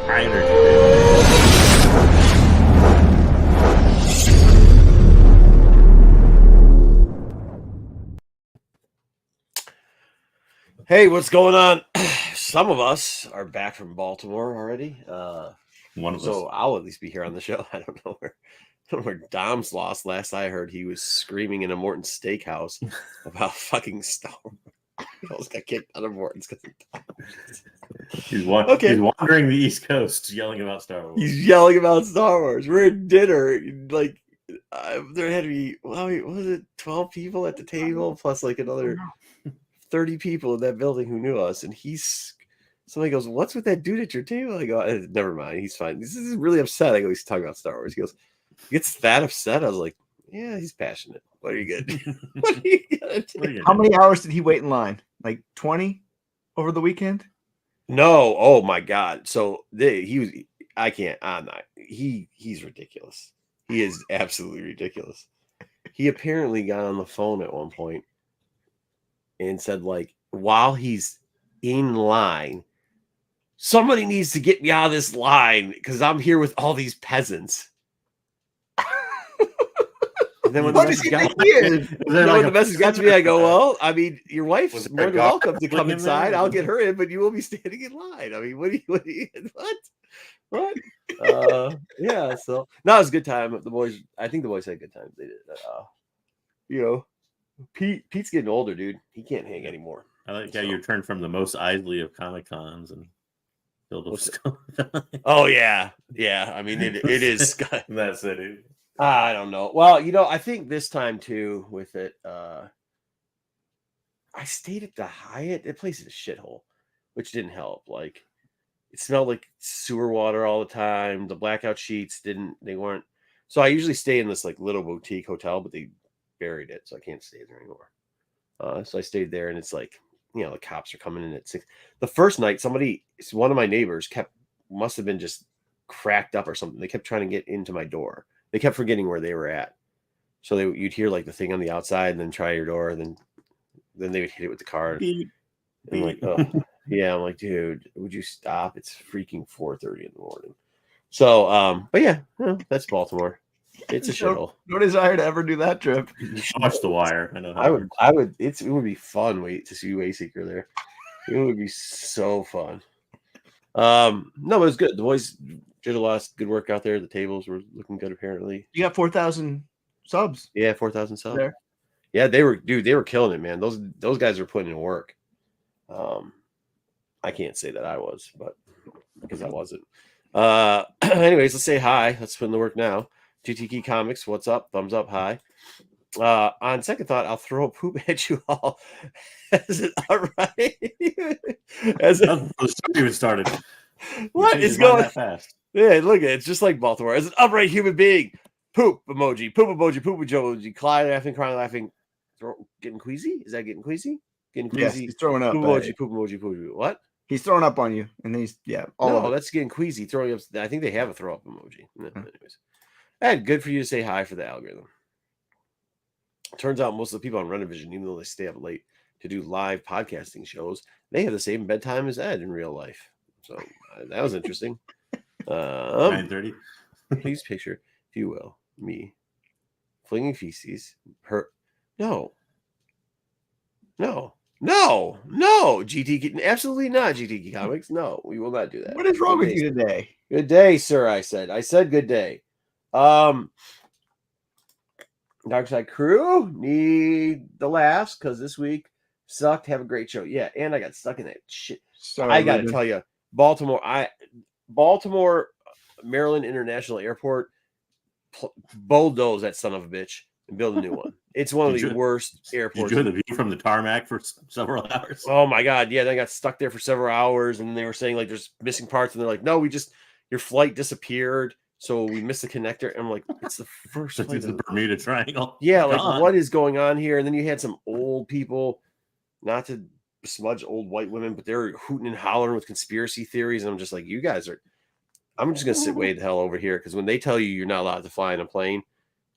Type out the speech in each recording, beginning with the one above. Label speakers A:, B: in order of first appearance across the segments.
A: High energy, baby.
B: Hey, what's going on? Some of us are back from Baltimore already.
A: One of us.
B: So I'll at least be here on the show. I don't know where Dom's lost. Last I heard, he was screaming in a Morton's Steakhouse about fucking Star Wars. He almost got kicked out of Morton's because
A: He's wandering the East Coast yelling about Star Wars.
B: he's yelling about Star Wars. We're at dinner. Like, there had to be, what was it, 12 people at the table, plus like another 30 people in that building who knew us. And somebody goes, "What's with that dude at your table?" I go, "Never mind. He's fine. This is really upset." I go, "He's talking about Star Wars." He goes, "He gets that upset?" I was like, "Yeah, he's passionate. What are you good? What are you gonna do?"
C: How many hours did he wait in line? Like 20 over the weekend?
B: No. Oh my God. So he's ridiculous. He is absolutely ridiculous. He apparently got on the phone at one point and said, like, while he's in line, "Somebody needs to get me out of this line because I'm here with all these peasants." And then when the message got to me, I go, "Well, I mean, your wife's more than welcome to come inside. I'll get her in, but you will be standing in line." I mean, what? Yeah. So no, it was a good time. I think the boys had a good time. They did. Pete's getting older, dude. He can't hang anymore.
A: I like how you turned from the most idly of Comic Cons and filled up.
B: Oh yeah. I mean, it is
A: That city.
B: I don't know. Well, I think this time too with it, I stayed at the Hyatt. That place is a shithole, which didn't help. Like, it smelled like sewer water all the time. The blackout sheets they weren't. So I usually stay in this like little boutique hotel, but they buried it, so I can't stay there anymore. So I stayed there, and it's like, the cops are coming in at 6. The first night, one of my neighbors must have been just cracked up or something. They kept trying to get into my door. They kept forgetting where they were at. So you'd hear like the thing on the outside and then try your door. And then they would hit it with the car. And I'm like, oh, yeah. I'm like, dude, would you stop? It's freaking 4:30 in the morning. So, but yeah, that's Baltimore. It's a shithole.
C: No desire to ever do that trip.
A: You should watch The Wire. I know.
B: I would. It would be fun. To see Wayseeker there. It would be so fun. No, it was good. The boys did a lot of good work out there. The tables were looking good, apparently.
C: You got 4,000 subs.
B: Yeah, 4,000 subs.
C: There.
B: Yeah, they were killing it, man. Those guys were putting in work. I can't say that I was, but because I wasn't. Anyways, let's say hi. Let's put in the work now. GTK Comics, what's up? Thumbs up, hi. On second thought, I'll throw a poop at you all. Is it all right?
A: The story even started.
B: What is going that fast? Yeah, look at it. It's just like Baltimore. As an upright human being, poop emoji, poop emoji, poop emoji, crying laughing, getting queasy? Is that getting queaszy? Getting queasy?
C: Yes, he's throwing up.
B: Poop emoji. What?
C: He's throwing up on you, and he's
B: that's getting queasy. Throwing up. I think they have a throw up emoji. Anyways, and good for you to say hi for the algorithm. Turns out most of the people on Renovision, even though they stay up late to do live podcasting shows, they have the same bedtime as Ed in real life. So that was interesting.
A: 9:30.
B: Please picture, if you will, me flinging feces. No. GT, absolutely not. GT Comics. No, we will not do that.
C: What is wrong with you today?
B: Good day, sir. I said good day. Dark Side Crew need the laughs because this week sucked. Have a great show. Yeah, and I got stuck in that shit. I got to tell you, Baltimore, Maryland International Airport, bulldoze that son of a bitch and build a new one. It's one of the worst airports.
A: Did you enjoy the view from the tarmac for several hours?
B: Oh my God. Yeah, they got stuck there for several hours and they were saying like there's missing parts and they're like, no, your flight disappeared. So we missed the connector. And I'm like, it's the first flight.
A: It's the Bermuda Triangle.
B: Yeah, like what is going on here? And then you had some old people, not to smudge old white women, but they're hooting and hollering with conspiracy theories. And I'm just like, I'm just going to sit way the hell over here because when they tell you you're not allowed to fly in a plane,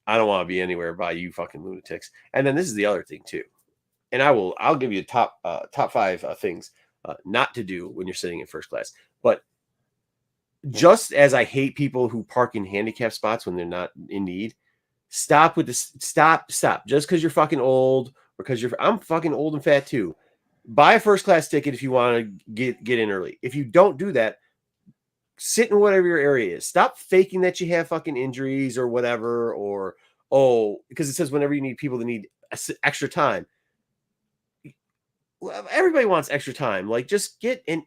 B: I don't want to be anywhere by you fucking lunatics. And then this is the other thing too. And I'll give you top 5 things not to do when you're sitting in first class. But just as I hate people who park in handicap spots when they're not in need, stop with this. Stop. Just because you're fucking old or because I'm fucking old and fat too. Buy a first class ticket if you want to get in early. If you don't do that, sit in whatever your area is. Stop faking that you have fucking injuries or whatever, or because it says whenever you need people that need extra time. Everybody wants extra time. Like, just get in.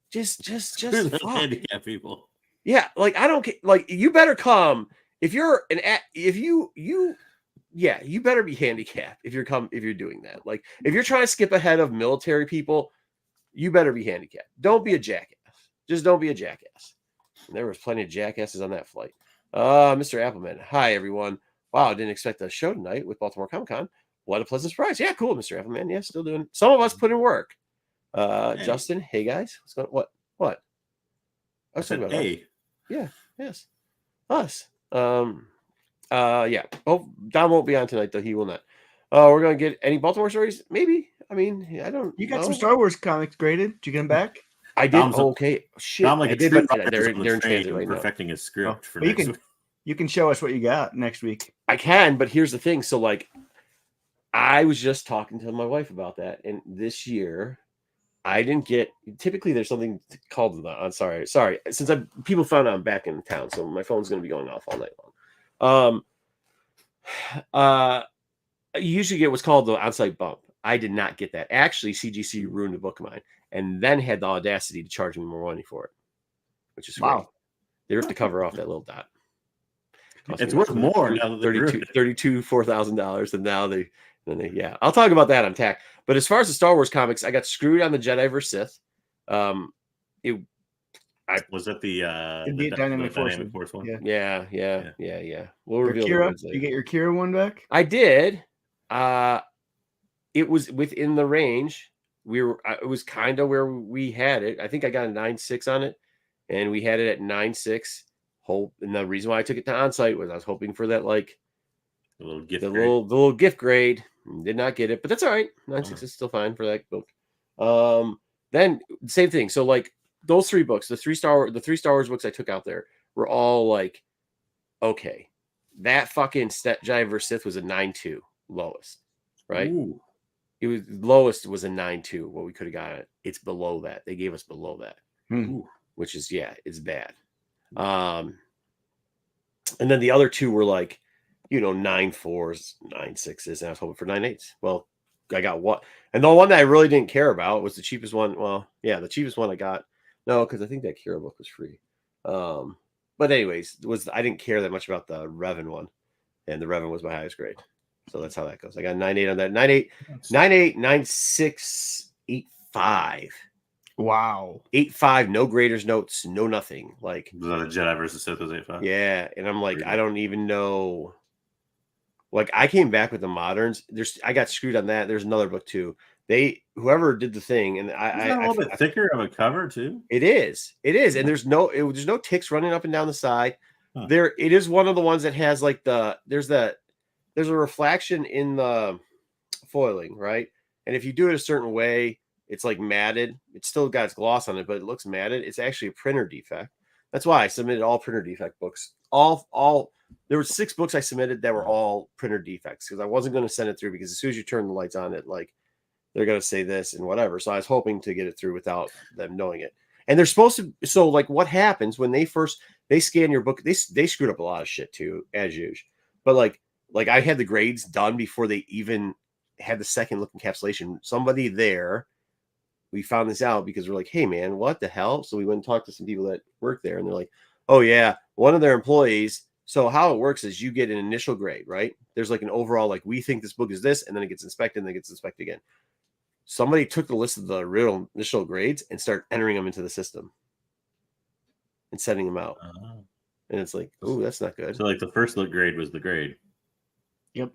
B: Just
A: Screw those
B: fuck.
A: handicap people.
B: Yeah, like I don't care. Like, you better come if you're you better be handicapped if you're doing that. Like, if you're trying to skip ahead of military people, you better be handicapped. Don't be a jackass. Just don't be a jackass. And there was plenty of jackasses on that flight. Mr. Appleman, hi everyone. Wow, didn't expect a show tonight with Baltimore Comic Con. What a pleasant surprise. Yeah, cool, Mr. Appleman. Yeah, still doing. Some of us put in work.
A: Hey.
B: Justin, hey guys, what's going? What?
A: I said,
B: about
A: hey,
B: yes, us. Yeah. Oh, Don won't be on tonight though. He will not. We're gonna get any Baltimore stories? Maybe. I mean, I don't.
C: You got
B: know.
C: some Star Wars comics graded. Did you get them back?
B: I did.
A: Dom's
B: Okay. Shit.
A: I'm like
B: I
A: a
B: did,
A: true
B: but
A: writer
B: they're
A: on the
B: in
A: train
B: transit right now.
A: perfecting his script for
C: Well,
A: next week.
C: you can show us what you got next week.
B: I can, but here's the thing. So, like, I was just talking to my wife about that, and this year, I didn't get. Typically, there's something called the. I'm sorry. Since people found out I'm back in town, so my phone's going to be going off all night long. You usually get what's called the on-site bump. I did not get that. Actually, CGC ruined a book of mine, and then had the audacity to charge me more money for it, which is
C: Wow.
B: great. They ripped the cover off that little dot.
A: It's worth more now that they ruined it.
B: $4,000, and now they yeah. I'll talk about that on TAC. But as far as the Star Wars comics, I got screwed on the Jedi vs. Sith.
A: Was that the
C: Dynamic Force
A: one?
C: Yeah.
B: Yeah. We'll
C: Your
B: reveal the
C: Kira,
B: words later.
C: you get your Kira one back?
B: I did. It was within the range. It was kind of where we had it. I think I got a 9.6 on it, and we had it at 9.6. And the reason why I took it to onsite was I was hoping for that, like,
A: The little gift.
B: the little gift grade. Did not get it, but that's all right. 9.6 is still fine for that book. Then same thing. So, like, those three books, the three Star Wars books I took out there were all like, okay, that fucking Jedi vs. Sith was a 9.2 lowest, right?
A: Ooh.
B: It was lowest was a 9.2. What we could have got it. It's below that. They gave us below that, which is it's bad. And then the other two were like, 9.4s, 9.6s, and I was hoping for 9.8s. Well, I got what, and the one that I really didn't care about was the cheapest one. Well, yeah, the cheapest one I got. No, because I think that Kira book was free. But anyways, I didn't care that much about the Revan one, and the Revan was my highest grade. So that's how that goes. I got 9.8 on that. 9.8, 9.6, 8.5.
C: Wow.
B: 8.5, no graders notes, no nothing. Like,
A: Was that a Jedi vs. Sith was 8.5?
B: yeah, and I'm like,
A: Pretty
B: I don't even know. Like, I came back with the moderns. I got screwed on that. There's another book too. Whoever did the thing, and
A: Isn't that a little bit thicker of a cover too.
B: It is, and there's no ticks running up and down the side.
A: Huh.
B: It is one of the ones that has like there's a reflection in the foiling, right? And if you do it a certain way, it's like matted. It's still got its gloss on it, but it looks matted. It's actually a printer defect. That's why I submitted all printer defect books. There were 6 books I submitted that were all printer defects because I wasn't going to send it through, because as soon as you turn the lights on, it like they're going to say this and whatever. So I was hoping to get it through without them knowing it. And they're supposed to. So, like, what happens when they scan your book? They screwed up a lot of shit too, as usual. But like I had the grades done before they even had the second look encapsulation. Somebody there, we found this out because we're like, hey man, what the hell? So we went and talked to some people that work there, and they're like, oh yeah, one of their employees. So how it works is you get an initial grade, right? There's like an overall, like, we think this book is this, and then it gets inspected, and then it gets inspected again. Somebody took the list of the real initial grades and started entering them into the system and sending them out. And it's like, ooh, that's not good.
A: So, like, the first look grade was the grade.
C: Yep.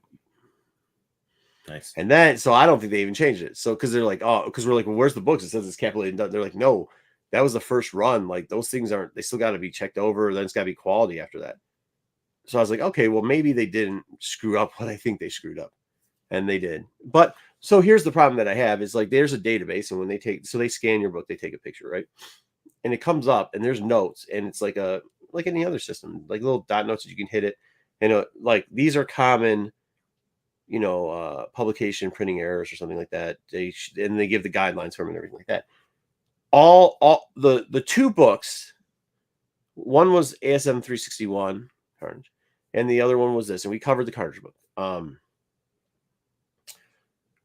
A: Nice.
B: And then, so I don't think they even changed it. So, because they're like, oh, because we're like, well, where's the books? It says it's capitalized and done. They're like, no, that was the first run. Like, those things they still got to be checked over. Then it's got to be quality after that. So I was like, okay, well, maybe they didn't screw up what I think they screwed up. And they did. But so here's the problem that I have is, like, there's a database, and when they scan your book, they take a picture, right? and it comes up, and there's notes, and it's like any other system, like little dot notes that you can hit it, and like these are common, publication printing errors or something like that. And they give the guidelines for them and everything like that. All the two books, one was ASM 361 Carnage, and the other one was this, and we covered the Carnage book.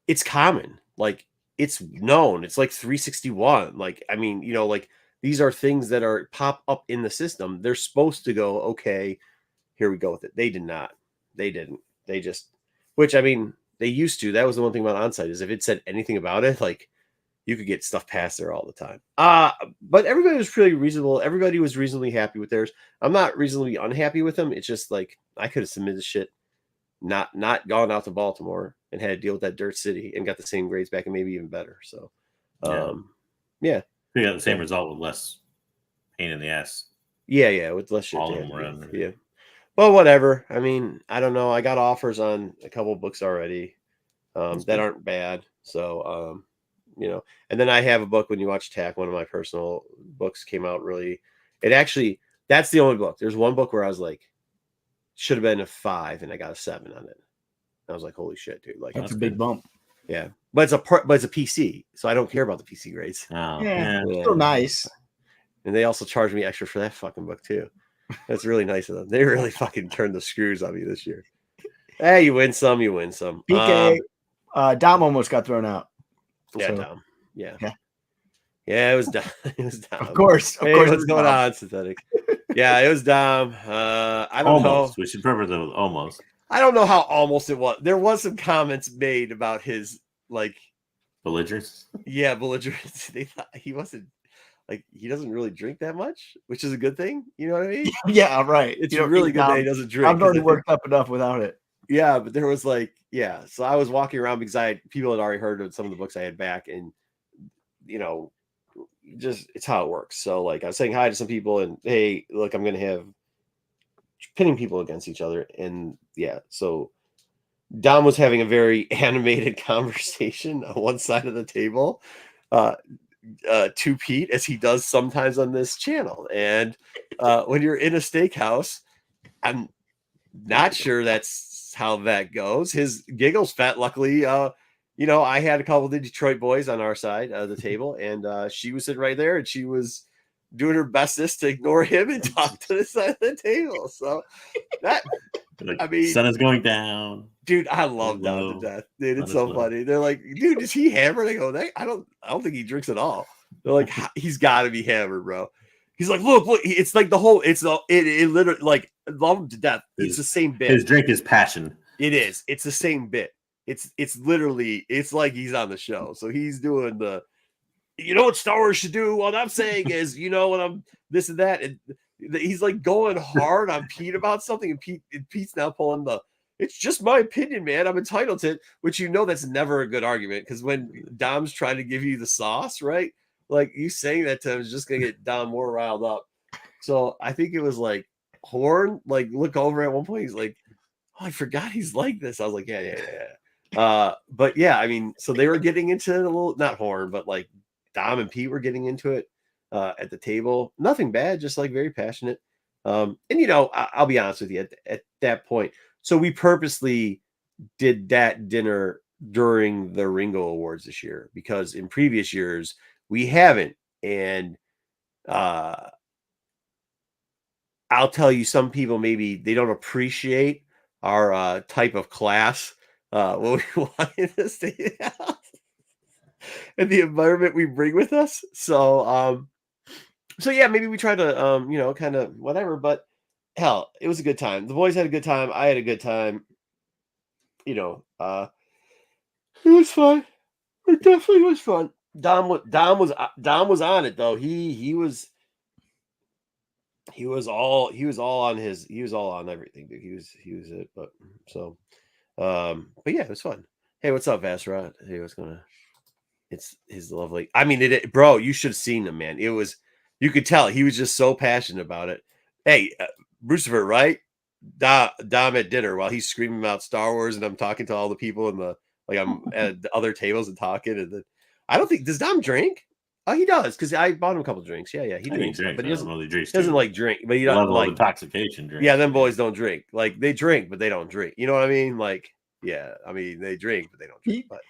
B: It's common, like it's known. It's like 361. Like, I mean, like these are things that are pop up in the system. They're supposed to go, okay, here we go with it. They did not. They didn't. They just, which I mean, they used to. That was the one thing about Onsite, is if it said anything about it, like you could get stuff passed there all the time. But everybody was pretty reasonable. Everybody was reasonably happy with theirs. I'm not reasonably unhappy with them. It's just like I could have submitted shit, not gone out to Baltimore and had to deal with that dirt city and got the same grades back and maybe even better. So, yeah.
A: We got the same result with less pain in the ass.
B: Yeah, with less shit.
A: All of them were in there.
B: Yeah. Well, whatever. I mean, I don't know. I got offers on a couple of books already that aren't bad. So, and then I have a book, When You Watch Attack, one of my personal books came out really. It actually, that's the only book. There's one book where I was like, should have been a 5 and I got a 7 on it. I was like, holy shit, dude. Like,
C: That's a big bump.
B: Yeah. But it's a PC, so I don't care about the PC grades.
A: Oh,
C: Yeah.
A: yeah.
C: Still nice.
B: And they also charged me extra for that fucking book too. That's really nice of them. They really fucking turned the screws on me this year. Hey, you win some, you win some.
C: PK, Dom almost got thrown out.
B: Yeah,
C: So,
B: Dom. Yeah,
C: Yeah.
B: it was Dom. It was Dom.
C: Of course.
B: Hey, what's going on, Synthetic? Yeah, it was Dom. I don't know.
A: We should remember the almost.
B: I don't know how almost it was. There was some comments made about his
A: Belligerence.
B: Yeah, belligerence. They thought he wasn't he doesn't really drink that much, which is a good thing. You know what I mean?
C: Yeah, right.
B: It's really good that he doesn't drink.
C: I've already worked up enough without it.
B: Yeah, but there was so I was walking around because people had already heard of some of the books I had back, and just it's how it works. So I was saying hi to some people, and hey, look, I'm gonna have pinning people against each other, and so Dom was having a very animated conversation on one side of the table to Pete, as he does sometimes on this channel. And when you're in a steakhouse, I'm not sure that's how that goes. His giggles fat, luckily, I had a couple of the Detroit boys on our side of the table, and she was sitting right there, and she was doing her bestest to ignore him and talk to the side of the table. So that, sun
A: is going down.
B: Dude, I love Dom to death. Dude, it's so funny. They're like, dude, is he hammered? I go, I don't think he drinks at all. They're like, he's got to be hammered, bro. He's like, look, it's like it literally, love him to death. It's the same bit.
A: His drink is passion.
B: It is. It's the same bit. It's literally, it's like he's on the show. So he's doing what Star Wars should do? What I'm saying is, what I'm this and that. And he's going hard on Pete about something. And Pete's now pulling it's just my opinion, man. I'm entitled to it, which that's never a good argument, because when Dom's trying to give you the sauce, right? You saying that to him is just going to get Dom more riled up. So I think it was Horn, look over at one point. He's like, oh, I forgot he's like this. I was like, yeah. But yeah, I mean, so they were getting into it a little, not Horn, but Dom and Pete were getting into it at the table. Nothing bad, just very passionate. And I'll be honest with you, at that point. So we purposely did that dinner during the Ringo Awards this year, because in previous years we haven't. And I'll tell you, some people, maybe they don't appreciate our type of class when we walk in the state house and the environment we bring with us. So yeah, maybe we try to kind of whatever, but hell, it was a good time. The boys had a good time. I had a good time. It was fun. It definitely was fun. Dom was on it though. He was all on everything, dude. He was it. But so, but yeah, it was fun. Hey, what's up, Vassrod? Hey, it's his lovely. I mean, bro, you should have seen him, man. You could tell he was just so passionate about it. Hey, Brucifer, right? Dom at dinner while he's screaming about Star Wars, and I'm talking to all the people in I'm at the other tables and talking. And I don't think, does Dom drink? Oh, he does because I bought him a couple drinks. Yeah, he
A: I think
B: drinks,
A: he drinks.
B: but he
A: I don't
B: doesn't.
A: know if he drinks.
B: He doesn't
A: too.
B: like drink, but he
A: The
B: doesn't
A: level of
B: like.
A: intoxication drink.
B: Yeah, them boys don't drink. Like they drink, but they don't drink. You know what I mean? Like, yeah, I mean they drink, but they don't drink. But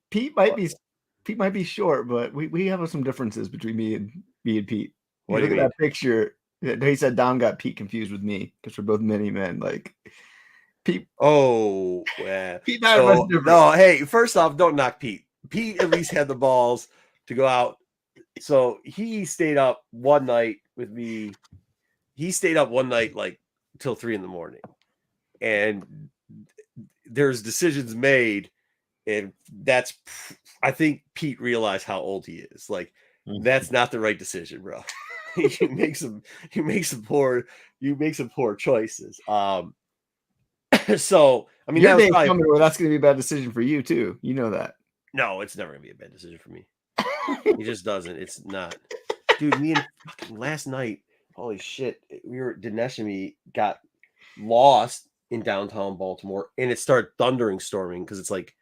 C: Pete might be short, but we have some differences between me and Pete.
B: What
C: You
B: do you
C: look at that picture. He said Dom got Pete confused with me because we're both mini men. Like Pete.
B: oh, yeah.
C: Pete and I are much
B: So,
C: different.
B: no, hey, first off, don't knock Pete. Pete at least had the balls to go out. So he stayed up one night with me. He stayed up one night like till 3 a.m. and there's decisions made, and that's I think Pete realized how old he is. Like that's not the right decision, bro. you make some poor choices. So I mean,
C: Your
B: that was
C: day's
B: probably,
C: coming where that's going to be a bad decision for you too. You know that.
B: no, it's never gonna be a bad decision for me. It just doesn't. It's not, dude. Me and fucking last night, holy shit, Dinesh and me got lost in downtown Baltimore, and it started thundering, storming because it's like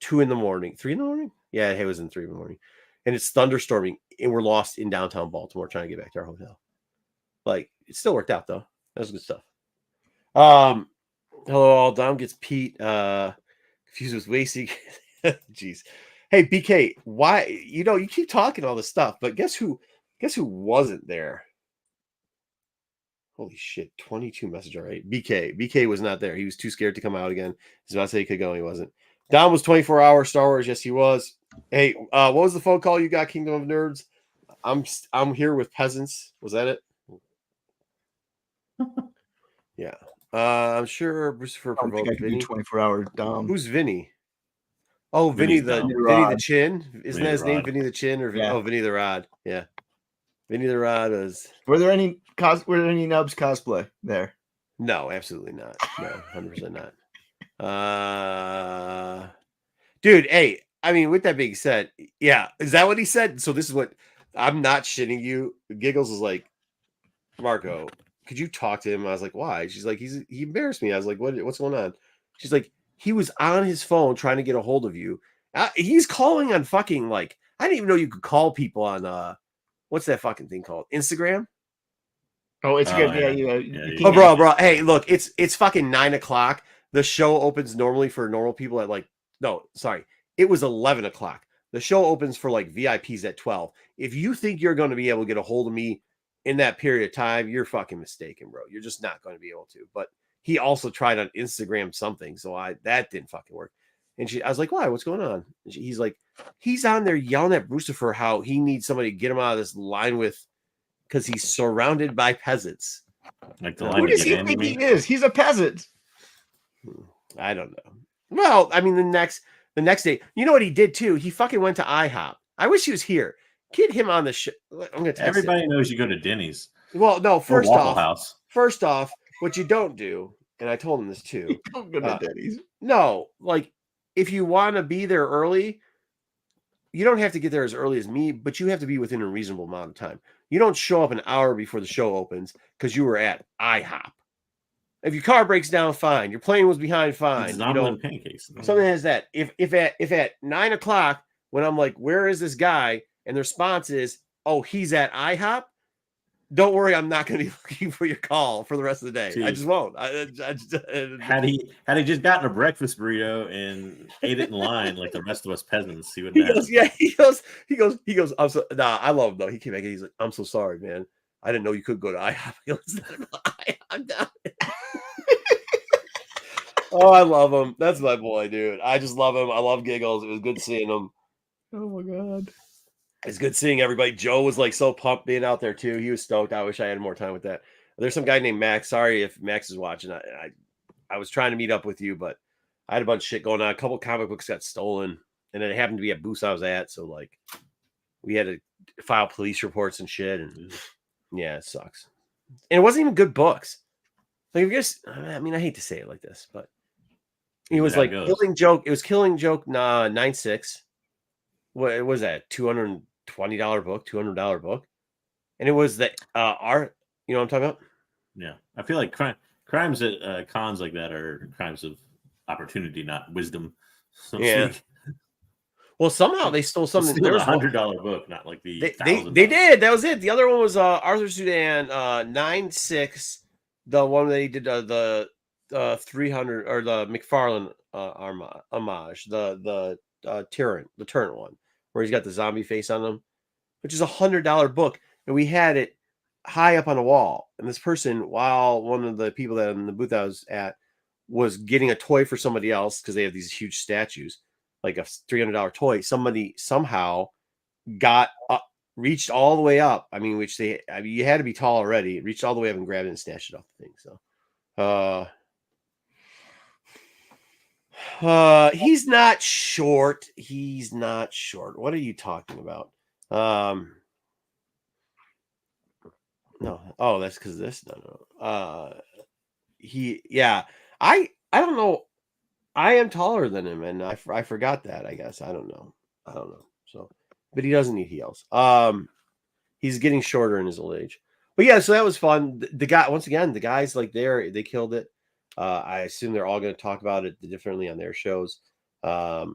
B: 2 a.m, 3 a.m. Yeah, it was in 3 a.m, and it's thunderstorming, and we're lost in downtown Baltimore trying to get back to our hotel. Like it still worked out though. That was good stuff. Hello, all. Dom gets Pete confused with Wasey. Jeez. Hey, BK, why you keep talking all this stuff, but guess who wasn't there? Holy shit, 22 message. All right. BK was not there. He was too scared to come out again. He's about to say he could go, and he wasn't. Dom was 24-hour Star Wars. Yes, he was. Hey, what was the phone call you got, Kingdom of Nerds? I'm here with peasants. Was that it? Yeah. I'm sure Brucifer
C: I don't think
B: provoked
C: I can do
B: Vinny.
C: 24-hour Dom.
B: Who's Vinny? Oh, Vinny
A: Vinny's
B: the
A: Dom.
B: Vinny the Chin. Isn't
A: Vinny
B: that his
A: the
B: name?
A: Rod.
B: Vinny the Chin or
C: Yeah.
B: Vinny the Rod? Yeah. Vinny the Rod is
C: Were there any Nubs cosplay there?
B: no, absolutely not. No, 100% not. Dude, hey, I mean, with that being said, yeah, is that what he said? So this is what I'm not shitting you. Giggles was like, Marco, could you talk to him? I was like, why? She's like, he embarrassed me. I was like, what's going on? She's like, he was on his phone trying to get a hold of you. He's calling on fucking like, I didn't even know you could call people on what's that fucking thing called? Instagram?
C: Oh, it's good.
A: yeah.
C: Yeah,
A: Yeah,
B: Oh, bro. Hey, look, it's fucking 9:00. The show opens normally for normal people at like, no, sorry, it was 11:00. The show opens for like VIPs at 12. If you think you're going to be able to get a hold of me in that period of time, you're fucking mistaken, bro. You're just not going to be able to. But he also tried on Instagram something, so that didn't fucking work. And I was like, why? What's going on? And he's like, he's on there yelling at Brucifer how he needs somebody to get him out of this line with, because he's surrounded by peasants.
A: Like the
C: Who
A: line to
C: does
A: get
C: he
A: in,
C: think
A: you
C: he
A: mean?
C: is? He's a peasant.
B: I don't know. Well, I mean, the next day, you know what he did too? He fucking went to IHOP. I wish he was here. Get him on the show. I'm gonna text
A: Everybody
B: him.
A: knows you go to Denny's
B: Well, no.
A: or
B: First
A: Waffle House.
B: off, what you don't do, and I told him this too.
C: Don't go to Denny's.
B: No, like if you want to be there early, you don't have to get there as early as me, but you have to be within a reasonable amount of time. You don't show up an hour before the show opens because you were at IHOP. If your car breaks down, fine. Your plane was behind, fine.
A: It's
B: You
A: not
B: know,
A: on pancakes.
B: something has that. If at 9:00, when I'm like, where is this guy? And the response is, oh, he's at IHOP. Don't worry, I'm not going to be looking for your call for the rest of the day. I just won't.
A: Had he just gotten a breakfast burrito and ate it in line like the rest of us peasants, he wouldn't have.
B: He goes. I'm so, nah, I love him though. He came back and he's like, I'm so sorry, man. I didn't know you could go to IHOP. He goes, I'm down. Oh, I love him. That's my boy, dude. I just love him. I love Giggles. It was good seeing him.
C: Oh my god.
B: It's good seeing everybody. Joe was like so pumped being out there too. He was stoked. I wish I had more time with that. There's some guy named Max. Sorry if Max is watching. I was trying to meet up with you, but I had a bunch of shit going on. A couple comic books got stolen, and then it happened to be at booths I was at. So like, we had to file police reports and shit. And yeah, it sucks. And it wasn't even good books. Like, I mean, I hate to say it like this, but it was like Killing Joke. It was Killing Joke 9.6. What was that? $220 book, $200 book, and it was the art. You know what I'm talking about?
A: Yeah, I feel like crimes at cons like that are crimes of opportunity, not wisdom. So
B: yeah. Well, somehow they stole
A: It's
B: something.
A: still
B: There
A: a
B: was one-
A: $100 book, not like the
B: they did. That was it. The other one was Arthur Sudan 9-6. The one that he did the 300 or the McFarlane homage, the Tyrant one where he's got the zombie face on him, which is $100 book, and we had it high up on the wall. And this person, while one of the people that in the booth I was at was getting a toy for somebody else because they have these huge statues, like a $300 toy, somebody somehow got up, reached all the way up. I mean, you had to be tall already. Reached all the way up and grabbed it and snatched it off the thing. So, he's not short. He's not short. What are you talking about? No. Oh, that's because this. No. I don't know. I am taller than him, and I forgot that. I guess I don't know. So, but he doesn't need heels. He's getting shorter in his old age. But yeah, so that was fun. The guy, once again, the guys like they killed it. I assume they're all going to talk about it differently on their shows. It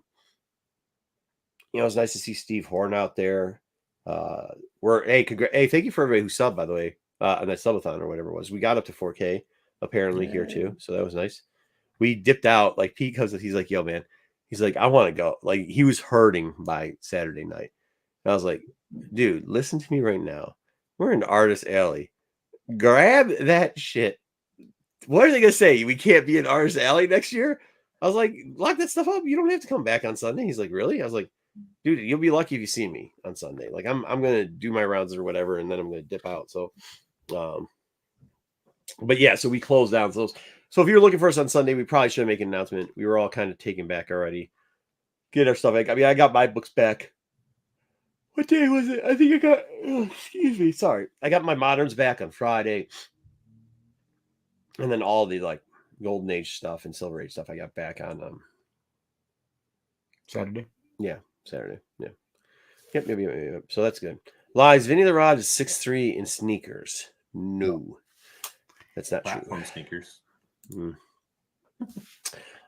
B: was nice to see Steve Horn out there. Hey, thank you for everybody who subbed, by the way, on that subathon or whatever it was. We got up to 4K apparently here too, so that was nice. We dipped out. Like Pete comes up, he's like, "Yo, man," he's like, "I want to go." Like he was hurting by Saturday night. And I was like, "Dude, listen to me right now. We're in Artist Alley. Grab that shit. What are they gonna say? We can't be in Artist Alley next year?" I was like, "Lock that stuff up. You don't have to come back on Sunday." He's like, "Really?" I was like, "Dude, you'll be lucky if you see me on Sunday. Like I'm gonna do my rounds or whatever, and then I'm gonna dip out." So, but yeah, so we closed down. So if you're looking for us on Sunday, we probably should make an announcement. We were all kind of taken back already. Get our stuff back. I mean, I got my books back. What day was it? I think I got. Excuse me. Sorry, I got my moderns back on Friday, and then all the Golden Age stuff and Silver Age stuff I got back on
C: Saturday.
B: Yeah, Saturday. Yeah. Yep. Maybe. So that's good. Lies. Vinny the Rod is 6'3" in sneakers. No, that's not
A: platform
B: true.
A: sneakers.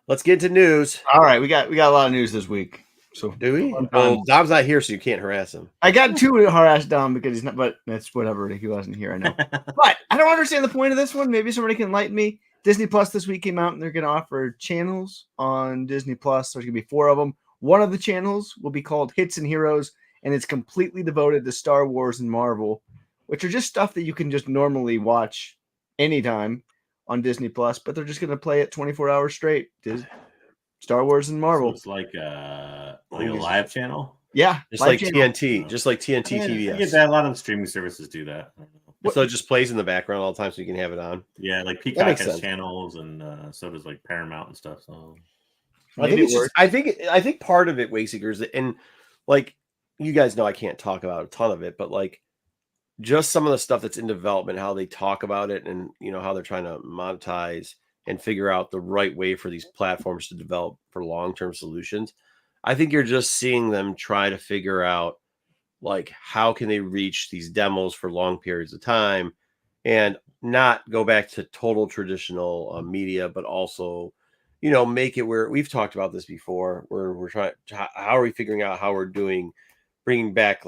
B: Let's get into news.
C: All right, we got a lot of news this week. So
B: Do we? Well, Dom's not here, so you can't harass him.
C: I got to harass Dom because he's not, but that's whatever. He wasn't here, I know. But I don't understand the point of this one. Maybe somebody can enlighten me. Disney Plus this week came out, and they're going to offer channels on Disney Plus. There's going to be 4 of them. One of the channels will be called Hits and Heroes, and it's completely devoted to Star Wars and Marvel, which are just stuff that you can just normally watch anytime on Disney Plus, but they're just going to play it 24 hours straight. Star Wars and Marvel.
A: So it's like a live channel.
C: Yeah,
B: just like
C: channel.
B: TNT, just like TNT TBS.
A: I get that. A lot of the streaming services do that.
B: So it just plays in the background all the time, so you can have it on.
A: Yeah, like Peacock has channels, and so does like Paramount and stuff. So
B: I think part of it, Wayseekers, and like you guys know, I can't talk about a ton of it, but like just some of the stuff that's in development, how they talk about it, and how they're trying to monetize and figure out the right way for these platforms to develop for long-term solutions. I think you're just seeing them try to figure out like how can they reach these demos for long periods of time and not go back to total traditional media, but also, make it where we've talked about this before, where we're trying, how are we figuring out how we're bringing back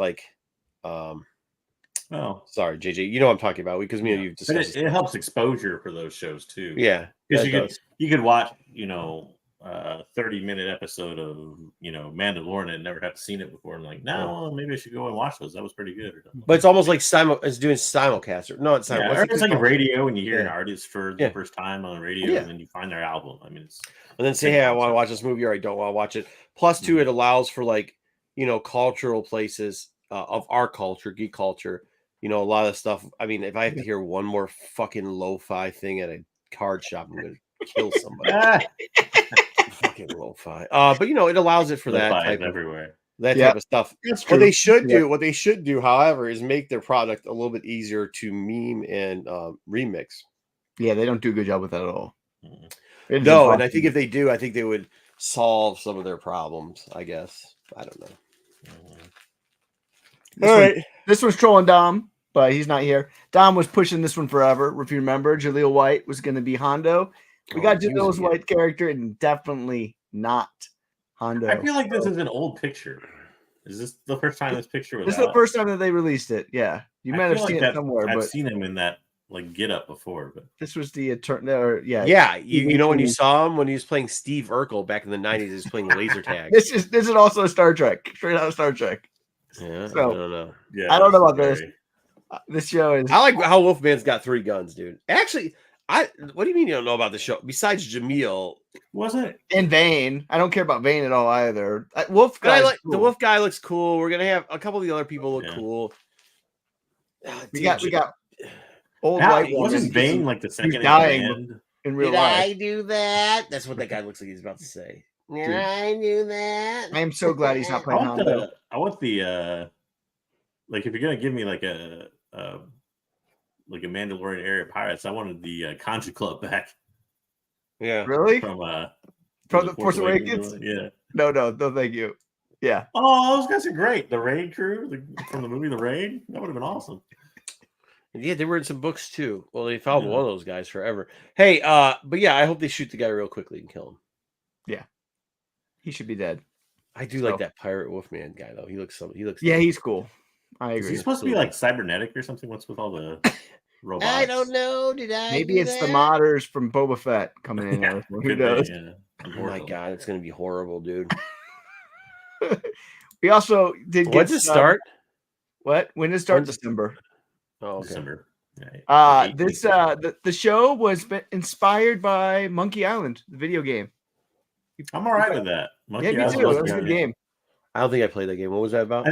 B: sorry, JJ, you know what I'm talking about because you've discussed.
A: It helps exposure for those shows too.
B: Yeah,
A: because you could watch 30-minute episode of Mandalorian and never have seen it before and maybe I should go and watch those. That was pretty good.
B: But it's almost like it's doing simulcast. No, it's
A: it's like a radio when you hear an artist for the first time on the radio and then you find their album. I mean,
B: and then say, hey, I want to watch this movie or I don't want to watch it. Plus, too, it allows for cultural places of our culture, geek culture. A lot of stuff. I mean, if I have to hear one more fucking lo-fi thing at a card shop, I'm going to kill somebody. Fucking lo-fi. But it allows it for that type
A: everywhere.
B: Type of stuff. What they should do, however, is make their product a little bit easier to meme and remix.
C: Yeah, they don't do a good job with that at all.
B: No, and I think if they do, I think they would solve some of their problems. I guess I don't know. All right,
C: this one's trolling Dom, but he's not here. Dom was pushing this one forever. If you remember, Jaleel White was going to be Hondo. We got Jaleel White character and definitely not Hondo.
A: I feel like this is an old picture. Is this the first time this picture was
C: This is
A: out?
C: the first time that they released it. Yeah, you might have
A: feel
C: seen
A: like
C: it somewhere,
A: I've
C: but
A: seen him in that like get up before, but
C: this was the eternal. Yeah,
B: Yeah, you know when you
C: Mhm.
B: saw him when he was playing Steve Urkel back in the 90s, he was playing laser tag.
C: This is also Star Trek, straight out of Star Trek.
B: Yeah,
C: So-
B: I don't know.
A: yeah,
C: I don't know
A: it's
C: about this.
A: very-
C: This show is.
B: I like how Wolfman's got 3 guns, dude. Actually, what do you mean you don't know about the show? Besides Jamil,
A: Wasn't
C: in Vane. I don't care about Vane at all either. Wolf
B: but I
C: guy.
B: like the Wolf guy looks cool. We're gonna have a couple of the other people look
A: Yeah.
B: cool. Ah,
C: We
B: dude,
C: got old
A: Now,
C: white woman.
A: wasn't Bane like the second in
C: dying.
A: command?
C: in real
B: Did
C: life.
B: I do that? That's what that guy looks like he's about to say. Did
C: Dude.
B: I do that?
C: I am so glad he's not
A: I
C: playing
A: want
C: Hondo.
A: the like if you're gonna give me like a Mandalorian area pirates, I wanted the Contra Club back
B: Yeah.
C: Really?
A: from
C: the Force Awakens?
A: Yeah.
C: No, thank you. Yeah.
A: Oh, those guys are great. The Raid crew from the movie The Raid. That would have been awesome.
B: Yeah, they were in some books too. Well, they found
A: Yeah.
B: one of those guys forever. Hey, but yeah, I hope they shoot the guy real quickly and kill him.
C: He should be dead.
B: I do
C: So-
B: like that Pirate Wolfman guy though. He looks
C: Yeah, he's cool. I
A: Is he
C: agree.
A: supposed to be like cybernetic or something? What's with all the robots?
B: I don't know. Did I?
C: Maybe
B: do
C: it's the
B: that?
C: modders from Boba Fett coming in there. Who
A: Could be,
C: knows?
A: yeah.
B: Oh my
A: Unfortunately.
B: god, it's gonna be horrible, dude.
C: We also did get
B: When's it start?
C: What? When did it start?
B: When's it-
C: December.
B: Oh, okay.
A: December. Yeah, 8
C: This
A: weeks.
C: the show was inspired by Monkey Island, the video game.
A: I'm all right with that. Monkey
C: Yeah, me
A: Island
C: too.
A: was
C: That was a good
A: good.
C: game.
B: I don't think I played that game. What was that about?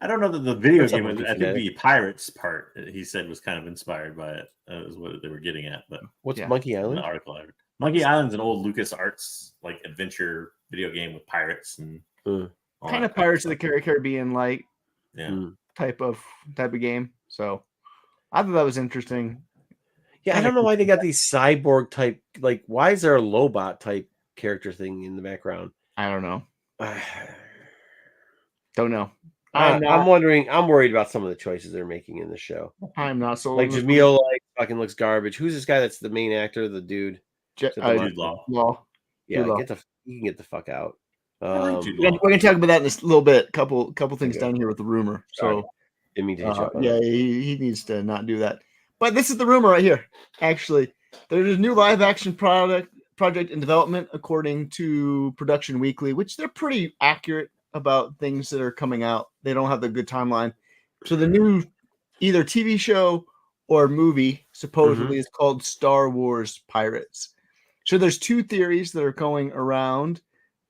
A: I don't know that the video
B: That's
A: game.
B: something
A: I think
B: genetic.
A: the pirates part he said was kind of inspired by it. Is what they were getting at. But
B: What's
C: Yeah.
B: Monkey
A: in the
B: Island?
A: article, I read. Monkey Island's an old Lucas Arts like adventure video game with pirates and
B: Mm.
A: all
C: Kind
A: that
C: of Pirates of the
A: stuff.
C: Caribbean like
A: Yeah.
B: Mm.
C: type of game. So I thought that was interesting.
B: Yeah, I
C: Kinda
B: don't know why they got these cyborg type. Like, why is there a Lobot type character thing in the background?
C: I don't know.
B: I'm
C: Don't know. I'm
B: wondering. I'm worried about some of the choices they're making in the show.
C: I'm not sold.
B: Like
C: on this
B: Jamil, like fucking looks garbage. Who's this guy? That's the main actor, the dude.
C: one. Je-
B: the
C: uh,
A: Jude Law.
C: Law.
B: Yeah,
C: Law.
B: you can get the fuck out.
A: I like Jude
C: We're
A: Law.
C: gonna talk about that in a little bit. Couple things
B: Okay.
C: down here with the rumor.
B: Sorry.
C: So
B: Didn't mean to hit you up on
C: yeah,
B: that.
C: he needs to not do that. But this is the rumor right here. Actually, there's a new live action project in development, according to Production Weekly, which they're pretty accurate about things that are coming out. They don't have the good timeline. So the new either TV show or movie supposedly is called Star Wars Pirates. So there's 2 theories that are going around.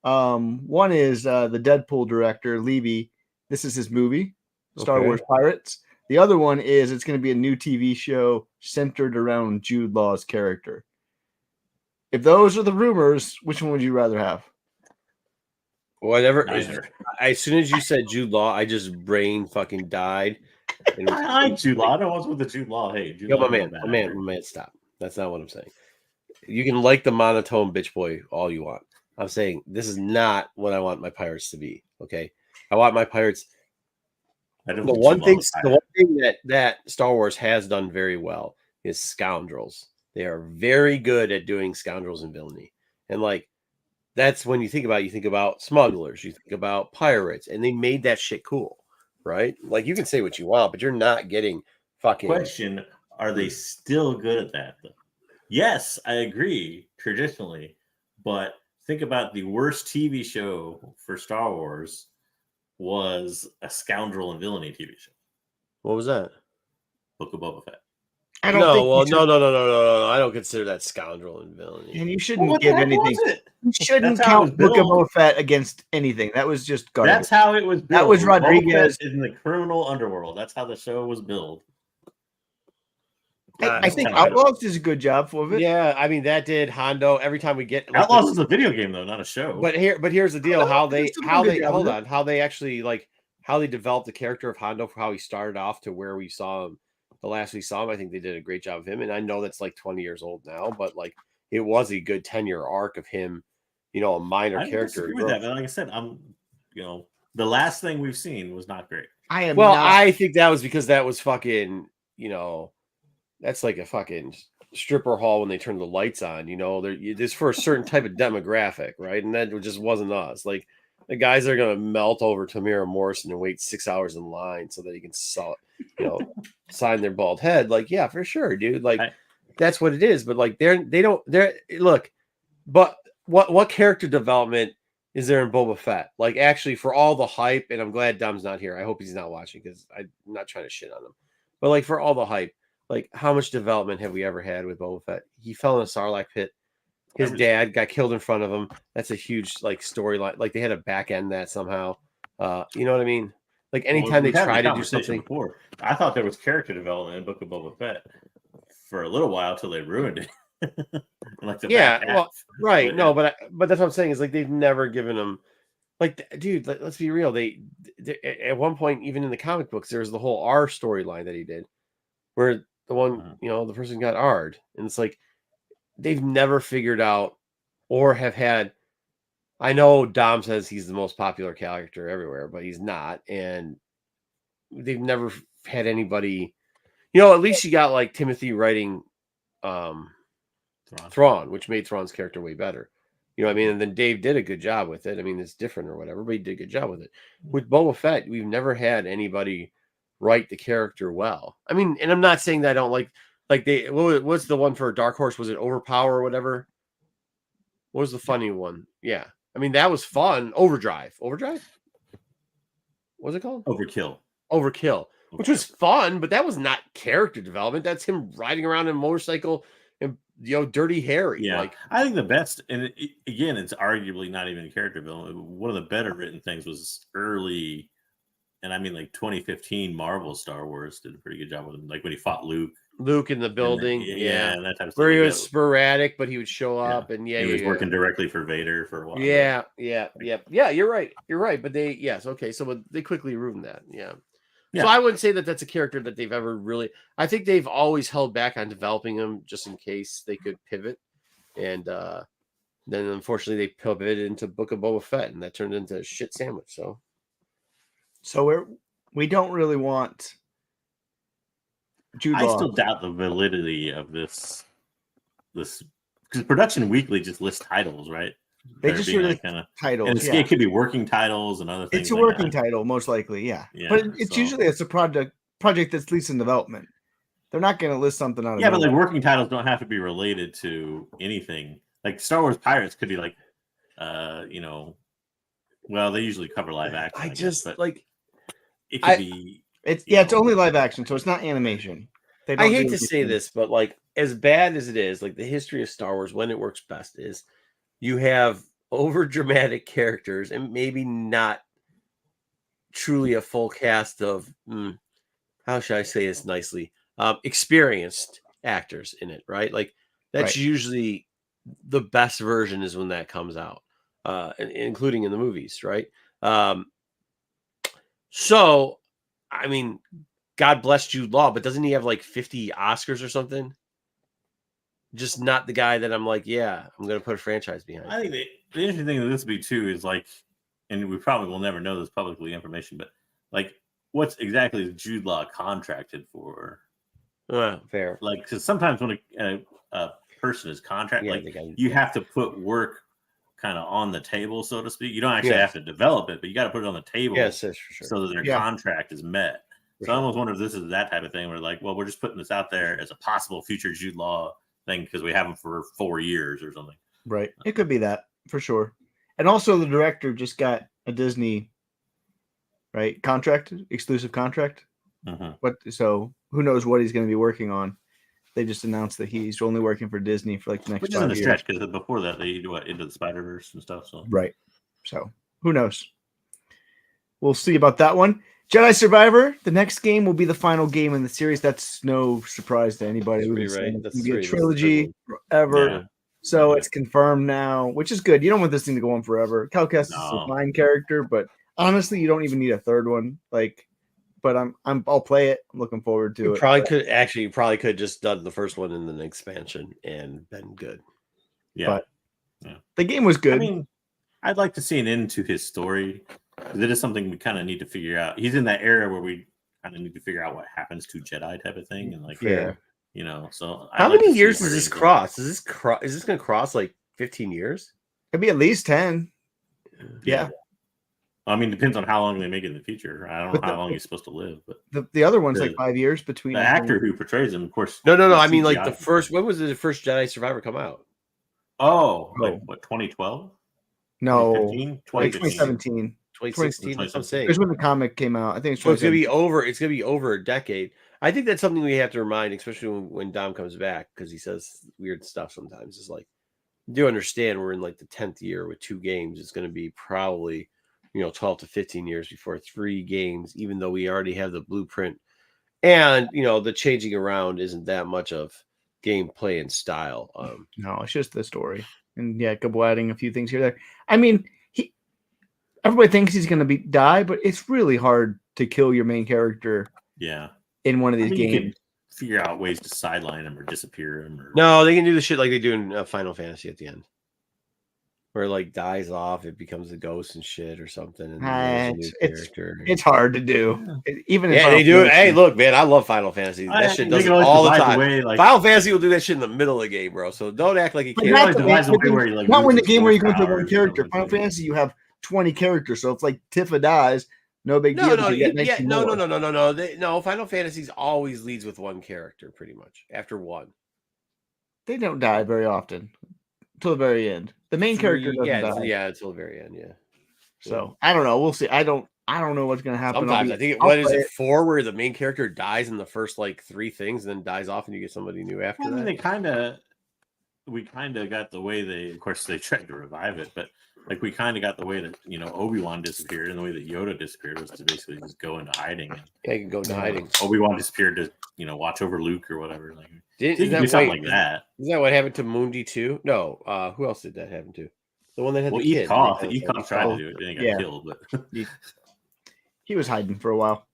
C: One is the Deadpool director Levy. This is his movie, Star
B: Okay.
C: Wars Pirates. The other one is it's going to be a new TV show centered around Jude Law's character. If those are the rumors, which one would you rather have?
B: Whatever.
A: Neither.
B: As soon as you said Jude Law, I just brain fucking died. And it was-
A: I like Jude Law. I don't know what's with the Jude Law. Hey, Jude
B: Yo,
A: Law.
B: my man, stop. That's not what I'm saying. You can like the monotone bitch boy all you want. I'm saying this is not what I want my pirates to be. Okay, I want my pirates.
A: I don't
B: The
A: think
B: one
A: Jude Law
B: thing,
A: is
B: the one thing that Star Wars has done very well is scoundrels. They are very good at doing scoundrels and villainy, and like that's when you think about smugglers, you think about pirates, and they made that shit cool, right? Like you can say what you want, but you're not getting fucking.
A: Question: are they still good at that? Though? Yes, I agree traditionally, but think about the worst TV show for Star Wars was a scoundrel and villainy TV show,
B: What was that?
A: Book of Boba Fett.
C: I don't
B: No,
C: think
B: well,
C: you
B: no. I don't consider that scoundrel and villainy.
C: And you shouldn't
A: What the
C: give
A: heck
C: anything.
A: was it?
C: You shouldn't
A: That's how it
C: count
A: was
C: Book of
A: billed.
C: Boba Fett against anything. That was just garbage.
A: That's how it was.
C: That was
A: billed. Boba
C: Rodriguez.
A: Fett is in the criminal underworld. That's how the show was billed.
C: I think
A: kinda-
C: Outlaws does a good job for it.
B: Yeah, I mean that did Hondo. Every time we get like,
A: Outlaws is a video game though, not a show.
B: but here's the deal: how they
C: There's some good job
B: hold
C: with
B: on, how they actually how they developed the character of Hondo for how he started off to where we saw him. The last we saw him, I think they did a great job of him. And I know that's like 20 years old now, but like it was a good 10-year arc of him, a minor
A: I don't
B: character.
A: disagree with that, but like I said, the last thing we've seen was not great.
C: I am
B: Well,
C: not.
B: I think that was because that was fucking, that's like a fucking stripper hall when they turn the lights on. This for a certain type of demographic, right? And that just wasn't us. Like the guys are gonna melt over Tamira Morrison and wait 6 hours in line so that he can sign their bald head. Like, yeah, for sure, dude. Like, that's what it is. But like, they're look. But what character development is there in Boba Fett? Like, actually, for all the hype, and I'm glad Dom's not here. I hope he's not watching because I'm not trying to shit on him. But like, for all the hype, like, how much development have we ever had with Boba Fett? He fell in a Sarlacc pit. His dad got killed in front of him. That's a huge like storyline. Like, they had to back end that somehow. You know what I mean? Like, anytime they try to do something
A: before, I thought there was character development in Book of Boba Fett for a little while till they ruined it. Like
B: right.
A: But,
B: no, but that's what I'm saying is like they've never given him like, dude. Let's be real. They at one point, even in the comic books, there's the whole R storyline that he did, where the one the person got R'd, and it's like they've never figured out or have had. I know Dom says he's the most popular character everywhere, but he's not, and they've never had anybody. At least you got like Timothy writing Thrawn, which made Thrawn's character way better. You know what I mean? And then Dave did a good job with it. I mean, it's different or whatever, but he did a good job with it. With Boba Fett, we've never had anybody write the character well. I mean, and I'm not saying that I don't like what's the one for Dark Horse? Was it Overpower or whatever? What was the funny one? Yeah. I mean, that was fun. Overdrive? What was it called? Overkill, which was fun, but that was not character development. That's him riding around in a motorcycle and Dirty Harry.
A: Yeah,
B: like,
A: I think the best, and again, it's arguably not even character development. One of the better written things was early, and I mean like 2015 Marvel Star Wars did a pretty good job with him. Like when he fought Luke
B: in the building,
A: and that type of stuff.
B: Where he was sporadic, but he would show up, and
A: he was working directly for Vader for a while.
B: Yeah. You're right. But but they quickly ruined that. Yeah. So I wouldn't say that that's a character that they've ever really. I think they've always held back on developing him just in case they could pivot, and then unfortunately they pivoted into Book of Boba Fett, and that turned into a shit sandwich.
C: So we don't really want. Jude
A: I
C: Law.
A: still doubt the validity of this because Production Weekly just lists titles, right?
C: They just release titles.
A: And it could be working titles and other things.
C: It's a working title, most likely, yeah. But it's usually a project that's least in development. They're not going to list something on.
A: But like working titles don't have to be related to anything. Like Star Wars Pirates could be like, well, they usually cover live action. It could be.
C: It's only live action, so it's not animation.
B: I hate to say this, but like as bad as it is, like the history of Star Wars, when it works best is you have over dramatic characters and maybe not truly a full cast of how should I say this nicely? Experienced actors in it, right? Like that's usually the best version is when that comes out, including in the movies, right? So, I mean, God bless Jude Law, but doesn't he have like 50 Oscars or something? Just not the guy that I'm like, yeah, I'm going to put a franchise behind.
A: I think the interesting thing with this be too is like, and we probably will never know this publicly information, but like, what's exactly is Jude Law contracted for?
B: Fair.
A: Like, because sometimes when a person is contracted, you have to put work kind of on the table, so to speak. You don't actually have to develop it, but you got to put it on the table
B: for sure.
A: So that their contract is met. So I almost wonder if this is that type of thing where like, well, we're just putting this out there as a possible future Jude Law thing because we have him for 4 years or something.
C: Right. It could be that for sure. And also the director just got a Disney exclusive contract. So who knows what he's going to be working on. They just announced that he's only working for Disney for like the next 5 years. Which isn't a stretch
A: because before that they do Into the Spider-Verse and stuff. So
C: So who knows? We'll see about that one. Jedi Survivor. The next game will be the final game in the series. That's no surprise to anybody. It's going to be a trilogy forever. Yeah. So it's confirmed now, which is good. You don't want this thing to go on forever. Cal Kestis is a fine character, but honestly, you don't even need a third one. But I'll play it. I'm looking forward to it.
B: You probably could just done the first one in an expansion and been good.
A: Yeah.
C: But the game was good.
A: I mean, I'd like to see an end to his story. That is something we kind of need to figure out. He's in that era where we kind of need to figure out what happens to Jedi type of thing. And so
B: how many years does this cross? Is this going to cross like 15 years?
C: It'd be at least 10. Yeah.
A: I mean, depends on how long they make it in the future. I don't know
C: But
A: how long he's supposed to live, but
C: the other one's
A: The-
C: like 5 years between
A: the actor who portrays him, of course.
B: No.
A: he's
B: I mean, like the
A: CGI.
B: first. When was the first Jedi Survivor come out?
A: Oh, like
C: Oh.
A: what? 2012?
C: No,
A: 2015?
C: like
A: 2015.
C: 2017.
B: 2016. That's what I'm saying.
C: Here's when the comic came out. I think it's
B: So it's gonna
C: 2017.
B: be over. It's gonna be over a decade. I think that's something we have to remind, especially when Dom comes back, because he says weird stuff sometimes. It's like, you do understand we're in like the 10th year with 2 games. It's going to be probably 12 to 15 years before 3 games, even though we already have the blueprint, and the changing around isn't that much of gameplay and style.
C: No, it's just the story, and yeah, Gabo adding a few things here there. I mean, everybody thinks he's going to die, but it's really hard to kill your main character
A: Yeah.
C: in one of
A: I
C: these
A: mean, you
C: games.
A: could figure out ways to sideline him or disappear him. Or...
B: No, they can do the shit like they do in Final Fantasy at the end, where it like dies off, it becomes a ghost and shit or something, and there's a new character.
C: It's hard to do, even.
B: Yeah, they do it. Hey, look, man, I love Final Fantasy. That shit does it all the time. Final Fantasy will do that shit in the middle of the game, bro. So don't act like you can't.
C: Not when the game where you go to one character. Final Fantasy, you have 20 characters, so if like Tifa dies, no big deal.
B: No. Final Fantasy's always leads with one character, pretty much. After one,
C: they don't die very often until the very end. The main character doesn't die.
B: Yeah, until the very end. Yeah.
C: So I don't know. We'll see. I don't know what's gonna happen.
B: Sometimes I think what is it 4 where the main character dies in the first like 3 things, and then dies off, and you get somebody new after that.
A: We kind of got the way they, of course, they tried to revive it, but like we kind of got the way that Obi-Wan disappeared, and the way that Yoda disappeared was to basically just go into hiding.
B: Yeah, you can go into hiding.
A: Obi-Wan disappeared to watch over Luke or whatever. Like
B: did
A: do something like that.
B: Is that what happened to Mundi too? No, who else did that happen to? The one that had the kid.
A: Econ tried to do it, then he got killed, but
C: he was hiding for a while.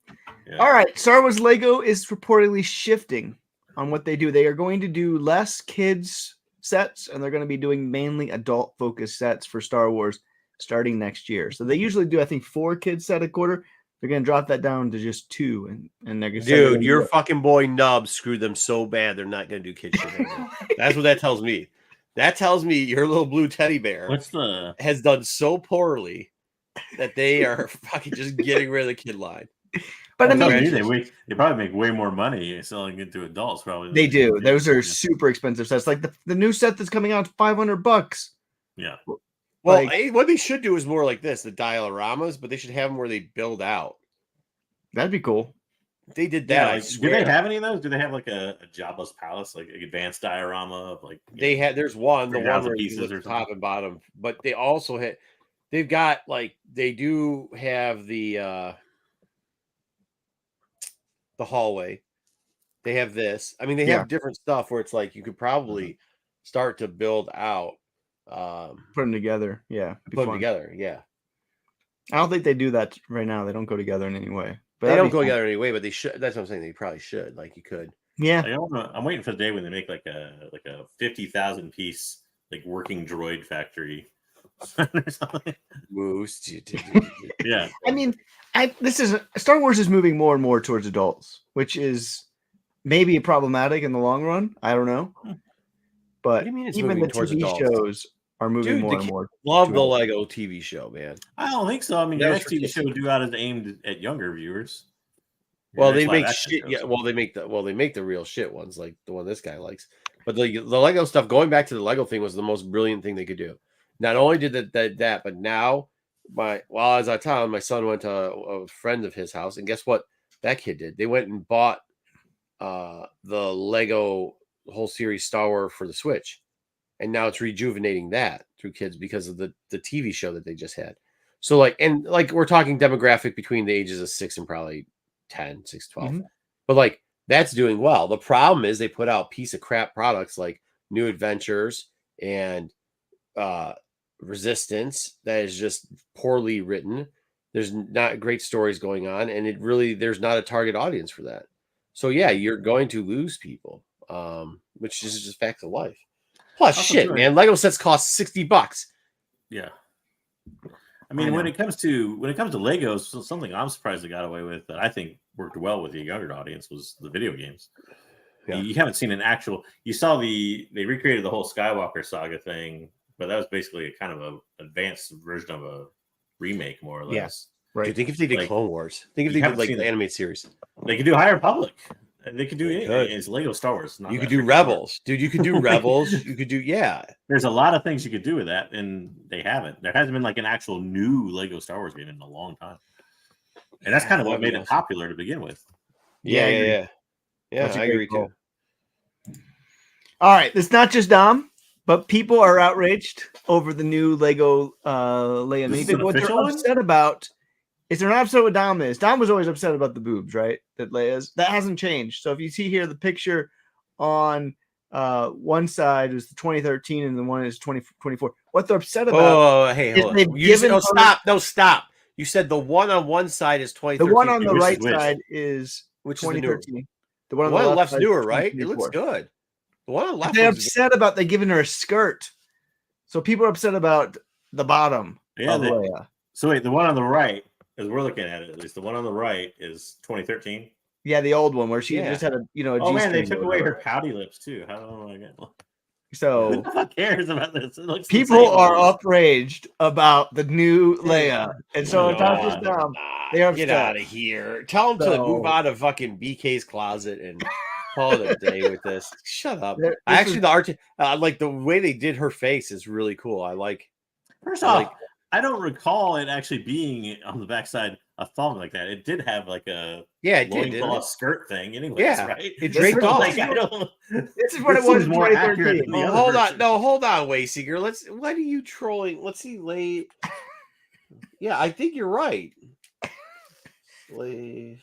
A: Yeah.
C: All right, Star Wars Lego is reportedly shifting on what they do. They are going to do less kids sets, and they're going to be doing mainly adult focused sets for Star Wars starting next year. So they usually do, I think, 4 kids set a quarter. They're going to drop that down to just 2, and they're going to
B: dude, your fucking boy Nub screwed them so bad they're not going to do kid shit anymore. That's what that tells me. That tells me your little blue teddy bear has done so poorly that they are fucking just getting rid of the kid line.
C: But I mean,
A: they probably make way more money selling it to adults. Probably
C: they do. Those are super expensive sets. Like the new set that's coming out, $500.
A: Yeah.
B: Well, what they should do is more like this: the dioramas, but they should have them where they build out.
C: That'd be cool.
B: They did that.
A: Yeah, do they have any of those? Do they have like a Jabba's palace, like an advanced diorama of like?
B: They had. There's one, the one where
A: pieces
B: you look top and bottom, but they also had. They've got like they do have the hallway. They have this. I mean, they have different stuff where it's like you could probably start to build out.
C: Put them together. Yeah.
B: Put them together. Yeah.
C: I don't think they do that right now. They don't go together in any way. But
B: they don't go together anyway, but they should. That's what I'm saying. They probably should. Like you could.
C: Yeah.
A: I'm waiting for the day when they make like a 50,000 piece like working droid factory.
B: Moose.
A: Yeah.
C: I mean, Star Wars is moving more and more towards adults, which is maybe problematic in the long run. I don't know. But even the TV shows are moving more and more.
B: Love the Lego TV show, man.
A: I don't think so. I mean, the next TV show do out is aimed at younger viewers.
B: Well, they make shit. Yeah. Well, they make the real shit ones, like the one this guy likes. But the Lego stuff, going back to the Lego thing, was the most brilliant thing they could do. Not only did that, but now as I tell him, my son went to a friend of his house, and guess what? That kid did. They went and bought the Lego whole series Star Wars for the Switch, and now it's rejuvenating that through kids because of the TV show that they just had. So we're talking demographic between the ages of 6 and probably 10, 6, 12. Mm-hmm. But like that's doing well. The problem is they put out piece of crap products like New Adventures and Resistance that is just poorly written. There's not great stories going on, and there's not a target audience for that. So yeah, you're going to lose people, which is just fact of life. Plus, shit, man, Lego sets cost $60.
A: Yeah. I mean, when it comes to Legos, something I'm surprised they got away with that I think worked well with the younger audience was the video games. Yeah. You haven't seen an actual. You saw they recreated the whole Skywalker saga thing, but that was basically a kind of an advanced version of remake, more or
C: Yeah.
A: less.
C: Right.
B: Dude, think if they did
A: Like,
B: Clone Wars. Think if
A: you
B: they did
A: haven't
B: like
A: seen
B: the
A: it.
B: animated series.
A: They could do High Republic. They could do
B: They
A: it.
B: could.
A: It's Lego Star Wars. Not
B: You
A: that
B: could do
A: freaking hard.
B: Rebels, dude. You could do Rebels. You could do
A: There's a lot of things you could do with that, and they haven't. There hasn't been like an actual new Lego Star Wars game in a long time, and that's kind of what made it popular to begin with.
B: Yeah,
C: I agree.
B: yeah.
C: That's a
B: I
C: great
B: agree
C: call.
B: too.
C: All right, it's not just Dom, but people are outraged over the new Lego Leia
A: This is
C: Mini.
A: an
C: What they're
A: official one?
C: upset about is they're not upset what Dom is. Dom was always upset about the boobs, right? That Leia's. That hasn't changed. So if you see here the picture on one side is the 2013 and the one is 2024. What they're upset about
B: Oh, hey,
C: is
B: hold on.
C: they've
B: You just,
C: given
B: oh,
C: her-
B: stop. No, stop. You said the one on one side is
C: the
B: 2013.
C: one on the
A: which is
C: right
A: which?
C: side is
B: which is the newer.
C: 2013. The one
B: The
C: on
B: one
C: the
B: left's
C: left
B: newer,
C: side is
B: right? It looks
C: 2024.
B: good. The one on the left
C: They're
B: looks good.
C: upset about they giving her a skirt. So people are upset about the bottom
A: Yeah.
C: of Leia.
A: So wait, the one on the right, as we're looking at it, at least the one on the right is 2013.
C: Yeah, the old one where she
B: Yeah.
C: just had a a
A: Oh man, they
C: G-string
A: took
C: or
A: away her
C: whatever.
A: pouty lips too. How do I get? Who
C: So
A: the fuck cares about this? It looks the
C: people
A: same
C: are
A: almost.
C: outraged about the new Leia, and so
A: Oh,
C: it's not
A: God.
C: just them.
B: Nah,
C: They are
B: get
C: upset.
B: out of here. Tell them to
C: So-
B: move out of fucking BK's closet and call it a day with this. Shut up.
C: This
B: I actually
C: is-
B: the art like the way they did her face is really cool. I like.
A: First
B: I
A: off,
B: like-
A: I don't recall it actually being on the backside a thong like that. It did have like a
B: Yeah, it did. Didn't
A: loincloth
B: it?
A: skirt thing, anyways,
B: Yeah,
A: right?
B: it
C: This
B: draped
C: is
B: off.
A: Like, I don't.
C: This is what
A: This
C: it was
A: seems
C: in
A: more accurate
C: 2013.
A: than the
B: Oh,
A: other
B: hold on.
A: version.
B: No, hold on, Wayseeker. What are you trolling? Let's see, Lay. Yeah, I think you're right. Slave.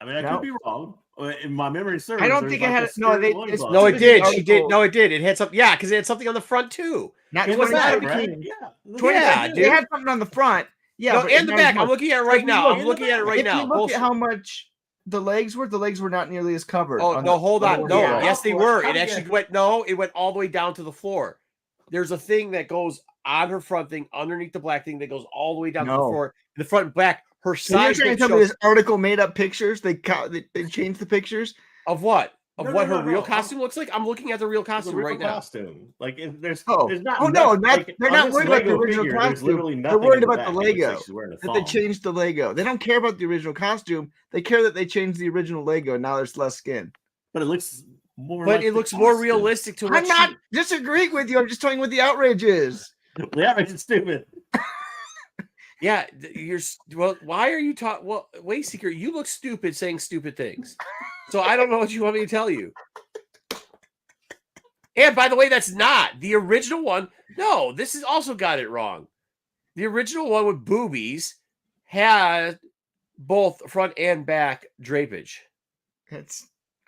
A: I mean, I
C: No.
A: could be wrong. In my memory serves.
C: I don't
A: there's
C: think I
A: like
C: had
A: a
C: it- no,
A: skirt
C: they-
A: loincloth.
C: it's-
B: No, it
C: the
B: did. She did.
C: article-
B: No, it did. It had something. Yeah, because it had something on the front too.
C: Not
A: It was that,
C: 2013.
A: right? Yeah.
B: Yeah,
C: They
B: dude.
C: had something on the front. Yeah,
B: No,
C: but
B: and the
C: not
B: back.
C: as much.
B: I'm looking at it
C: Like,
B: right
C: we
B: now.
C: look-
B: I'm looking at it right
C: if
B: now.
C: you look
B: Bullshit.
C: at how much the legs were not nearly as covered.
B: Oh
C: on
B: no,
C: the-
B: hold
C: on
B: on.
C: the
B: No,
C: right.
B: yes, they
A: Well,
B: were.
A: how
B: It
A: do you-
B: actually went. No, it went all the way down to the floor. There's a thing that goes on her front thing, underneath the black thing that goes all the way down to the
C: No.
B: floor. The front and back. Her
C: So you're
B: side
C: trying to
B: bit
C: tell me
B: shows
C: this article made up pictures? They changed the pictures.
B: of what? Of
A: No,
B: what
A: no,
B: her
A: no,
B: real
A: no.
B: costume looks like. I'm looking at the real
A: It's a
B: costume
A: real
B: right now.
A: costume. Like there's
C: Oh.
A: there's not
C: Oh, no,
A: nothing-
C: not-
A: like,
C: they're
A: on
C: not
A: this
C: worried about the
A: Lego
C: original
A: figure, there's
C: costume.
A: literally
C: They're
A: nothing
C: worried
A: in the
C: about
A: back.
C: the
A: It looks
C: Lego,
A: like she's wearing a
C: That they
A: thong.
C: changed the Lego. They don't care about the original costume. They care that they changed the original Lego. And now there's less skin.
A: But it looks more.
B: But
A: like
B: it
A: the
B: looks more
A: costume.
B: realistic to what
C: I'm not disagreeing with you. I'm just telling you what the outrage is.
A: Yeah, it's stupid.
B: Yeah, you're. Well, why are you talking? Well, Wayseeker, you look stupid saying stupid things. So I don't know what you want me to tell you. And by the way, that's not the original one. No, this has also got it wrong. The original one with boobies had both front and back drapage.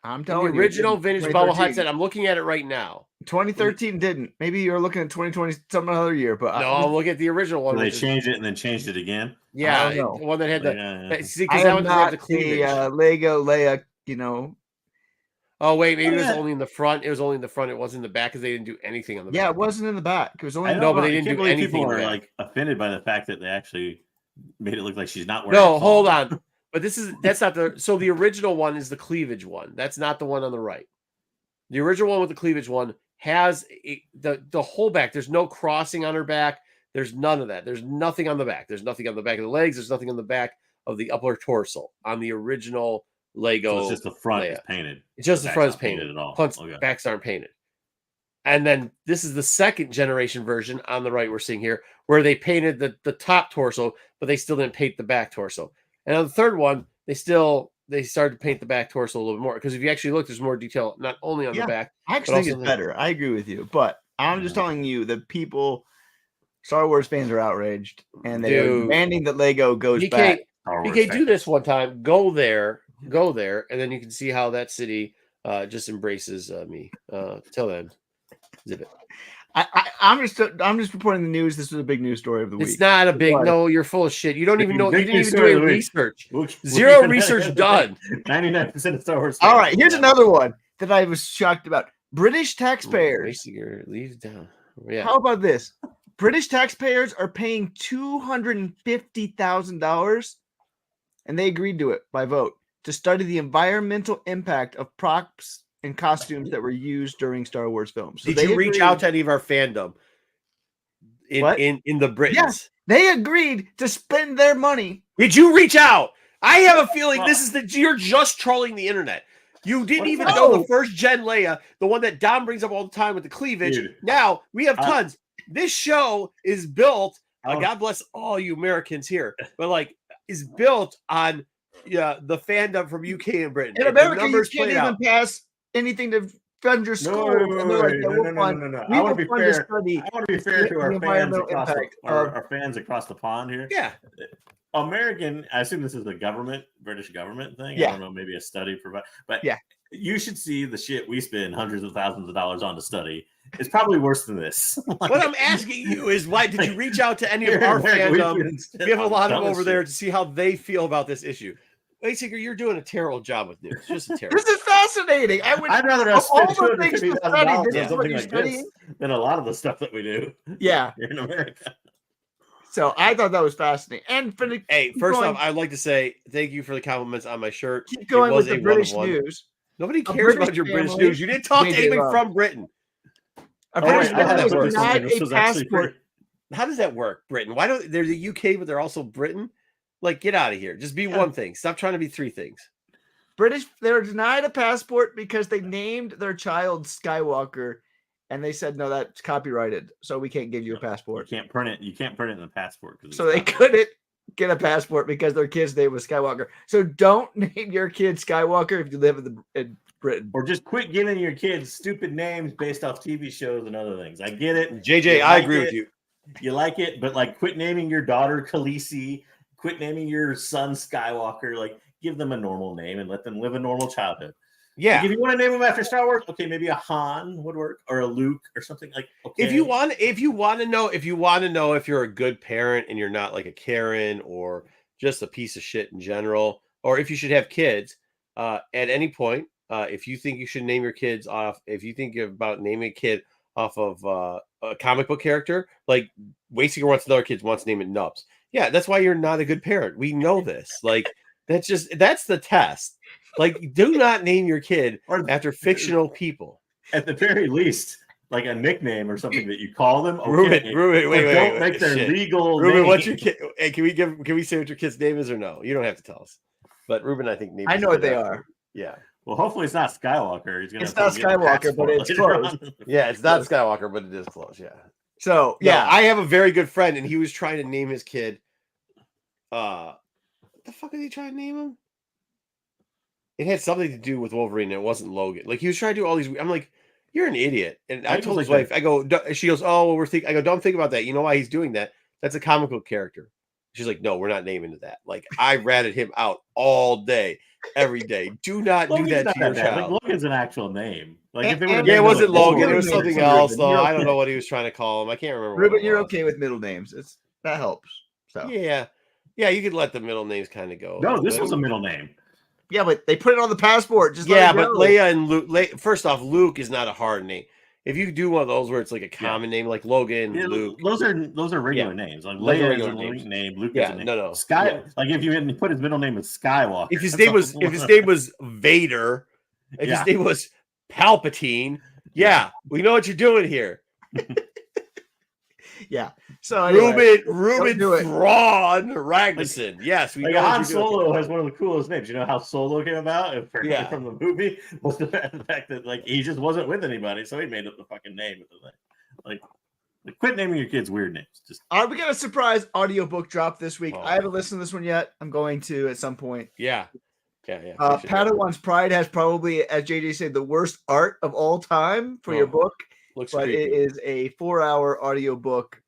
C: I'm
B: The
C: telling you.
B: original
C: it
B: vintage
C: didn't.
B: bubble
C: 2013.
B: hut set. I'm looking at it right now.
C: 2013 didn't. Maybe you're looking at 2020 some other year, but
B: No, I'm looking at the original one.
A: So they
B: which is-
A: changed it and then changed it again.
B: yeah,
C: I don't
B: the one that had the.
A: Yeah.
B: See,
C: I
B: because that
C: am
B: one doesn't have the
C: not
B: cleavage.
C: the Lego Leia.
B: Oh wait, maybe it was
A: Yeah.
B: only in the front. It was only in the front. It wasn't in the back because they didn't do anything on the
C: Yeah,
B: back.
C: it wasn't in the back. It was only
A: I
C: in
A: know,
C: the
B: but they
A: I
B: didn't
A: can't
B: do
A: believe
B: anything
A: people
B: in
A: are
B: that.
A: like offended by the fact that they actually made it look like she's not wearing.
B: No,
A: a
B: hold
A: thong.
B: on. But that's not the. So the original one is the cleavage one. That's not the one on the right. The original one with the cleavage one has the whole back. There's no crossing on her back. There's none of that. There's nothing on the back. There's nothing on the back of the legs. There's nothing on the back of the upper torso on the original Lego.
A: So it's just the front
B: Leia.
A: is painted.
B: It's just the
A: back's
B: front is
A: not painted
B: painted.
A: at all.
B: Front
A: Okay.
B: backs aren't painted. And then this is the second generation version on the right we're seeing here, where they painted the top torso, but they still didn't paint the back torso. And on the third one, they started to paint the back torso a little bit more. Because if you actually look, there's more detail, not only on
C: Yeah.
B: the back.
C: I actually think
B: also
C: it's better. I agree with you, but I'm just telling you that Star Wars fans are outraged, and they are
B: Dude.
C: demanding that Lego goes back.
A: Star Wars
B: BK, do
A: fans.
B: this one time. Go there, and then you can see how that city just embraces me. Till then, zip it.
C: I'm just reporting the news. This was a big news story of the week.
B: It's not a big.
C: was.
B: No, you're full of shit. You don't even know. You
A: Big
B: didn't
A: news
B: even
A: story
B: do
A: of
B: any
A: the week.
B: research.
A: We'll
B: Zero
A: keep it-
B: research done.
A: 99% of Star Wars.
C: All
A: fans
C: right, here's
A: do that.
C: another one that I was shocked about. British taxpayers.
B: Wayseeker, leave down. Yeah.
C: How about this? British taxpayers are paying $250,000, and they agreed to it by vote to study the environmental impact of props and costumes that were used during Star Wars films. So
B: Did
C: they
B: you reach
C: agreed-
B: out to any of our fandom
C: What?
B: in the Britons?
C: They agreed to spend their money.
B: Did you reach out? I have a feeling you're just trolling the internet. You didn't even know the first gen Leia, the one that Dom brings up all the time with the cleavage.
A: Dude,
B: now we have tons. This show is built. God bless all you Americans here, but like is built on the fandom from UK and Britain.
C: In America, you can't even pass anything to fund your school.
A: No. I want to be fair. I want to be fair to our fans across our fans across the pond here.
B: Yeah.
A: American, I assume this is a British government thing.
C: Yeah.
A: I don't know, maybe a study provide, but
C: yeah,
A: you should see the shit we spend hundreds of thousands of dollars on to study. It's probably worse than this.
B: What I'm asking you is, why did you reach out to any of our fandom? We have a lot of them over there to see how they feel about this issue. Basically, you're doing a terrible job with news. Just a terrible.
C: This is fascinating.
A: I'd rather have spent
C: $250,000
A: something like this than a lot of the stuff that we do.
C: Yeah,
A: here in America.
C: So I thought that was fascinating. And
B: first off, I'd like to say thank you for the compliments on my shirt.
C: Keep going with the British news.
B: Nobody cares about your British news. You didn't talk to anyone from Britain.
C: A British family was denied a passport.
B: How does that work, Britain? Why don't they're the UK, but they're also Britain? Like, get out of here. Just be one thing. Stop trying to be three things.
C: They were denied a passport because they named their child Skywalker. And they said, no, that's copyrighted, so we can't give you a passport.
A: You can't print it. You can't print it in the passport.
C: So they couldn't get a passport because their kid's name was Skywalker. So don't name your kid Skywalker if you live in Britain.
A: Or just quit giving your kids stupid names based off TV shows and other things. I get it.
B: JJ, I agree with you.
A: You like it, but like quit naming your daughter Khaleesi. Quit naming your son Skywalker. Like give them a normal name and let them live a normal childhood.
B: Yeah.
A: Like if you want to name them after Star Wars, okay, maybe a Han would work or a Luke or something like. Okay.
B: If you want to know if you're a good parent and you're not like a Karen or just a piece of shit in general, or if you should have kids, at any point, if you think you should name your kids off, if you think about naming a kid off of a comic book character, like Wayseeker wants another kid wants to name it Nubs. Yeah, that's why you're not a good parent. We know this. Like that's the test. Like, do not name your kid after fictional people.
A: At the very least, like a nickname or something that you call them. Okay.
B: Ruben, wait,
A: don't make their legal
B: Ruben,
A: name.
B: what's your kid? Hey, can we say what your kid's name is or no? You don't have to tell us. But Ruben, I think
C: I know what they are.
B: Yeah.
A: Well, hopefully it's not Skywalker.
C: It's not Skywalker, but it's close.
B: Yeah, it's not Skywalker, but it is close. Yeah.
C: So
B: yeah, I have a very good friend, and he was trying to name his kid. What the fuck is he trying to name him? It had something to do with Wolverine, and it wasn't Logan. Like he was trying to do all these. I'm like, you're an idiot. And I told his wife, I go, she goes, oh, well, I go, don't think about that. You know why he's doing that? That's a comic book character. She's like, no, we're not naming it that. Like I ratted him out all day, every day. Do not do that to your child.
A: Like, Logan's an actual name. Like if
B: it wasn't Logan, it was something else. Though I don't know what he was trying to call him. I can't remember.
C: Ruben, you're okay with middle names. That helps. So
B: yeah, you could let the middle names kind of go.
A: No, this was a middle name.
C: Yeah, but they put it on the passport. Just
B: but Leia and Luke. First off, Luke is not a hard name. If you do one of those where it's like a common name, like Logan, Luke,
A: those are regular names. Like Leia is a name. Luke is a name.
B: No.
A: Like if you put his middle name as Skywalker.
B: If his name was Vader, if his name was Palpatine, we know what you're doing here.
C: Yeah. So anyway,
B: Ruben Thrawn Ragnarsson. Yes, we
A: like
B: know
A: Han Solo has one of the coolest names. You know how Solo came about from the movie was the fact that like he just wasn't with anybody, so he made up the fucking name of the thing. Like quit naming your kids weird names. Just
C: we got a surprise audiobook drop this week. I haven't listened to this one yet. I'm going to at some point.
B: Yeah.
C: Padawan's Pride has probably, as JJ said, the worst art of all time for your book. But creepy. It is a 4-hour audiobook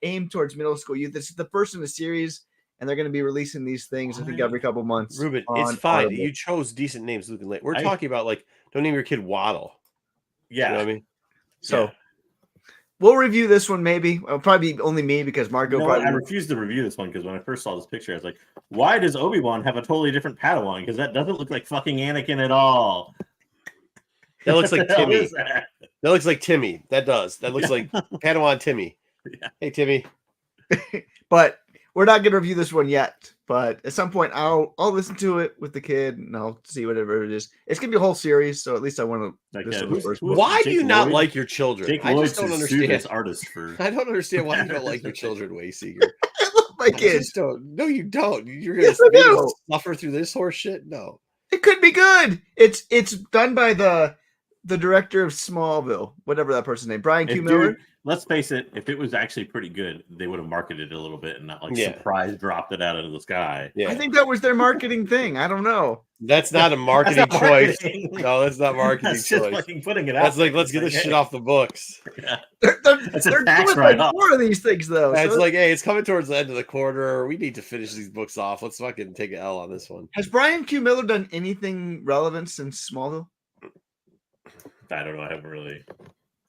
C: aimed towards middle school youth. This is the first in the series, and they're going to be releasing these things, I think, every couple months.
B: Ruben, it's fine. Audible. You chose decent names, Luke and Leia. We're talking about, like, don't name your kid Waddle.
A: Yeah.
B: You know what I mean?
C: So we'll review this one, maybe. It'll probably be only me because Margot
A: I refused to review this one because when I first saw this picture, I was like, why does Obi-Wan have a totally different Padawan? Because that doesn't look like fucking Anakin at all.
B: That looks like Timmy. That looks like Timmy. That does. That looks like Padawan Timmy. Yeah. Hey, Timmy.
C: But we're not going to review this one yet, but at some point I'll listen to it with the kid and I'll see whatever it is. It's going to be a whole series, so at least I want to
A: Like,
C: listen
A: yeah,
C: to the
A: who's-
C: first
A: who's-
C: book.
B: Why do you
A: Jake
B: not
A: Lloyd?
B: like your children?
A: Jake
B: I
A: Lloyd
B: just don't
A: sued
B: understand.
A: this artist for.
B: I don't understand why you don't like your children, Wayseeker.
C: I love my
B: I
C: kids.
B: just don't. No, you don't. You're
C: Yes,
B: gonna
C: I do.
B: suffer through this horse shit. No.
C: It could be good. It's done by the director of Smallville, whatever that person's name, Brian Q.
A: If,
C: Miller.
A: dude, let's face it, if it was actually pretty good, they would have marketed it a little bit and not like
B: Yeah.
A: surprise dropped it out of the sky.
B: Yeah,
C: I think that was their marketing thing. I don't know.
B: that's not a marketing
A: That's not
B: choice.
A: marketing.
B: No, that's not marketing
A: That's just
B: choice.
A: fucking putting it out.
B: That's like,
A: there.
B: let's get this
A: It's
B: shit
A: like,
B: off the books.
A: hey,
C: They're
A: That's a
C: they're
A: tax
C: doing like
A: write-off.
C: 4 of these things though.
B: It's
C: so-
B: like, hey, it's coming towards the end of the quarter. We need to finish these books off. Let's fucking take an L on this one.
C: has Brian Q. Miller done anything relevant since Smallville?
A: I don't know. I haven't really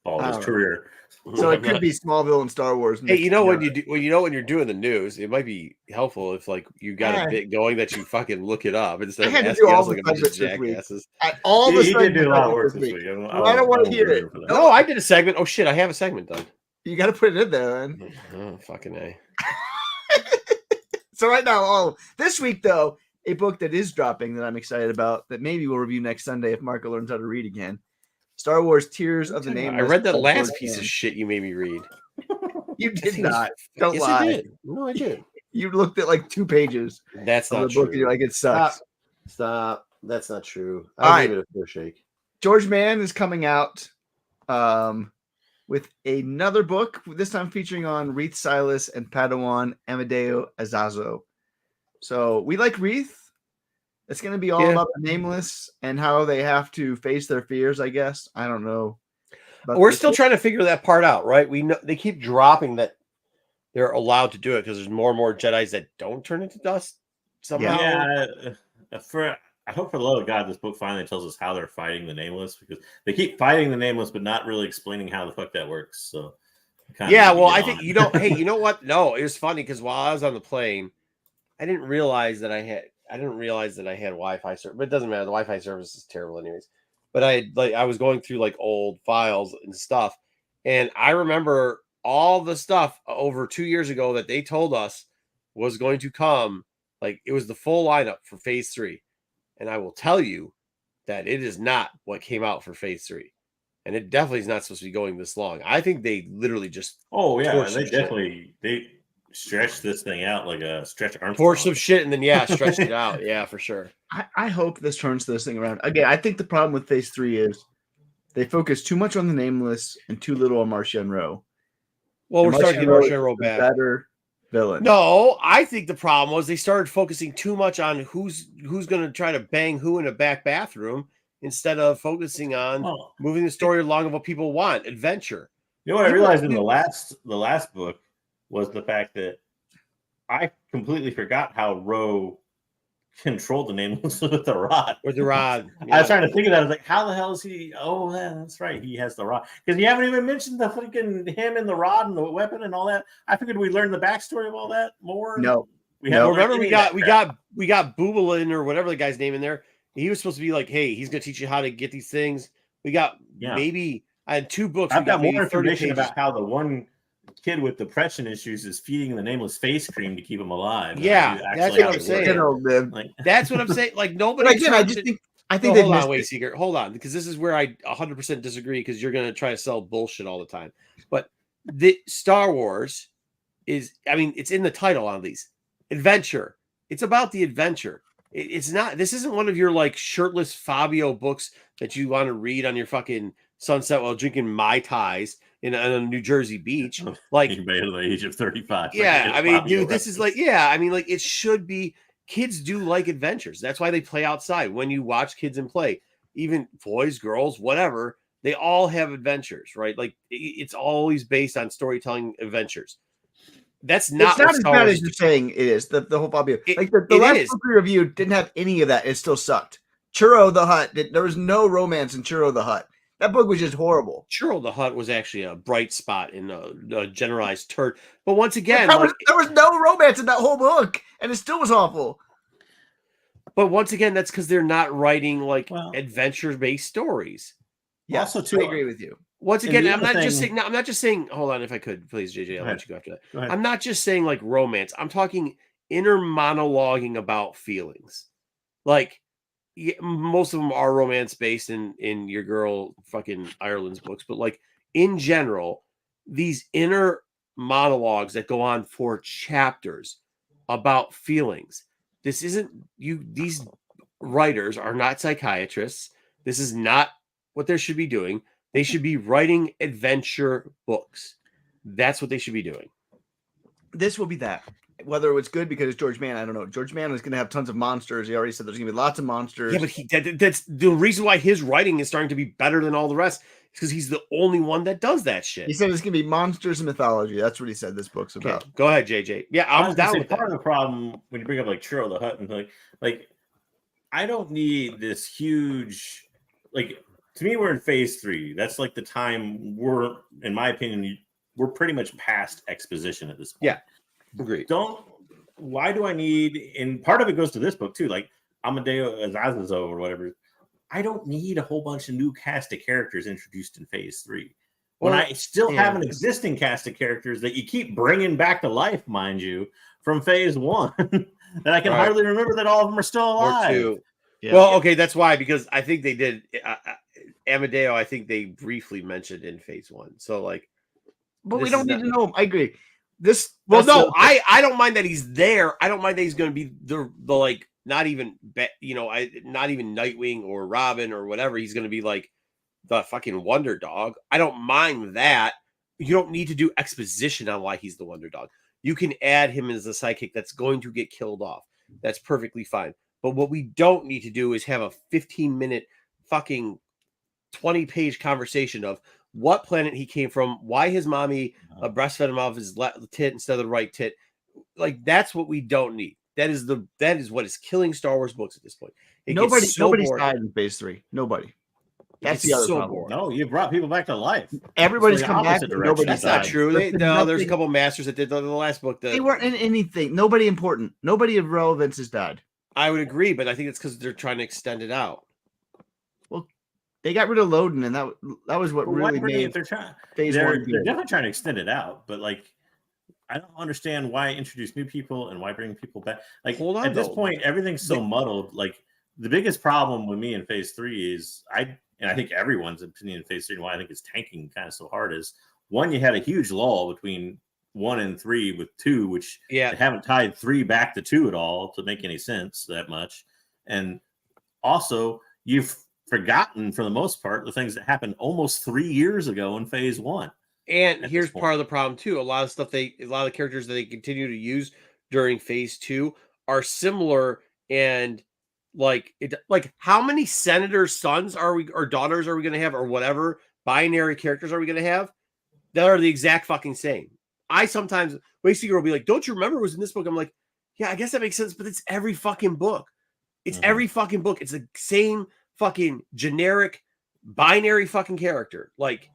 A: followed
C: I
A: his
C: don't know.
A: career.
C: So it could be Smallville and Star Wars.
B: Hey,
C: mixed
B: you know when
C: together.
B: you do, when you're doing the news, it might be helpful if like you got
C: Yeah.
B: a bit going that you fucking look it up instead
C: I
B: of
C: had to
B: asking
C: do all
B: us
C: the
B: like a bunch of
C: segments this week.
B: jackasses.
C: All the
A: He did do a lot of
C: segments
A: work
C: this
A: this
C: week.
A: week.
C: Well, I don't want to hear it.
A: for that.
B: No, I did a segment. Oh shit, I have a segment done.
C: You got to put it in there, man.
B: Oh, fucking A.
C: So right now, this week though, a book that is dropping that I'm excited about that maybe we'll review next Sunday if Marco learns how to read again. Star Wars: Tears of the Nameless.
B: I read that
C: by
B: last
C: George
B: piece
C: Mann.
B: of shit you made me read.
C: You did not. Don't
B: Yes,
C: lie.
B: I did. No, I did.
C: You looked at like 2 pages
B: That's
C: of
B: not
C: the book and
B: true.
C: you're like, it sucks.
B: Stop. That's not true.
C: All
B: I
C: right.
B: gave it a fair shake.
C: George Mann is coming out with another book, this time featuring on Wreath Silas and Padawan Amadeo Azazo. So we like Wreath. It's going to be all
B: Yeah.
C: about the Nameless and how they have to face their fears, I guess. I don't know. about
B: We're
C: this
B: still
C: book.
B: trying to figure that part out, right? We know they keep dropping that they're allowed to do it because there's more and more Jedis that don't turn into dust somehow.
A: Yeah, I hope for the love of God, this book finally tells us how they're fighting the Nameless, because they keep fighting the Nameless, but not really explaining how the fuck that works. So, kinda
B: Yeah,
A: need to
B: well,
A: get
B: I
A: on
B: think
A: it.
B: you know. Hey, you know what? No, it was funny because while I was on the plane, I didn't realize that I had Wi-Fi service, but it doesn't matter. The Wi-Fi service is terrible, anyways. But I was going through like old files and stuff, and I remember all the stuff over 2 years ago that they told us was going to come. Like it was the full lineup for Phase 3, and I will tell you that it is not what came out for Phase 3. And it definitely is not supposed to be going this long. I think they literally just
A: Oh yeah,
B: torch
A: they
B: some shit.
A: definitely they stretched this thing out like a stretch Armstrong.
B: poured some shit and then stretched it out. Yeah, for sure.
C: I hope this turns this thing around. Again, I think the problem with Phase 3 is they focus too much on the Nameless and too little on Martian Rowe.
B: Well, we're
C: And
B: starting to get
C: Martian
B: Martian
C: Rowe
B: Rowe
C: is the
B: back.
C: better villain.
B: No, I think the problem was they started focusing too much on who's going to try to bang who in a back bathroom instead of focusing on
A: Oh,
B: moving the story along of what people want, adventure.
A: you know what I
B: People-
A: realized in the last book was the fact that I completely forgot how Rowe controlled the Nameless with the rod.
B: With the rod.
A: I was trying to think of that. I was like, how the hell is he? Oh, yeah, that's right. He has the rod. Because you haven't even mentioned the freaking him and the rod and the weapon and all that. I figured we learned the backstory of all that more.
C: No.
A: We
C: No.
A: haven't
B: Remember
A: learned
B: we
A: any of
B: got
A: that
B: we got Boobalin or whatever the guy's name in there. He was supposed to be like, hey, he's gonna teach you how to get these things. We got
A: Yeah.
B: maybe I had 2 books.
A: I've
B: we
A: got
B: maybe
A: more
B: 30
A: information
B: pages.
A: about how the one kid with depression issues is feeding the Nameless face cream to keep him alive. than I
B: Yeah,
A: do
B: that's
A: actually
B: what
A: how
B: I'm
A: it
B: saying.
A: works.
C: You know, the-
A: Like,
B: That's what I'm saying. Like
C: but
B: nobody.
C: again, I just think
B: No,
C: they
B: hold on,
C: missed
B: wait,
C: it.
B: Seeker. Hold on, because this is where I 100% disagree. Because you're going to try to sell bullshit all the time. But the Star Wars is, I mean, it's in the title on these adventure. It's about the adventure. It's not. This isn't one of your like shirtless Fabio books that you want to read on your fucking sunset while drinking Mai Tais in a New Jersey beach. Like,
A: anybody under the age of 35.
B: yeah, I mean,
A: Fabio
B: dude, this is like,
A: reference.
B: yeah, I mean, like, it should be. Kids do like adventures. That's why they play outside. When you watch kids and play, even boys, girls, whatever, they all have adventures, right? Like, it's always based on storytelling adventures. That's not
C: It's not
B: what
C: as
B: Star
C: bad
B: Wars
C: as you're saying it is. The whole Fabio.
B: It-
C: Like the
B: it
C: last
B: is.
C: book we reviewed didn't have any of that. It still sucked. Churro the Hut. There was no romance in Churro the Hut. That book was just horrible.
B: Churro the Hut was actually a bright spot in a generalized turd. But once again,
C: There
B: like,
C: was no romance in that whole book, and it still was awful.
B: but once again, that's because they're not writing like
A: Well-
B: adventure-based stories.
C: Yeah,
A: Also, too,
C: I agree with you.
B: Once
A: And
B: again,
A: the
B: I'm
A: other
B: not just
A: thing-
B: saying. No, I'm not just saying. Hold on, if I could, please, JJ, I'll
A: Go
B: let you go after that.
A: Go ahead.
B: I'm not just saying like romance. I'm talking inner monologuing about feelings. Like, most of them are romance based in your girl fucking Ireland's books, but like in general, these inner monologues that go on for chapters about feelings. This isn't you. These writers are not psychiatrists. This is not what they should be doing. They should be writing adventure books. That's what they should be doing.
C: This will be that. Whether it's good because it's George Mann, I don't know. George Mann is going to have tons of monsters. He already said there's going to be lots of monsters.
B: Yeah, but that's the reason why his writing is starting to be better than all the rest. Because he's the only one that does that shit.
C: He said it's going to be monsters and mythology. That's what he said this book's
B: Okay,
C: about.
B: go ahead, JJ. Yeah,
A: I
B: I'm
A: was gonna
B: down
A: say,
B: with
A: part
B: that.
A: of the problem when you bring up like Churro the Hut and like I don't need this huge like to me we're in phase 3. That's like the time we're, in my opinion, we're pretty much past exposition at this point.
B: Yeah. Agreed.
A: Why do I need, and part of it goes to this book too, like Amadeo Azazo or whatever. I don't need a whole bunch of new cast of characters introduced in phase 3. When I still have an existing cast of characters that you keep bringing back to life, mind you, from phase 1, that I can hardly remember that all of them are still alive.
B: Or 2.
C: Yeah.
B: Well, okay, that's why, because I think they did Amadeo. I think they briefly mentioned in phase 1. So like,
C: But we
B: this
C: don't
B: is
C: need
B: not-
C: to know him. I agree. This
B: well,
C: that's
B: no,
C: the-
B: I don't mind that he's there. I don't mind that he's going to be the like not even not even Nightwing or Robin or whatever. He's going to be like the fucking Wonder Dog. I don't mind that. You don't need to do exposition on why he's the Wonder Dog. You can add him as a sidekick that's going to get killed off. That's perfectly fine. But what we don't need to do is have a 15-minute fucking 20-page conversation of what planet he came from, why his mommy breastfed him off his left tit instead of the right tit. Like, that's what we don't need. That is what is killing Star Wars books at this point.
C: nobody's died in phase 3. Nobody. That's the other problem.
B: boring.
A: No, you brought people back to life.
C: Everybody's
A: It's the
C: come back.
A: opposite
C: But
A: direction.
C: nobody's
B: That's not
C: died.
B: true.
C: There's
B: There's a
C: nothing-
B: couple masters that did the last book.
C: They weren't in anything. Nobody important. Nobody of relevance has died.
B: I would agree, but I think it's because they're trying to extend it out.
C: They got rid of Loden, and that was what
A: But why
C: really
A: bring it if
C: made
A: they're trying?
C: phase
A: They're
C: 1 good.
A: definitely trying to extend it out, but like, I don't understand why introduce new people and why bring people back. Like,
B: Hold on,
A: at this
B: though.
A: point, everything's so muddled. Like, the biggest problem with me in phase 3 is I think everyone's opinion in phase 3 and why I think it's tanking kind of so hard is, one, you had a huge lull between 1 and 3 with 2, which they haven't tied 3 back to 2 at all to make any sense that much, and also you've forgotten for the most part the things that happened almost 3 years ago in phase 1.
B: And here's part of the problem too. A lot of the characters that they continue to use during phase 2 are similar, and like how many senators' sons are we or daughters are we going to have, or whatever binary characters are we going to have that are the exact fucking same? I sometimes Wasty Girl will be like, "Don't you remember it was in this book?" I'm like, "Yeah, I guess that makes sense," but it's every fucking book. It's every fucking book. It's the same fucking generic binary fucking character. Like,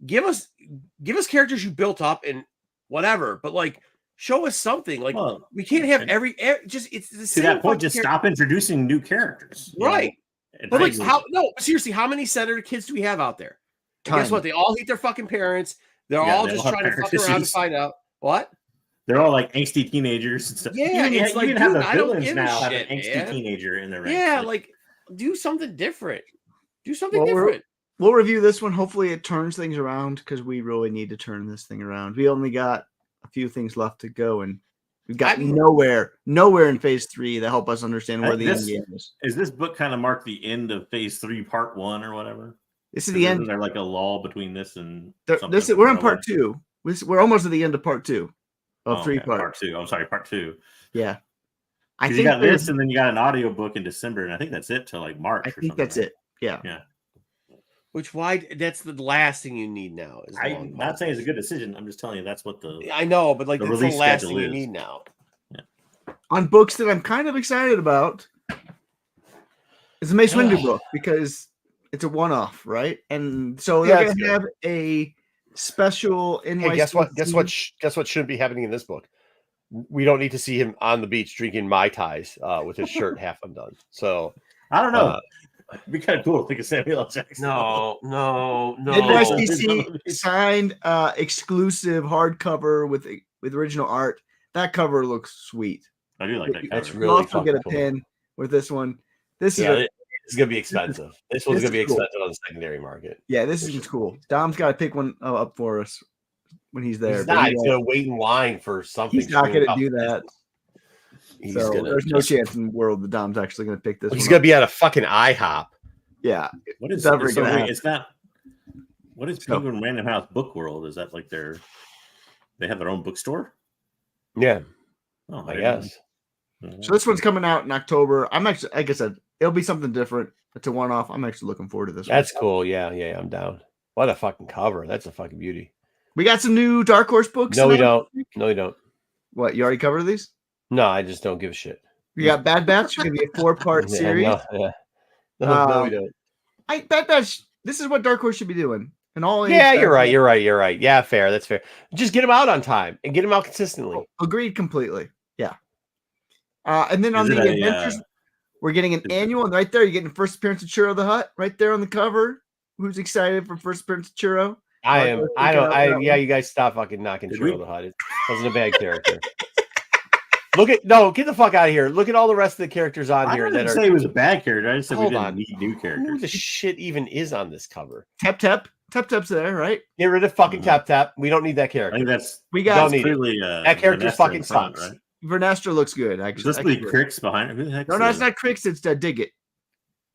B: give us characters you built up and whatever, but like show us something. Like, we can't have every just it's the same.
A: To that point, just stop introducing new characters.
B: Right. But like seriously, how many senator kids do we have out there? And guess what? They all hate their fucking parents. They're all just trying to fuck around to find out what.
A: They're all like angsty teenagers and stuff.
B: Yeah,
A: it's like,
B: dude,
A: have the
B: I don't
A: villains
B: give
A: now
B: a
A: have
B: shit,
A: an angsty
B: man.
A: teenager in their ranks.
B: Yeah, like do something different. Do something different.
C: We'll review this one. Hopefully it turns things around, because we really need to turn this thing around. We only got a few things left to go, and we've got nowhere in phase 3 to help us understand where the end game is.
A: Is this book kind of mark the end of phase 3 part 1 or whatever?
C: This is the end.
A: Is there like a lull between this and
C: we're on part 2. We're almost at the end of part 2 of 3 parts.
A: Part 2. I'm sorry, part 2.
C: Yeah.
A: I think you got this, and then you got an audio book in December, and I think that's it till like March.
C: I think that's it. Yeah.
A: Yeah.
B: That's the last thing you need now.
A: I'm not saying it's a good decision. I'm just telling you that's what
B: I know, but like
A: the
B: that's the
A: release
B: last thing
A: schedule
B: you
A: is.
B: need now.
A: Yeah.
C: On books that I'm kind of excited about, it's a Mace Windu book, because it's a one-off, right? And so they're going to have a special NYC.
B: Hey, guess what shouldn't be happening in this book? We don't need to see him on the beach drinking Mai Tais with his shirt half undone. So
A: I don't know. It'd be kind of cool to think of Samuel L. Jackson.
B: No.
C: Midwest
A: Oh.
C: DC signed exclusive hardcover with original art. That cover looks sweet.
A: I do like that.
B: That's
A: cover.
B: really
C: You'll also get a
B: fucking cool.
C: pin with this one. This is
B: Yeah, it's gonna be expensive. This one's
C: this
B: gonna be
C: is cool.
B: expensive on the secondary market.
C: this is cool. Dom's got to pick one up for us when he's there.
B: He's
C: but
B: not.
C: he
B: He's
C: won't.
B: gonna wait in line for something.
C: He's not
B: screwed
C: going to
B: up.
C: do that.
B: He's
C: So
B: gonna.
C: there's no chance in the world that Dom's actually going to pick this
B: He's
C: one
B: gonna
C: up.
B: be at a fucking IHOP.
C: Yeah.
A: What is
C: Never
A: it's, so
C: gonna
A: wait,
C: happen.
A: it's not. What is
C: So-
A: Penguin Random House Book World? Is that like they have their own bookstore?
B: Yeah,
A: Oh,
B: I guess.
C: So this one's coming out in October. I'm actually, like I said, it'll be something different. It's a one-off. I'm actually looking forward to this one.
B: That's cool. Yeah, I'm down. What a fucking cover. That's a fucking beauty.
C: We got some new Dark Horse books.
B: No, we
C: announced.
B: don't. No, we don't.
C: What, you already covered these?
B: No, I just don't give a shit.
C: You got Bad Batch. It's going to be a 4-part
B: Yeah,
C: series.
B: No, we don't.
C: Bad Batch, this is what Dark Horse should be doing. And all
B: Yeah,
C: age
B: you're
C: Bad
B: right.
C: Batch.
B: You're right. Yeah, fair. That's fair. Just get them out on time and get them out consistently.
C: Agreed completely. Yeah. And then on
A: Is
C: the
A: it a,
C: adventures, we're getting an annual, and right there, you're getting first appearance of Churro the Hutt right there on the cover. Who's excited for first appearance of Churro?
B: I am. I don't.
C: Yeah,
B: you guys stop fucking knocking
A: Did
B: Churro
A: we-
B: the Hutt. It wasn't a bad character. Get the fuck out of here. Look at all the rest of the characters on
A: I
B: here
A: didn't
B: that
A: say
B: are.
A: he was a bad character. I just said we
B: Hold
A: didn't
B: on.
A: need new
B: Who
A: characters.
B: the shit even is on this cover?
C: Tep Tep. Tep Tep's there, right?
B: Get rid of fucking
A: Mhm.
B: Tap Tap. We don't need that
A: I
B: character.
A: think that's
C: We
B: Don't
C: got
B: need it.
A: clearly
B: That character
A: Vanessa
B: fucking
A: in front,
B: sucks.
A: right?
C: Vernestra looks good.
A: Is
C: Actually,
A: this the Crix behind it? Who the heck?
C: No, it's not Crix. It's Diggit.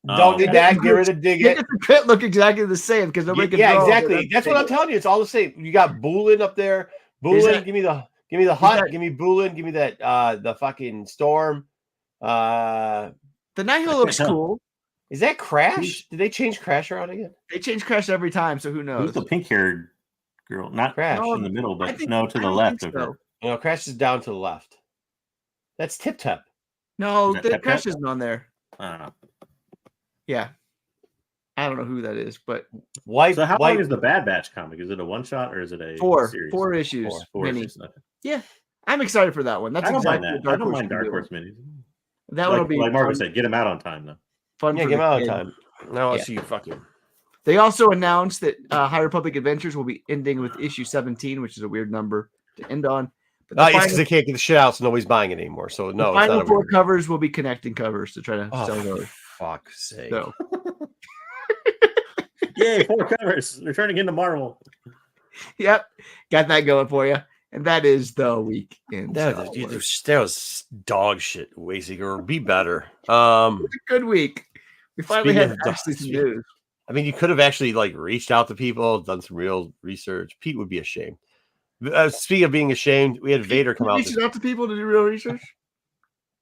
B: Don't need
A: okay.
B: that. Get rid of Dig
C: Diggit
B: It.
C: and Crit look exactly the same because nobody can
B: Yeah,
C: draw.
B: exactly. That's what I'm telling you. It's all the same. You got Boolin up there. Boolin,
C: that-
B: give me the Hut.
C: that-
B: Give me Boolin. Give me that the fucking Storm.
C: The Nihil
A: I
C: looks
A: can't tell.
C: cool.
B: Is that Crash? Did they change Crash around again?
C: They change Crash every time, so who
A: Who's
C: knows?
A: the pink-haired girl? Not
B: Crash.
C: No,
A: in the middle,
C: I
A: but
C: think-
A: no, to
C: I
A: the
C: don't
A: left
C: think
A: of
C: so.
A: her.
B: No, Crash is down to the left. That's Tip Tap.
C: No,
A: Is that
C: the
A: Tep
C: Crash
A: Tep?
C: isn't on there.
A: I don't know.
C: Yeah, I don't know who that is, but
B: White.
A: So how
B: white,
A: long is the Bad Batch comic? Is it a one-shot or is it a
C: four
A: series?
C: issues.
A: Four
C: mini.
A: issues. Okay.
C: I'm excited for that one. That's
A: I don't
C: exactly
A: mind
C: what
A: that. I don't
C: Horse
A: mind
C: should be
A: Dark
C: doing.
A: Horse minis.
C: That one will be
A: Like Marvin
C: fun,
A: said, get them out on time though.
C: fun
B: Yeah,
C: for
B: give
C: the
B: him out
C: kids.
B: time. Now I'll
C: Yeah.
B: see you fucking.
C: They also announced that High Republic Adventures will be ending with issue 17, which is a weird number to end on. But the
B: It's because
C: final,
B: they can't get the shit out, so nobody's buying it anymore. So
C: the
B: no, it's
C: final
B: not a
C: 4
B: weird-
C: covers will be connecting covers to try to
B: Oh,
C: sell those.
B: for fuck's sake.
C: So
A: Yay, 4 covers. Returning into Marvel.
C: yep, got that going for you. And that is the week in Star
B: That
C: Wars.
B: was dog shit, Wayseeker. Be better.
C: It's a good week. We finally
B: Speaking
C: had
B: of
C: actually some
B: speak-
C: news.
B: I mean, you could have actually like reached out to people, done some real research. Pete would be ashamed. Speaking of being ashamed, we had Vader come
C: Pete
B: out.
C: reaches out to people to do real research.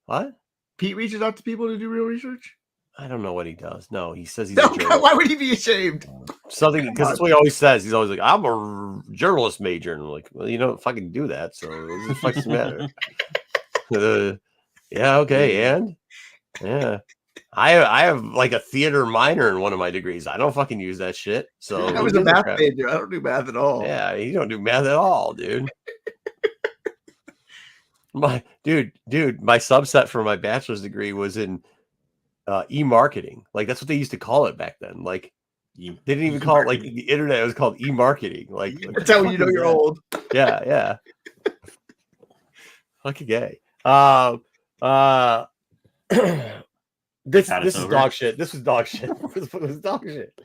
B: What?
C: Pete reaches out to people to do real research.
B: I don't know what he does. No, he says he's
C: No,
B: a
C: God,
B: journalist.
C: why would he be ashamed?
B: Something because that's what he always says. He's always like, "I'm a journalist major," and I'm like, "Well, you don't fucking do that, so what the fuck's the matter?" Yeah, okay, and yeah, I have like a theater minor in one of my degrees. I don't fucking use that shit. So
C: I
B: who
C: was a
B: gives
C: math
B: crap?
C: major. I don't do math at all.
B: Yeah, you don't do math at all, dude. My subset for my bachelor's degree was in e-marketing. Like that's what they used to call it back then. Like they didn't even call it like the internet. It was called e-marketing. Like
C: That's how you know you're old.
B: Yeah. Fucking gay. This
A: Glad
B: is
A: it's over.
B: dog shit. This was dog shit. This was dog shit.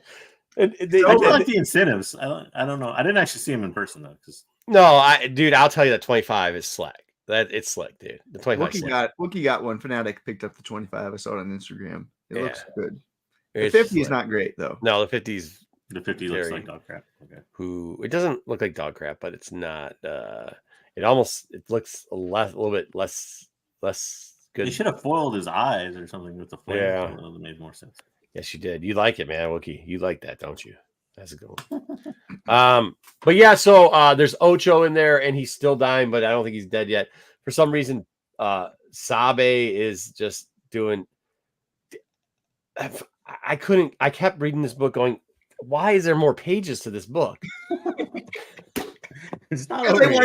B: And
A: I like the incentives. I don't know. I didn't actually see him in person though.
B: dude, I'll tell you that 25 is slack. That it's slick, dude. The 25 is slack.
C: Wookie got one. Fanatic picked up the 25. I saw it on Instagram. It looks good. The
B: It's
C: 50 is
B: slick.
C: not great though.
B: No, the 50s.
A: The 50 looks
B: Very-
A: like dog crap. Okay.
B: It doesn't look like dog crap, but it's not. It looks a little bit less good.
A: They should have foiled his eyes or something with the flame.
B: Yeah.
A: That would have made more sense.
B: Yes, you did. You like it, man, Wookie. You like that, don't you? That's a good one. But yeah, so there's Ocho in there, and he's still dying, but I don't think he's dead yet. For some reason, Sabe is just doing. I kept reading this book, going, why is there more pages to this book?
A: It's not
C: Because
A: over
C: they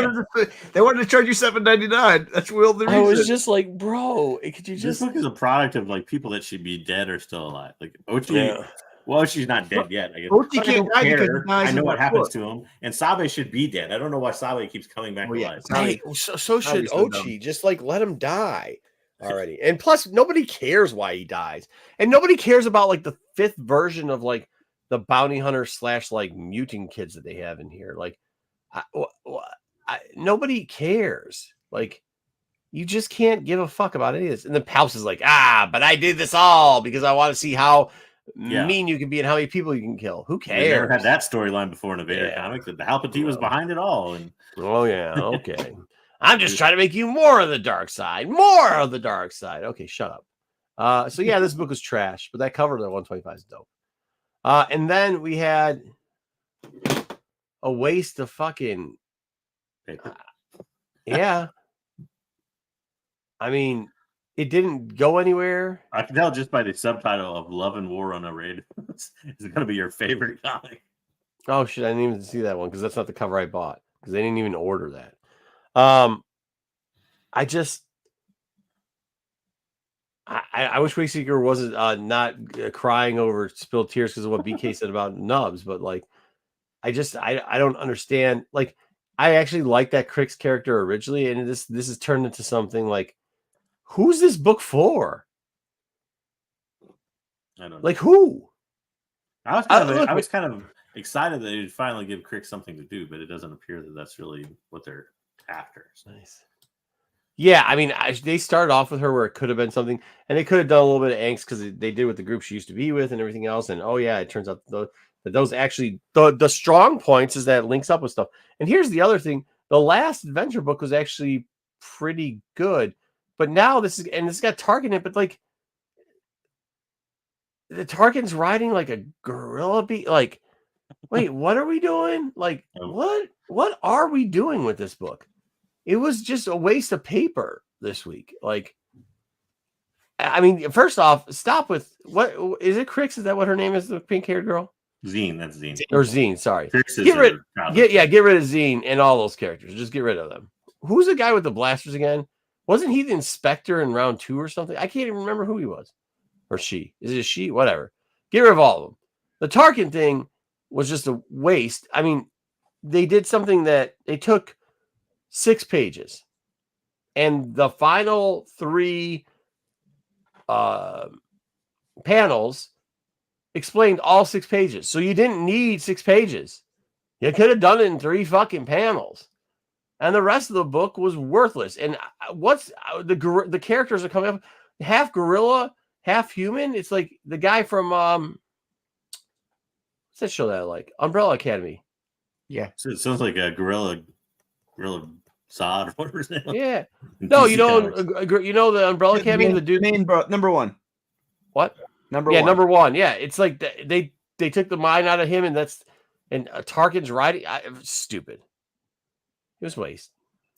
A: yet.
C: wanted to charge you $7.99. That's real the reason.
B: I was just like, bro, could you
A: This
B: just?
A: book is a product of like people that should be dead or still alive. Like Ochi,
B: Yeah.
A: well, Ochi's not dead yet. I guess.
C: Ochi
A: But I
C: can't
A: don't
C: die because he
A: care.
C: dies
A: I
C: in
A: know
C: that
A: what happens
C: book.
A: to him. And Sabe should be dead. I don't know why Sabe keeps coming back
C: Well,
A: to
C: yeah,
A: life.
C: Sabe-
B: Hey, so should
C: Sabe's so dumb.
B: Ochi. Just like let him die already. And plus, nobody cares why he dies, and nobody cares about like the 5th version of like the bounty hunter / like mutant kids that they have in here. Like, nobody cares. Like, you just can't give a fuck about any of this. And the Palps is like, but I did this all because I want to see how mean you can be and how many people you can kill. Who
A: They never
B: cares?
A: had that storyline before in a Vader
B: Yeah.
A: comic. That the Palpatine was behind it all. And
B: Oh yeah, okay. I'm just trying to make you more of the dark side, more of the dark side. Okay, shut up. So yeah, this book was trash, but that cover of the 125 is dope. And then we had a waste of fucking yeah. I mean, it didn't go anywhere.
A: I can tell just by the subtitle of Love and War on a Raid. It's going to be your favorite comic.
B: Oh shit, I didn't even see that one because that's not the cover I bought because they didn't even order that. I wish Wayseeker wasn't not crying over spilled tears because of what BK said about Nubs, but like, I don't understand. Like, I actually liked that Crix character originally, and this has turned into something like, who's this book for?
A: I don't know.
B: Like, who?
A: I was kind of excited that they'd finally give Crix something to do, but it doesn't appear that that's really what they're after. So.
B: Nice. Yeah, I mean, they started off with her where it could have been something, and they could have done a little bit of angst because they did with the group she used to be with and everything else. And oh yeah, it turns out that those actually the strong points is that it links up with stuff. And here's the other thing: the last adventure book was actually pretty good, but now this got Tarkin in it, but like the Tarkin's riding like a gorilla beat. Like, wait, what are we doing? Like, what are we doing with this book? It was just a waste of paper this week. Like, I mean, first off, stop with what is it? Crix? Is that what her name is? The pink-haired girl?
A: Zine, that's Zine.
B: Or Zine, sorry.
A: Crix is
B: Get rid of
A: Zine
B: and all those characters. Just get rid of them. Who's the guy with the blasters again? Wasn't he the inspector in round 2 or something? I can't even remember who he was. Or she. Is it a she? Whatever. Get rid of all of them. The Tarkin thing was just a waste. I mean, they did something that they took 6 pages, and the final 3 panels explained all 6 pages. So you didn't need 6 pages. You could have done it in 3 fucking panels, and the rest of the book was worthless. And what's the characters are coming up half gorilla, half human. It's like the guy from what's that show that I like? Umbrella Academy.
C: Yeah,
A: so it sounds like a gorilla Zod or whatever his name.
B: Yeah. No, you know the Umbrella Academy, the dude.
C: Number 1.
B: What?
C: Number 1.
B: Number 1. Yeah, it's like they took the mind out of him, and Tarkin's riding. Stupid. It was waste.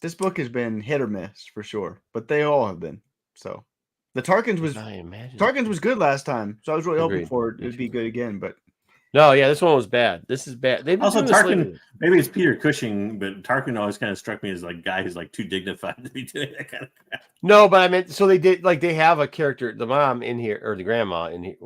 C: This book has been hit or miss for sure, but they all have been. So the Tarkin's was good last time, so I was really hoping for it would be good again. But
B: no, yeah, this one was bad. This is bad. They've
A: also Tarkin. Maybe it's Peter Cushing, but Tarkin always kind of struck me as like a guy who's like too dignified to be doing that kind of crap.
B: No, but I meant so they did like they have a character, the mom in here or the grandma in here.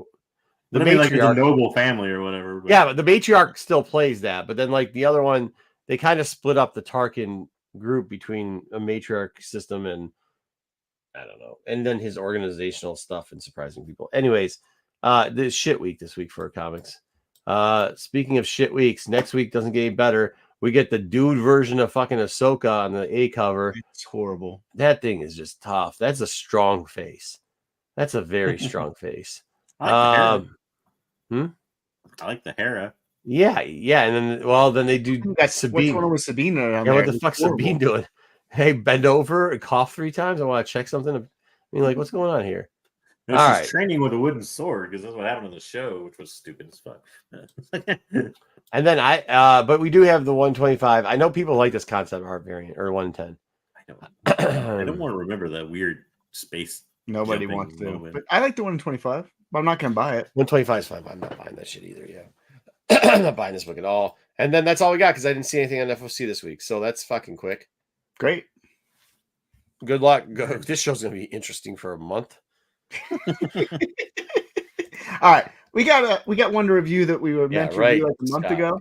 B: The
A: matriarch, like it's a noble family or whatever. But.
B: Yeah, but the matriarch still plays that. But then like the other one, they kind of split up the Tarkin group between a matriarch system and I don't know, and then his organizational stuff and surprising people. Anyways, this shit week this week for comics. Speaking of shit weeks, next week doesn't get any better. We get the dude version of fucking Ahsoka on the A cover.
C: It's horrible.
B: That thing is just tough. That's a strong face. That's a very strong face.
A: I like the Hera.
B: Yeah, and then they do Sabine.
C: What's going on with Sabine?
B: What the fuck's Sabine doing? Hey, bend over and cough 3 times. I want to check something. I mean, like, what's going on here?
A: No, she's right. Training with a wooden sword because that's what happened on the show, which was stupid as fuck.
B: And then but we do have the 125. I know people like this concept art variant or 110.
A: I don't want to remember that weird space.
C: Nobody wants to. Moment. But I like the 125, but I'm not going to buy it.
B: 125 is fine. I'm not buying that shit either. Yeah, I'm not buying this book at all. And then that's all we got because I didn't see anything on FOC this week. So that's fucking quick.
C: Great.
B: Good luck. This show's gonna be interesting for a month.
C: All right, we got one to review that we were meant to review like a month ago,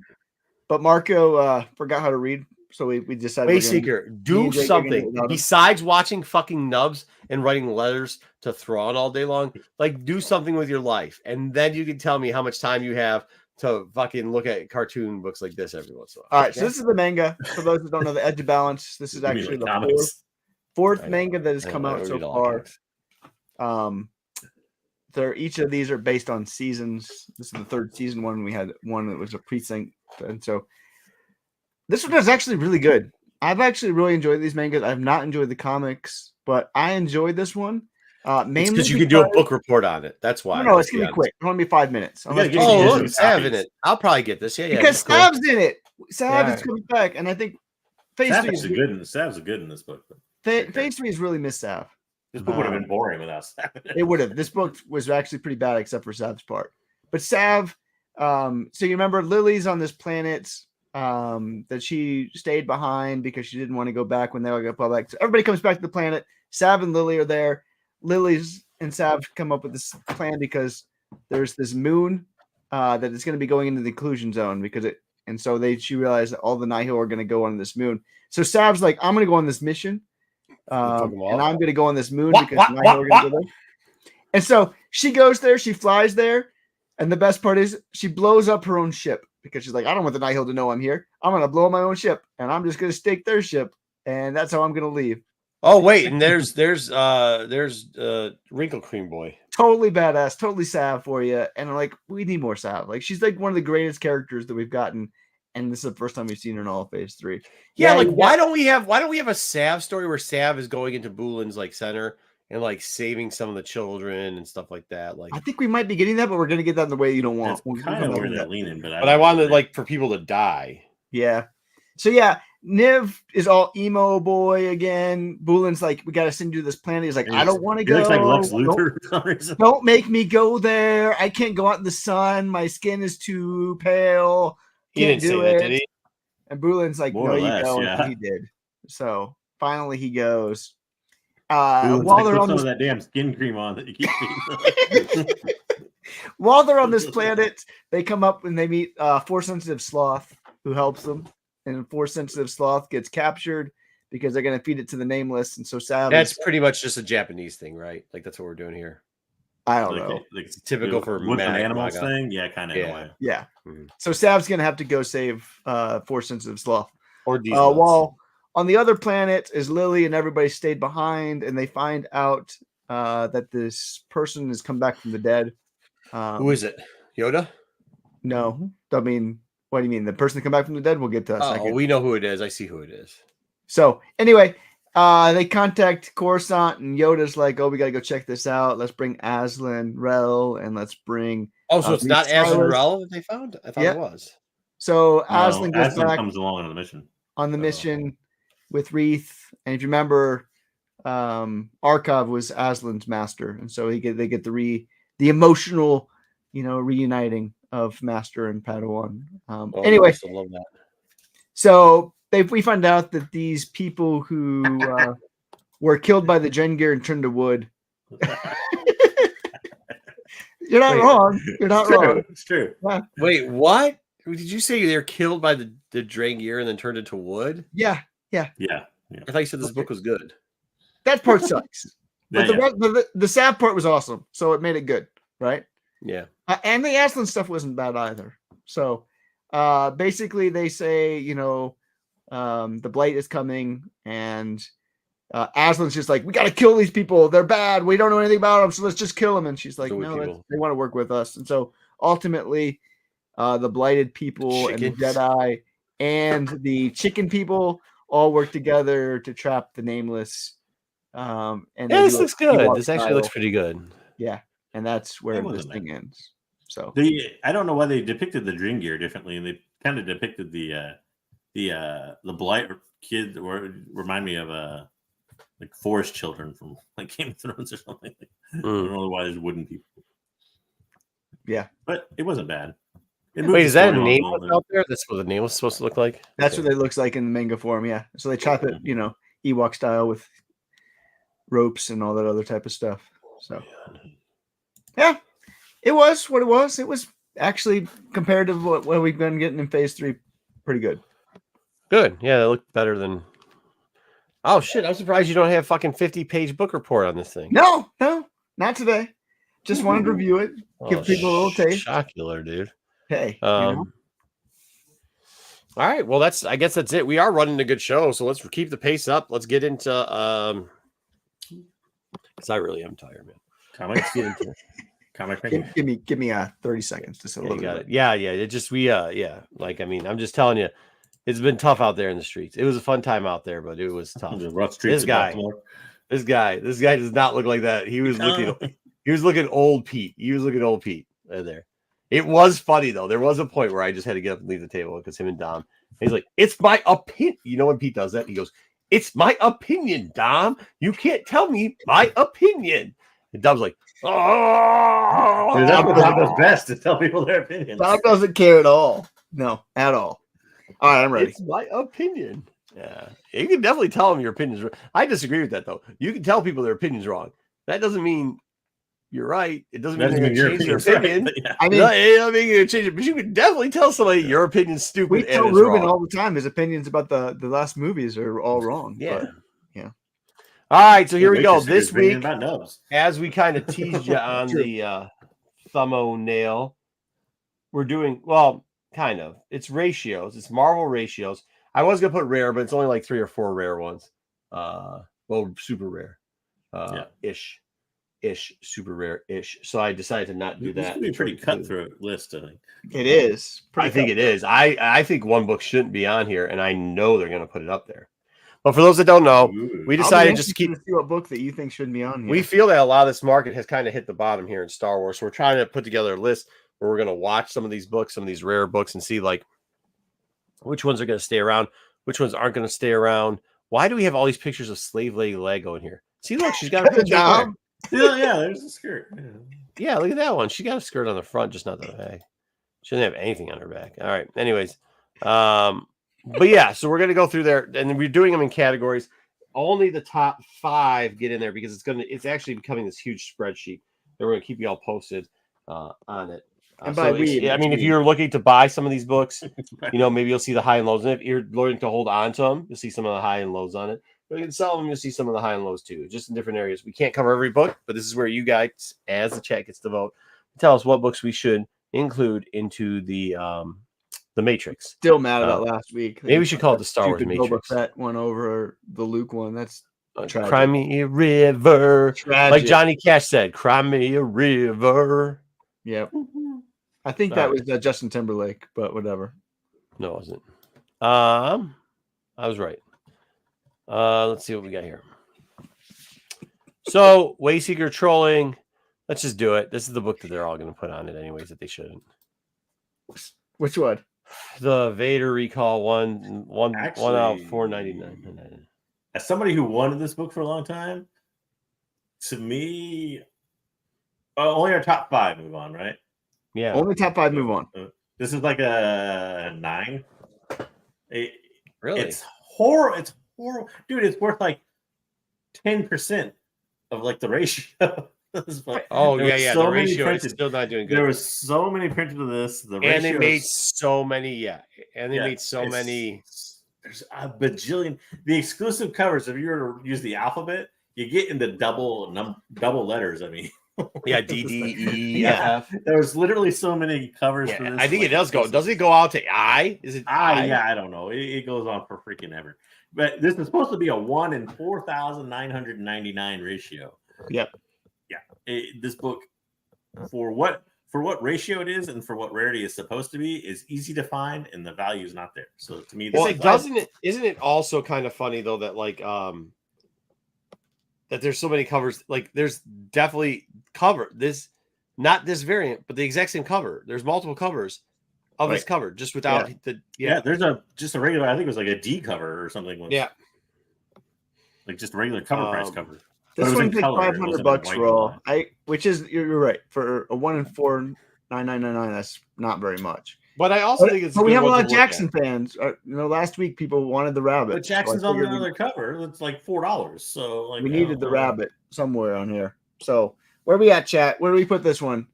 C: but Marco forgot how to read, so we decided.
B: Wayseeker, do something besides watching fucking nubs and writing letters to Thrawn all day long. Like, do something with your life, and then you can tell me how much time you have to fucking look at cartoon books like this every once in a while.
C: All right, so this is the manga. For those that don't know, the Edge of Balance. This is actually the fourth manga that has come out so far. Each of these are based on seasons. This is the third season one. We had one that was a precinct, and so this one is actually really good. I've actually really enjoyed these mangas. I've not enjoyed the comics, but I enjoyed this one. Mainly
B: because you can do a book report on it. That's why.
C: No, it's gonna be quick. It's only 5 minutes.
B: Look, Sav in it. I'll probably get this. Yeah,
C: because Sav's in it. Sav is coming back, and I think
A: Phase 3 is good. Sav's good in this book.
C: Phase 3 is really missed Sav.
A: This book would have been boring without Sav.
C: It would have. This book was actually pretty bad except for Sav's part. But Sav, so you remember Lily's on this planet that she stayed behind because she didn't want to go back when they all got brought back. So everybody comes back to the planet. Sav and Lily are there. Lily's and Sav come up with this plan because there's this moon that is going to be going into the inclusion zone she realized that all the Nihil are going to go on this moon. So Sav's like, I'm going to go on this mission. And I'm going to go on this moon because Nihil are going to go there. And so she goes there, she flies there, and the best part is she blows up her own ship because she's like, I don't want the Nihil to know I'm here. I'm going to blow up my own ship, and I'm just going to stake their ship, and that's how I'm going to leave.
B: Oh wait, and there's Wrinkle Cream Boy.
C: Totally badass, totally Sav for you. And I'm like, we need more Sav. Like she's like one of the greatest characters that we've gotten, and this is the first time we've seen her in all of Phase 3.
B: Yeah, like why don't we have a Sav story where Sav is going into Boolin's like center and like saving some of the children and stuff like that? Like
C: I think we might be getting that, but we're gonna get that in the way you don't want.
A: That's kind of where they're leaning, but
B: I wanted like for people to die.
C: Yeah. So yeah. Niv is all emo boy again. Boolin's like, we got to send you to this planet. He's like, I don't want to go.
A: Looks like Lex Luthor.
C: Don't make me go there. I can't go out in the sun. My skin is too pale. Can't do it.
B: Did he?
C: And Boolin's like, no, you go. Yeah. He did. So finally he goes.
A: While they're on some of that damn skin cream on that you keep
C: while they're on this planet, they come up and they meet Force Sensitive Sloth, who helps them. And Force Sensitive Sloth gets captured because they're going to feed it to the Nameless. And so Sav.
B: That's pretty much just a Japanese thing, right? Like that's what we're doing here.
C: I don't know.
B: Like it's typical for
A: animals thing. Yeah, kind of.
C: Yeah. Yeah. Mm-hmm. So Sav's going to have to go save Force Sensitive Sloth.
B: Or
C: while on the other planet is Lily and everybody stayed behind, and they find out that this person has come back from the dead.
B: Who is it? Yoda?
C: No. I mean, what do you mean? The person that come back from the dead? We'll get to that second.
B: We know who it is. I see who it is.
C: So anyway, they contact Coruscant, and Yoda's like, "Oh, we got to go check this out. Let's bring Aslan, Rel, and let's bring."
B: Oh, so it's not Aslan Rel that they found? I thought it was.
C: So Aslan goes back.
A: Comes along on the mission.
C: On the mission with Reith, and if you remember, Arkov was Aslan's master, and so they get the emotional, reuniting of Master and Padawan. Anyway,
B: I love that.
C: So we find out that these people who were killed by the Drengir and turned to wood. You're not wrong. You're not wrong.
A: It's true.
C: Yeah.
B: Wait, what? Did you say they're killed by the Drengir and then turned into wood?
C: Yeah.
B: I thought you said this book was good.
C: That part sucks. But the sad part was awesome, so it made it good, right?
B: Yeah.
C: And the Aslan stuff wasn't bad either. So basically they say, the Blight is coming, and Aslan's just like, we got to kill these people. They're bad. We don't know anything about them, so let's just kill them. And she's like, no, they want to work with us. And so ultimately the Blighted people and the Jedi and the chicken people all work together to trap the Nameless. And
B: this looks good. This actually looks pretty good.
C: Yeah. And that's where this thing ends. So
A: I don't know why they depicted the Drengir differently, and they kind of depicted the Blight kid, or remind me of like forest children from like Game of Thrones or something. I don't know why there's wooden people.
C: Yeah,
A: but it wasn't bad. It moves
B: Wait,
A: the
B: is that a
A: story
B: name
A: along
B: out there? That's what the name was supposed to look like?
C: That's
B: Okay.
C: what it looks like in the manga form. Yeah. So they chop it, Ewok style with ropes and all that other type of stuff. So yeah, it was what it was. It was actually compared to what we've been getting in phase 3, pretty good.
B: Good. Yeah, they look better than. Oh shit! I'm surprised you don't have fucking 50-page book report on this thing.
C: No, not today. Just wanted to review it, give people a little taste.
B: Shocular, dude.
C: Hey,
B: All right. Well, I guess that's it. We are running a good show, so let's keep the pace up. Let's get into because I really am tired, man.
A: Comics.
B: Get into
A: Comic.
C: give me 30 seconds to say a
B: you
C: little
B: got
C: bit.
B: it. Yeah. It just Like, I mean, I'm just telling you, it's been tough out there in the streets. It was a fun time out there, but it was tough.
A: The rough streets
B: This
A: of
B: guy.
A: Baltimore.
B: This guy does not look like that. He was looking old Pete. He was looking old Pete right there. It was funny though. There was a point where I just had to get up and leave the table because him and Dom. He's like, "It's my opinion." You know when Pete does that, he goes, "It's my opinion, Dom. You can't tell me my opinion." And Dom's like, "Oh,
A: Dude, that's what Dom does best, to tell people their opinions.
C: Bob doesn't care at all. No, at all. All right, I'm ready.
B: It's my opinion." Yeah, you can definitely tell them your opinion's wrong. I disagree with that though. You can tell people their opinion's wrong. That doesn't mean you're right. It doesn't mean they're going to change their opinion.
A: Right, yeah.
C: I mean,
B: I mean, you're going to change it, but you can definitely tell somebody your opinion's stupid.
C: we
B: and
C: tell
B: it's
C: Ruben
B: wrong.
C: all the time his opinions about the last movies are all wrong.
B: Yeah.
C: but, yeah.
B: All right, so here we go.
A: Racist
B: This
A: opinion
B: week,
A: about nubs.
B: as we kind of teased you on
C: True.
B: the thumbnail, we're doing, well, kind of. It's ratios. It's Marvel ratios. I was going to put rare, but it's only like 3 or 4 rare ones. Well, super rare. Ish, super rare-ish. So I decided to not do
A: This
B: that.
A: would be a pretty cutthroat list, I think.
C: It is.
B: I think it is. I think one book shouldn't be on here, and I know they're going to put it up there. But for those that don't know,
A: Ooh.
B: we decided just to keep.
C: See what book that you think shouldn't be on here.
B: We feel that a lot of this market has kind of hit the bottom here in Star Wars. So we're trying to put together a list where we're going to watch some of these books, some of these rare books, and see like which ones are going to stay around, which ones aren't going to stay around. Why do we have all these pictures of Slave Lady Lego in here? See, look, she's got a picture.
C: Dom.
A: Yeah, there's a skirt.
B: Yeah, look at that one. She got a skirt on the front, just not the back. She doesn't have anything on her back. All right. Anyways, but yeah, so we're gonna go through there, and we're doing them in categories. Only the top 5 get in there because it's actually becoming this huge spreadsheet that we're gonna keep you all posted on it.
C: And by
B: I mean, if you're looking to buy some of these books, maybe you'll see the high and lows. And if you're looking to hold on to them, you'll see some of the high and lows on it. But you can sell them, you'll see some of the high and lows too, just in different areas. We can't cover every book, but this is where you guys, as the chat gets to vote, tell us what books we should include into the Matrix.
C: Still mad about last week.
B: Maybe we should call it the Star Wars
C: Boba
B: Matrix.
C: Fett one over the Luke one. That's tragic.
B: Cry me a river.
C: Tragic.
B: Like Johnny Cash said, cry me a river.
C: Yep. I think that was Justin Timberlake, but whatever.
B: No, it wasn't. I was right. Let's see what we got here. So, Wayseeker Trolling. Let's just do it. This is the book that they're all going to put on it anyways that they shouldn't.
C: Which one?
B: The Vader Recall one out $4.99.
A: As somebody who wanted this book for a long time, to me, only our top 5 move on, right?
B: Yeah.
C: Only top 5 move on.
A: This is like a 9.
B: Really?
A: It's horrible. It's horrible, dude. It's worth like 10% of like the ratio.
B: Oh
A: There
B: yeah.
A: so
B: The
A: many
B: ratio is
A: printed.
B: still not doing good.
A: There was so many printed of this. The
B: and they
A: ratio
B: made
A: is-
B: so many. And they made so
A: it's-
B: many.
A: There's a bajillion. The exclusive covers, if you were to use the alphabet, you get into double letters. I mean,
B: Yeah, D, D, E,
A: Yeah.
B: F.
A: there was literally so many covers for
B: Yeah,
A: this.
B: I think
A: like,
B: it does go. Does it go out to I? Is it I?
A: Yeah, I don't know. It goes on for freaking ever. But this is supposed to be a 1 in 4,999 ratio.
C: Yep.
A: Yeah. This book, for what ratio it is and for what rarity it's supposed to be, is easy to find, and the value is not there. So to me,
B: Well, isn't it also kind of funny though that like that there's so many covers, like there's definitely not this variant, but the exact same cover. There's multiple covers of this cover, just without
A: there's just a regular, I think it was like a D cover or something. Like just a regular cover price cover. But
C: This
A: it was in
C: one's like
A: color, it
C: 500
A: wasn't
C: bucks
A: white
C: for all.
A: and black.
C: Which is, you're right, for a 1 in 4,999. That's not very much.
B: But I also think it's.
C: But we
B: good
C: have a
B: one
C: lot
B: to
C: of
B: look at.
C: Jackson fans. Last week people wanted the rabbit.
A: But Jackson's on the other cover. It's like $4. So like
C: we
A: I
C: needed
A: don't
C: the
A: know.
C: rabbit somewhere on here. So where we at, chat? Where do we put this one?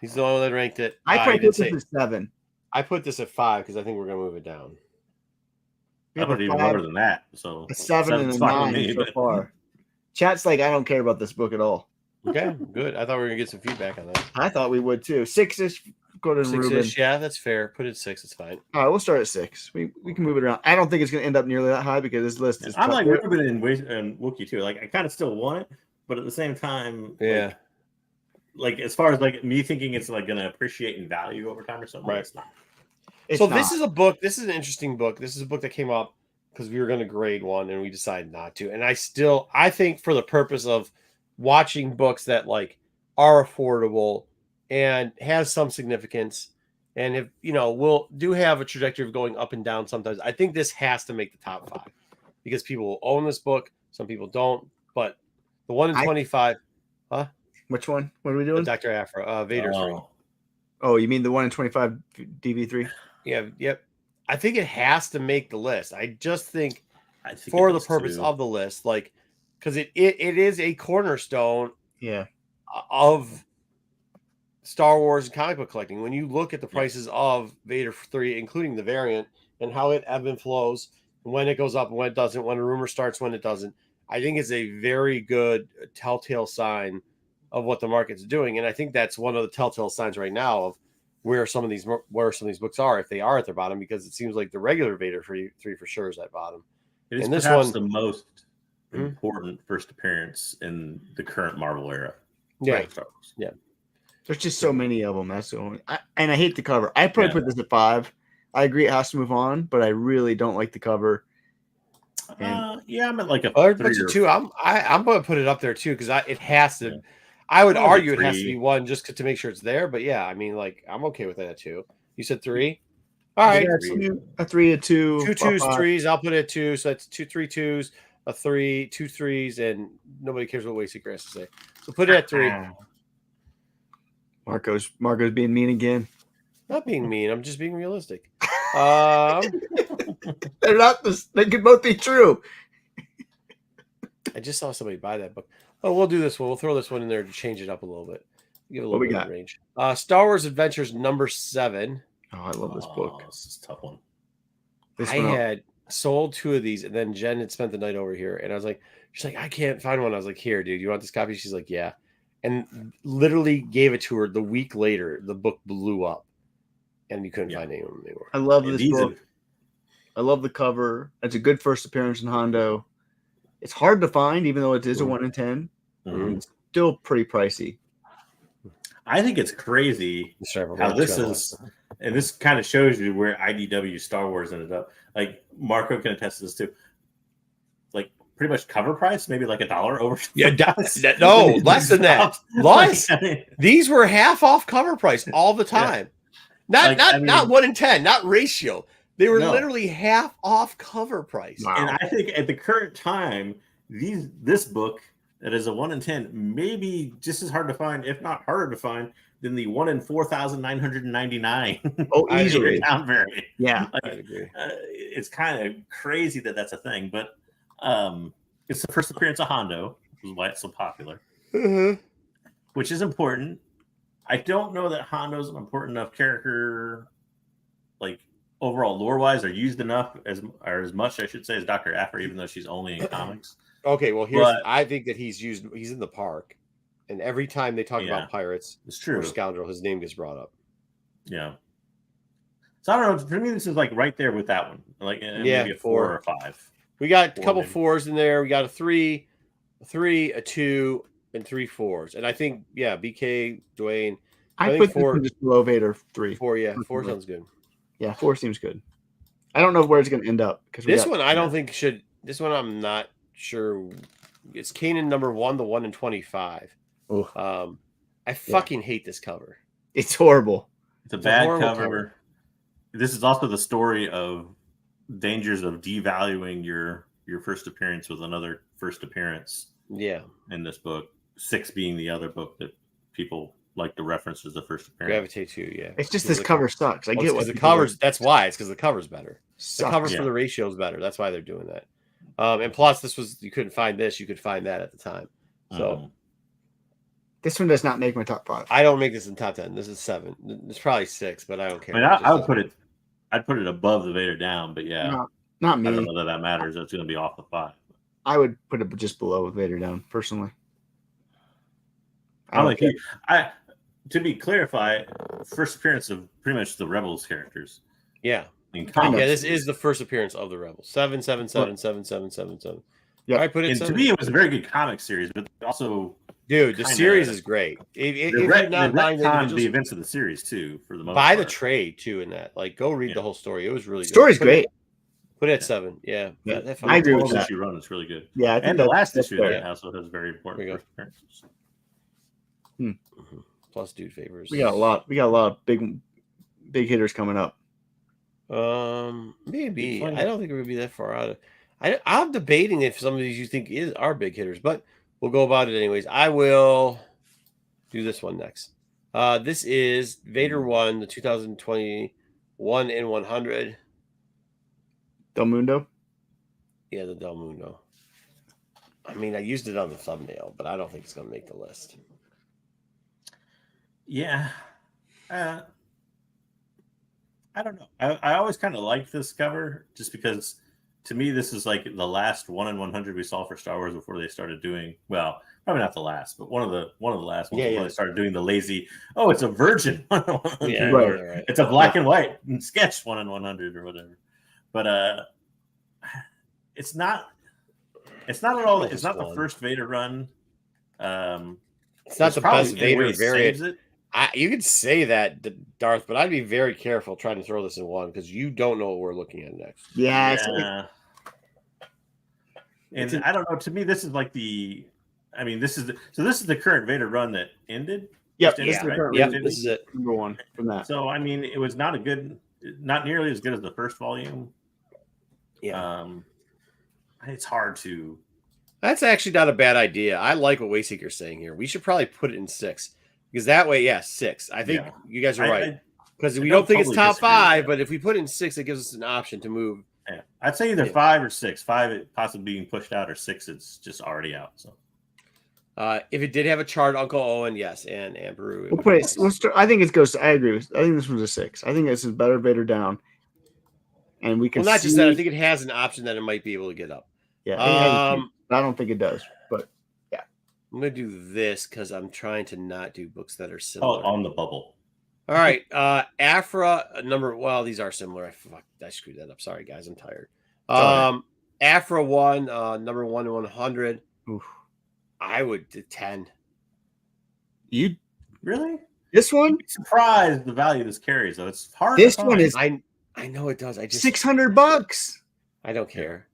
B: He's the one that ranked it.
C: I
B: he
C: probably
B: did
C: put
B: say
C: this at 7.
B: I put this at 5 because I think we're gonna move it down.
C: We
A: I
C: have a
A: put it even
C: 5,
A: lower than that. So
C: a 7 and a
A: seven's fine
C: 9
A: with me,
C: so
A: but-
C: far. Chat's like, I don't care about this book at all.
B: Okay, good. I thought we were gonna get some feedback on that.
C: I thought we would too. 6-ish. Go to Ruben.
B: 6-ish, yeah, that's fair. Put it at 6. It's fine.
C: All right, we'll start at 6. We can move it around. I don't think it's going to end up nearly that high because this list is.
A: I'm
C: tough.
A: like Ruben and Wookie too. Like I kind of still want it, but at the same time,
B: Yeah.
A: Like as far as like me thinking it's like going to appreciate in value over time or something,
B: Right.
A: it's not.
C: It's
B: So
C: not.
B: this is a book. This is an interesting book. This is a book that came up because we were going to grade one and we decided not to. And I think for the purpose of watching books that like are affordable and has some significance, and if will have a trajectory of going up and down sometimes. I think this has to make the top 5 because people will own this book. Some people don't, but the 1 in 25,
C: Which one? What are we doing?
B: Dr. Aphra, Vader 3.
C: Oh, you mean the 1 in 25 DV3?
B: Yeah, yep. I think it has to make the list. I just think
A: I think
B: for
A: it
B: the
A: does,
B: purpose
A: too.
B: of the list, like because it is a cornerstone
C: Yeah.
B: of Star Wars and comic book collecting. When you look at the prices of Vader 3, including the variant, and how it ebb and flows, when it goes up and when it doesn't, when a rumor starts, when it doesn't, I think it's a very good telltale sign of what the market's doing. And I think that's one of the telltale signs right now of where some of these books are, if they are at their bottom, because it seems like the regular Vader 3 for sure is at bottom.
A: It is
B: and this
A: perhaps
B: one-
A: the most
B: Hmm?
A: important first appearance in the current Marvel era.
B: Yeah.
A: Right, Star Wars.
C: There's just so many of them. That's the only. And I hate the cover. I probably put this at 5. I agree it has to move on, but I really don't like the cover.
A: Yeah, I'm at like a
B: Or
A: 3
B: put you
A: or
B: 2. I'm going to put it up there too because it has to.
A: Yeah.
B: I would
A: Probably
B: argue it has to
A: 3.
B: be 1 just to make sure it's there. But yeah, I mean, like I'm okay with that at 2. You said 3. All right,
C: A 3, a 2,
B: 2
C: a
B: 2s,
C: 5.
B: 3s. I'll put it at 2. So that's 2 3 2s, a 3, 2 3s, and nobody cares what Wasted Grass to say. So put it at 3.
C: Marco's being mean again.
B: Not being mean. I'm just being realistic.
C: They're not this. They could both be true.
B: I just saw somebody buy that book. Oh, we'll do this one. We'll throw this one in there to change it up a little bit. Give it a
C: What
B: little
C: we
B: bit of
C: got?
B: range. Star Wars Adventures number 7.
C: Oh, I love this book.
A: This is a tough one.
C: This
B: I
C: one,
B: had sold 2 of these, and then Jen had spent the night over here, and I was like, she's like, I can't find one. I was like, here, dude, you want this copy? She's like, yeah. And literally gave it to her. The week later, the book blew up, and you couldn't find any of them anymore.
C: I love
A: And
C: this
A: these
C: book. I love the cover. It's a good first appearance in Hondo. It's hard to find, even though it is a 1 in 10.
A: Mhm.
C: It's still pretty pricey.
A: I think it's crazy how this is, and this kind of shows you where IDW Star Wars ended up. Like Marco can attest to this too. Like pretty much cover price, maybe like $1 over.
B: Yeah, no, less than that. Less.
A: Like, I mean,
B: These were half off cover price all the time. Not
A: Like, I mean-
B: not 1 in 10, not ratio. They were
A: No.
B: literally half off cover price.
C: Wow.
A: and I think at the current time, this book that is a 1 in 10 maybe just as hard to find, if not harder to find, than the 1 in 4,999.
C: Oh,
B: I
C: easily.
B: agree.
C: Yeah.
A: Yeah,
B: I agree.
A: it's kind of crazy that that's a thing, but it's the first appearance of Hondo, which is why it's so popular, which is important. I don't know that Hondo's an important enough character, like overall lore-wise, or used enough as much, I should say, as Dr. Aphra, even though she's only in comics.
B: Okay, well, here's
A: But-
B: I think that he's in the park, and every time they talk
A: Yeah.
B: about pirates
A: It's
B: or
A: true.
B: scoundrel, his name gets brought up.
A: Yeah. So I don't know. For me, this is like right there with that one. Like
B: Yeah,
A: maybe a
B: 4.
A: 4 or 5.
B: We got a
A: Four,
B: couple
A: maybe.
B: 4s in there. We got a 3, a 2, and 3 4s. And I think, yeah, BK, Dwayne, I
C: I
B: think
C: put this
B: 4.
C: one just below Vader 3.
B: 4, yeah, 4
C: Mhm.
B: sounds good.
C: Yeah, 4 seems good. I don't know where it's going to end up because
B: This one I don't think should. This one I'm not sure. It's Kanan number 1, the 1 in 25.
C: Oh,
B: I fucking hate this cover.
C: it's horrible.
A: It's a
B: It's a
A: bad
B: horrible
A: cover.
B: cover.
A: This is also the story of dangers of devaluing your first appearance with another first appearance
B: Yeah,
A: in this book. 6 being the other book that people like the reference as the first appearance.
B: Gravitate 2, yeah.
C: It's just
B: Because
C: this cover sucks. I
B: Well,
C: get
B: it's
C: what
B: 'cause the
C: people
B: covers. That's why. It's because the cover's better. The
C: sucks.
B: cover
A: Yeah.
B: for the ratio is better. That's why they're doing that. And plus, this was you couldn't find this. You could find that at the time. So
C: This one does not make my top 5.
B: I don't make this in top 10. This is 7. It's probably 6, but I don't care.
A: I mean, I would put it. I'd put it above the Vader down, but yeah,
C: Not
A: I don't
C: me.
A: know that matters. It's going to be off the 5.
C: I would put it just below Vader down personally.
A: I like you. To be clarified, first appearance of pretty much the Rebels characters.
B: Yeah.
A: In
C: Kind
A: comics.
C: of.
B: Yeah, this is the first appearance of the Rebels. 7, 7, 7, 7, 7, 7, 7.
C: Yep.
B: All right, put it
A: And
B: 7.
A: to me, it was a very good comic series, but also
B: Dude, the
A: kinda-
B: series is great. If
A: they
B: you're not buying the
A: retconned the
B: individuals,
A: events of the series too, for the most
B: buy the
A: part.
B: trade too in that. Like, go read the whole story. It was really good.
C: Story's
B: Put
C: great.
B: Put it at 7. Yeah.
C: Yeah,
B: That
C: I agree with
A: Twelve
C: that.
A: issue run is really good.
C: Yeah, I think
A: And the last
C: that's
A: issue
C: fair.
A: that also has very important
B: There you
A: first appearances.
B: Plus dude favors.
C: We got a lot. We got a lot of big hitters coming up.
B: Maybe.
A: Fine.
B: I don't think we're gonna be that far out of. I'm debating if some of these you think are big hitters, but we'll go about it anyways. I will do this one next. This is Vader 1, the 2021 in 100.
C: Del Mundo.
B: Yeah, the Del Mundo. I mean, I used it on the thumbnail, but I don't think it's gonna make the list.
A: Yeah. I don't know. I always kind of like this cover just because to me this is like the last 1 in 100 we saw for Star Wars before they started doing, well, probably not the last, but one of the last ones before they started doing the lazy, oh, it's a virgin 1 in 100
B: Yeah,
C: Right.
B: right.
A: it's a black and white sketch 1 in 100 or whatever. But it's not at all, it's not the first Vader run.
B: It's not the
A: probably
B: best
A: in
B: Vader
A: ways
B: variant.
A: saves it.
B: You could say that, Darth, but I'd be very careful trying to throw this in one because you don't know what we're looking at next.
C: Yeah.
A: Yeah. And I don't know. To me, this is like this is the current Vader run that ended.
C: Yep.
A: Just
C: This is
A: ended,
C: the
A: right?
C: current
B: Yep,
C: release.
B: this is it.
C: Number 1 from that.
A: So I mean, it was not nearly as good as the first volume.
B: Yeah.
A: It's hard to.
B: That's actually not a bad idea. I like what Wayseeker's saying here. We should probably put it in 6 because that way, 6. I think you guys are right because we
A: don't
B: don't think it's
A: totally
B: top
A: disagree with
B: 5,
A: that.
B: but if we put it in 6, it gives us an option to move.
A: Yeah, I'd say either 5 or 6. 5 it possibly being pushed out, or 6 it's just already out. So
B: If it did have a chart, Uncle Owen, yes, and Amberu.
C: We'll put it. I think it goes. I agree with. I think this one's a 6. I think this is better Vader down, and we can.
B: Well, not just that. I think it has an option that it might be able to get up.
C: Yeah. I don't think it does, but
B: I'm gonna do this because I'm trying to not do books that are
A: oh,
B: similar.
A: on the bubble.
B: All right, Afra number. Well, these are similar. I screwed that up. Sorry, guys. I'm tired. Afra 1, number 1 in 100.
C: Oof.
B: I would do 10.
C: you
A: Really?
C: this one.
A: I'm surprised the value this carries though. It's hard.
C: This
A: to
C: one
A: find.
C: is
B: I know it does. I just
C: $600.
B: I don't care.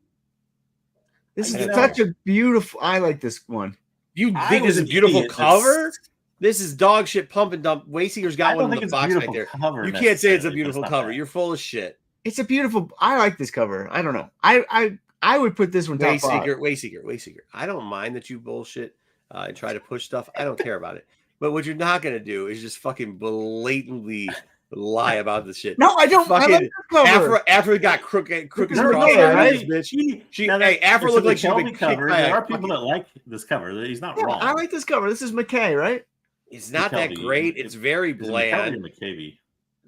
C: This
A: I
C: is
A: know.
C: such a beautiful. I like this one.
B: You
A: I
B: think this
A: was
B: is a
A: an
B: beautiful
A: idiot.
B: cover? This is dog shit pump and dump. Wayseeker's
A: I
B: got
A: don't
B: one in
A: think
B: the
A: it's a
B: box right
A: beautiful
B: there.
A: cover.
B: You can't say it's a
A: necessarily, but
B: beautiful
A: not
B: cover.
A: bad.
B: You're full of shit.
C: It's a beautiful. I like this cover. I don't know. I would put this one top 5.
B: Wayseeker. I don't mind that you bullshit and try to push stuff. I don't care about it. But what you're not gonna do is just fucking blatantly lie about this shit.
C: No, I don't. I like
B: Fucking
C: this cover.
B: After it got crooked
C: Because
B: across
C: Renee,
B: her
C: right?
B: eyes, bitch. She
A: Now
B: hey, Afra
A: so
B: looked
A: the
B: like she'd
A: Kelby
B: been
A: cover.
B: kicked by
A: There
B: a
A: are people
B: fucking-
A: that like this cover. He's not
C: Yeah,
A: wrong.
C: I like this cover. This is McKay, right?
B: It's not that
A: McKelvey.
B: great. It's very
A: Is it McKelvey
B: bland.
A: or McCavey?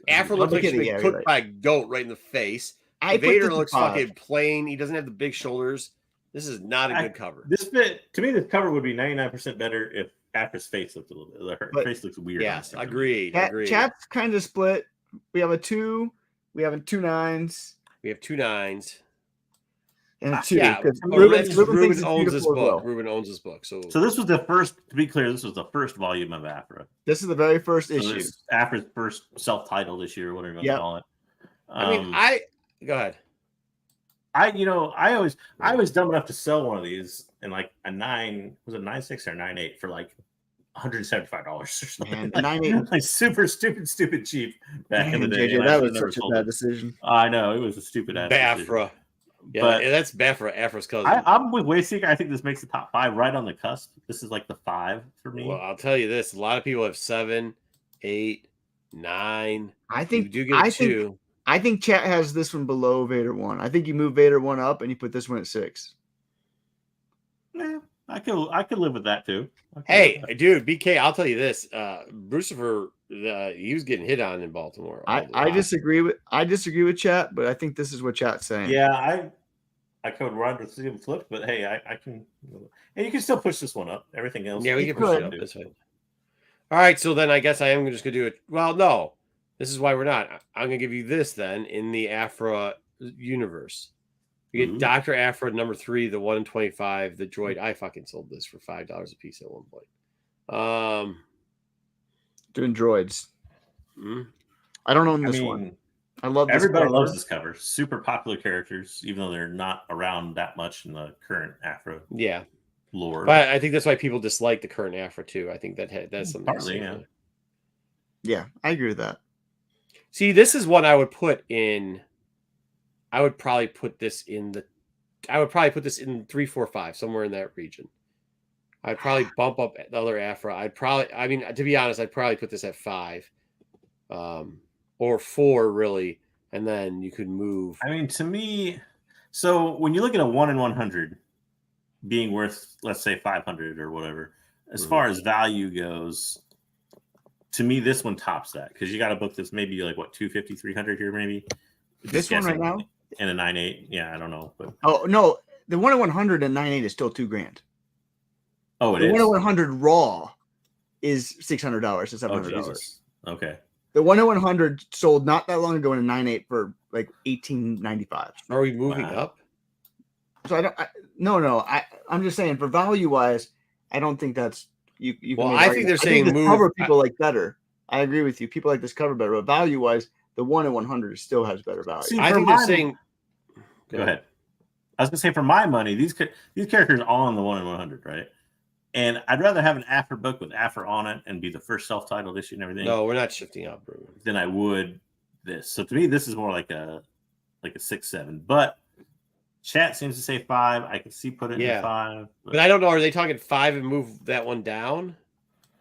B: Afra
C: Oh,
B: looks like she's
C: McKinney,
B: been
C: yeah, you're
B: cooked
C: right.
B: by a goat right in the face.
C: I put
B: Vader
C: this
B: looks
C: at 5.
B: fucking plain. He doesn't have the big shoulders. This is not a good cover.
A: This bit to me, this cover would be 99% better if Afra's face looked a little bit. Her
C: But-
A: face looks weird.
B: Yes,
A: on this.
B: agreed.
C: Chat's kind of split. We have a 2. We have a 2 9s
B: We have 2 9s.
C: and a 2.
B: Yeah,
C: 'cause
A: Ruben
C: thinks
B: Ruben
C: it's
B: owns this
C: beautiful as
B: book.
C: well.
B: Ruben owns this book. So
A: So this was the first. To be clear, this was the first volume of Afra.
C: This is the very first
A: So
C: issue.
A: this is Afra's first self-titled issue, or whatever you want
C: Yep.
A: to call it.
B: I mean, go ahead.
A: I was dumb enough to sell one of these in like a 9.6 or 9.8 for like $175 or something.
C: Man, the 9.8
A: like super stupid cheap back in the day.
C: JJ,
A: and I
C: that
A: should've
C: was
A: never
C: such a
A: sold
C: bad
A: it.
C: decision.
A: I know it was a stupid ass decision.
B: Afra. Yeah,
A: but
B: and that's bad for Afro's cousin.
A: I'm with Wayseeker. I think this makes the top 5 right on the cusp. This is like the 5 for me.
B: Well, I'll tell you this: a lot of people have 7, 8, 9.
C: I
B: You
C: think
B: do get a 2.
C: I think chat has this one below Vader 1. I think you move Vader 1 up and you put this one at 6.
A: Yeah, I could live with that too.
B: Hey, dude, BK, I'll tell you this: Brucifer, he was getting hit on in Baltimore.
C: I disagree with chat, but I think this is what chat's saying.
A: Yeah, I could run to see him flip, but hey, I can, and you can still push this one up. Everything else,
B: Yeah, we
C: You
B: can push
C: could.
B: it up this way. All right, so then I guess I am just gonna do it. Well, no, this is why we're not. I'm gonna give you this then in the Afra universe. You get
A: Mhm.
B: Dr. Afra number 3, the 1 in 25, the droid. I fucking sold this for $5 a piece at one point.
C: Doing droids.
B: mm,
C: I don't own
A: I
C: this
A: mean,
C: one. I love this
A: everybody
C: cover.
A: loves this cover. Super popular characters, even though they're not around that much in the current Afro
B: yeah,
A: lore.
B: but I think that's why people dislike the current Afra too. I think that's something.
A: Partly, yeah.
C: Yeah, I agree with that.
B: See, this is what I would put in. I would probably put this in 3, 4, 5, somewhere in that region. I'd probably bump up the other Afra. To be honest, I'd probably put this at 5, or 4 really, and then you could move.
A: I mean, to me, so when you look at a 1 in 100 being worth, let's say 500 or whatever, as
B: Mhm.
A: far as value goes, to me, this one tops that because you got a book that's maybe like what 250, 300 here, maybe.
C: This one right now?
A: And a 9.8. Yeah, I don't know, but
C: Oh no, the 1 in 100 and 9.8 is still $2,000.
A: oh, it
C: The
A: is.
C: 1 in 100 raw is $600 to
A: Oh,
C: $700.
A: Jesus. Okay.
C: The 1 in 100 sold not that long ago in a 9.8 for like $18.95.
B: Are we moving
A: Wow.
B: up?
C: So I'm just saying for value wise, I don't think that's you. Can
B: Well,
C: make
B: I think
C: arguments.
B: they're saying
C: this
B: move-
C: cover people like better. I agree with you. People like this cover better, but value wise, the 1 in 100 still has better value.
A: See,
B: I
A: for
B: think they're
A: mine-
B: saying.
A: Go ahead. I was gonna say for my money, these characters are all in the 1 in 100, right? And I'd rather have an Afra book with Afra on it and be the first self-titled issue and everything
B: No, we're not shifting up, bro.
A: than I would this. So to me, this is more like a 6, 7. But chat seems to say 5. I can see put it
B: Yeah.
A: in 5.
B: But I don't know. Are they talking 5 and move that one down?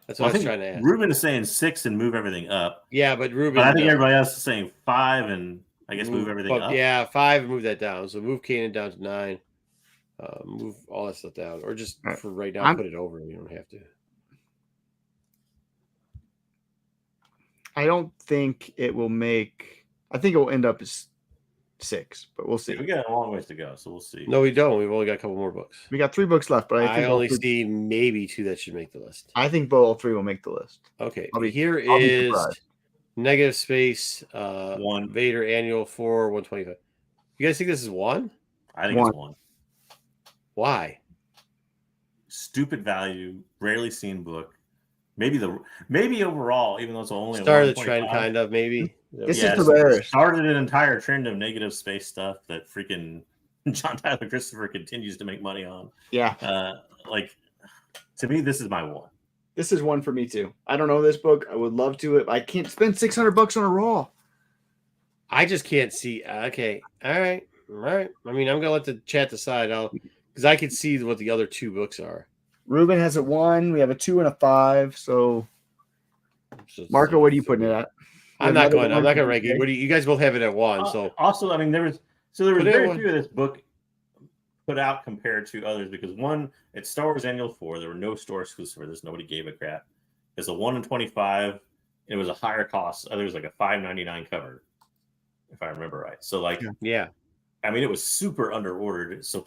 B: That's what I was trying to ask.
A: Ruben is saying 6 and move everything up.
B: Yeah, but Ruben.
A: But I think everybody else is saying 5 and I guess move everything
B: but
A: up.
B: Yeah, 5 and move that down. So move Kanan down to 9. Move all that stuff down, or just
C: Right.
B: for right now, put it over. You don't have to.
C: I don't think it will make. I think it will end up as 6, but we'll see.
A: We got a long ways to go, so we'll see.
B: No, we don't. We've only got a couple more books.
C: We got 3 books left, but I
B: I
C: think
B: only see maybe 2 that should make the list.
C: I think all 3 will make the list.
B: Okay,
C: I'll be
B: here is
C: surprised.
B: negative space
A: 1.
B: Vader annual 4 125. You guys think this is 1?
A: I think
C: 1.
A: it's 1.
B: Why?
A: Stupid value, rarely seen book. Maybe overall, even though it's only
B: Started
A: a
B: the trend,
A: 125,
B: kind of maybe.
C: This
A: yeah,
C: is the
A: so it
C: rarest.
A: started an entire trend of negative space stuff that freaking John Tyler Christopher continues to make money on.
C: Yeah,
A: To me, this is my 1.
C: this is 1 for me too. I don't know this book. I would love to. I can't spend $600 on a raw.
B: I just can't see. Okay, all right. I mean, I'm gonna let the chat decide. Because I can see what the other 2 books are.
C: Ruben has a 1. We have a 2 and a 5. So, Marco, what are you putting it at?
B: I'm not
C: Another
B: going to
C: one?
B: rank it. What do you guys both have it at 1? So
A: Also, I mean, there was
B: Put it
A: very
B: one.
A: few of this book put out compared to others because 1, it's Star Wars Annual 4. There were no store exclusive for this. Nobody gave a crap. It's a 1 in 25. It was a higher cost. There was like a $5.99 cover, if I remember right. So
B: yeah,
A: I mean, it was super under ordered. So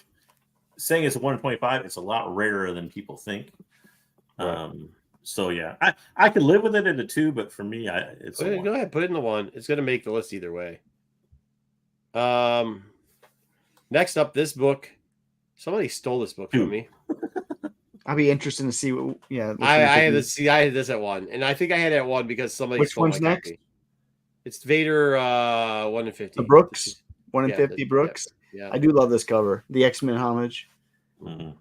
A: saying it's a 1 in 25, it's a lot rarer than people think.
B: Right.
A: So yeah, I could live with it at a 2, but for me, it's a 1.
B: go ahead, put it in the 1. It's gonna make the list either way. Next up, this book. Somebody stole this book from me.
C: I'll be interested to see what. Yeah,
B: I had this. See, I had this at 1, and I think I had it at 1 because somebody
C: Which
B: stole my
C: one's next?
B: copy. It's Vader 1 in 50.
C: The Brooks 1 in
B: Yeah,
C: 50 Brooks.
B: Yeah.
C: I do love this cover. The X-Men homage.
A: Mhm.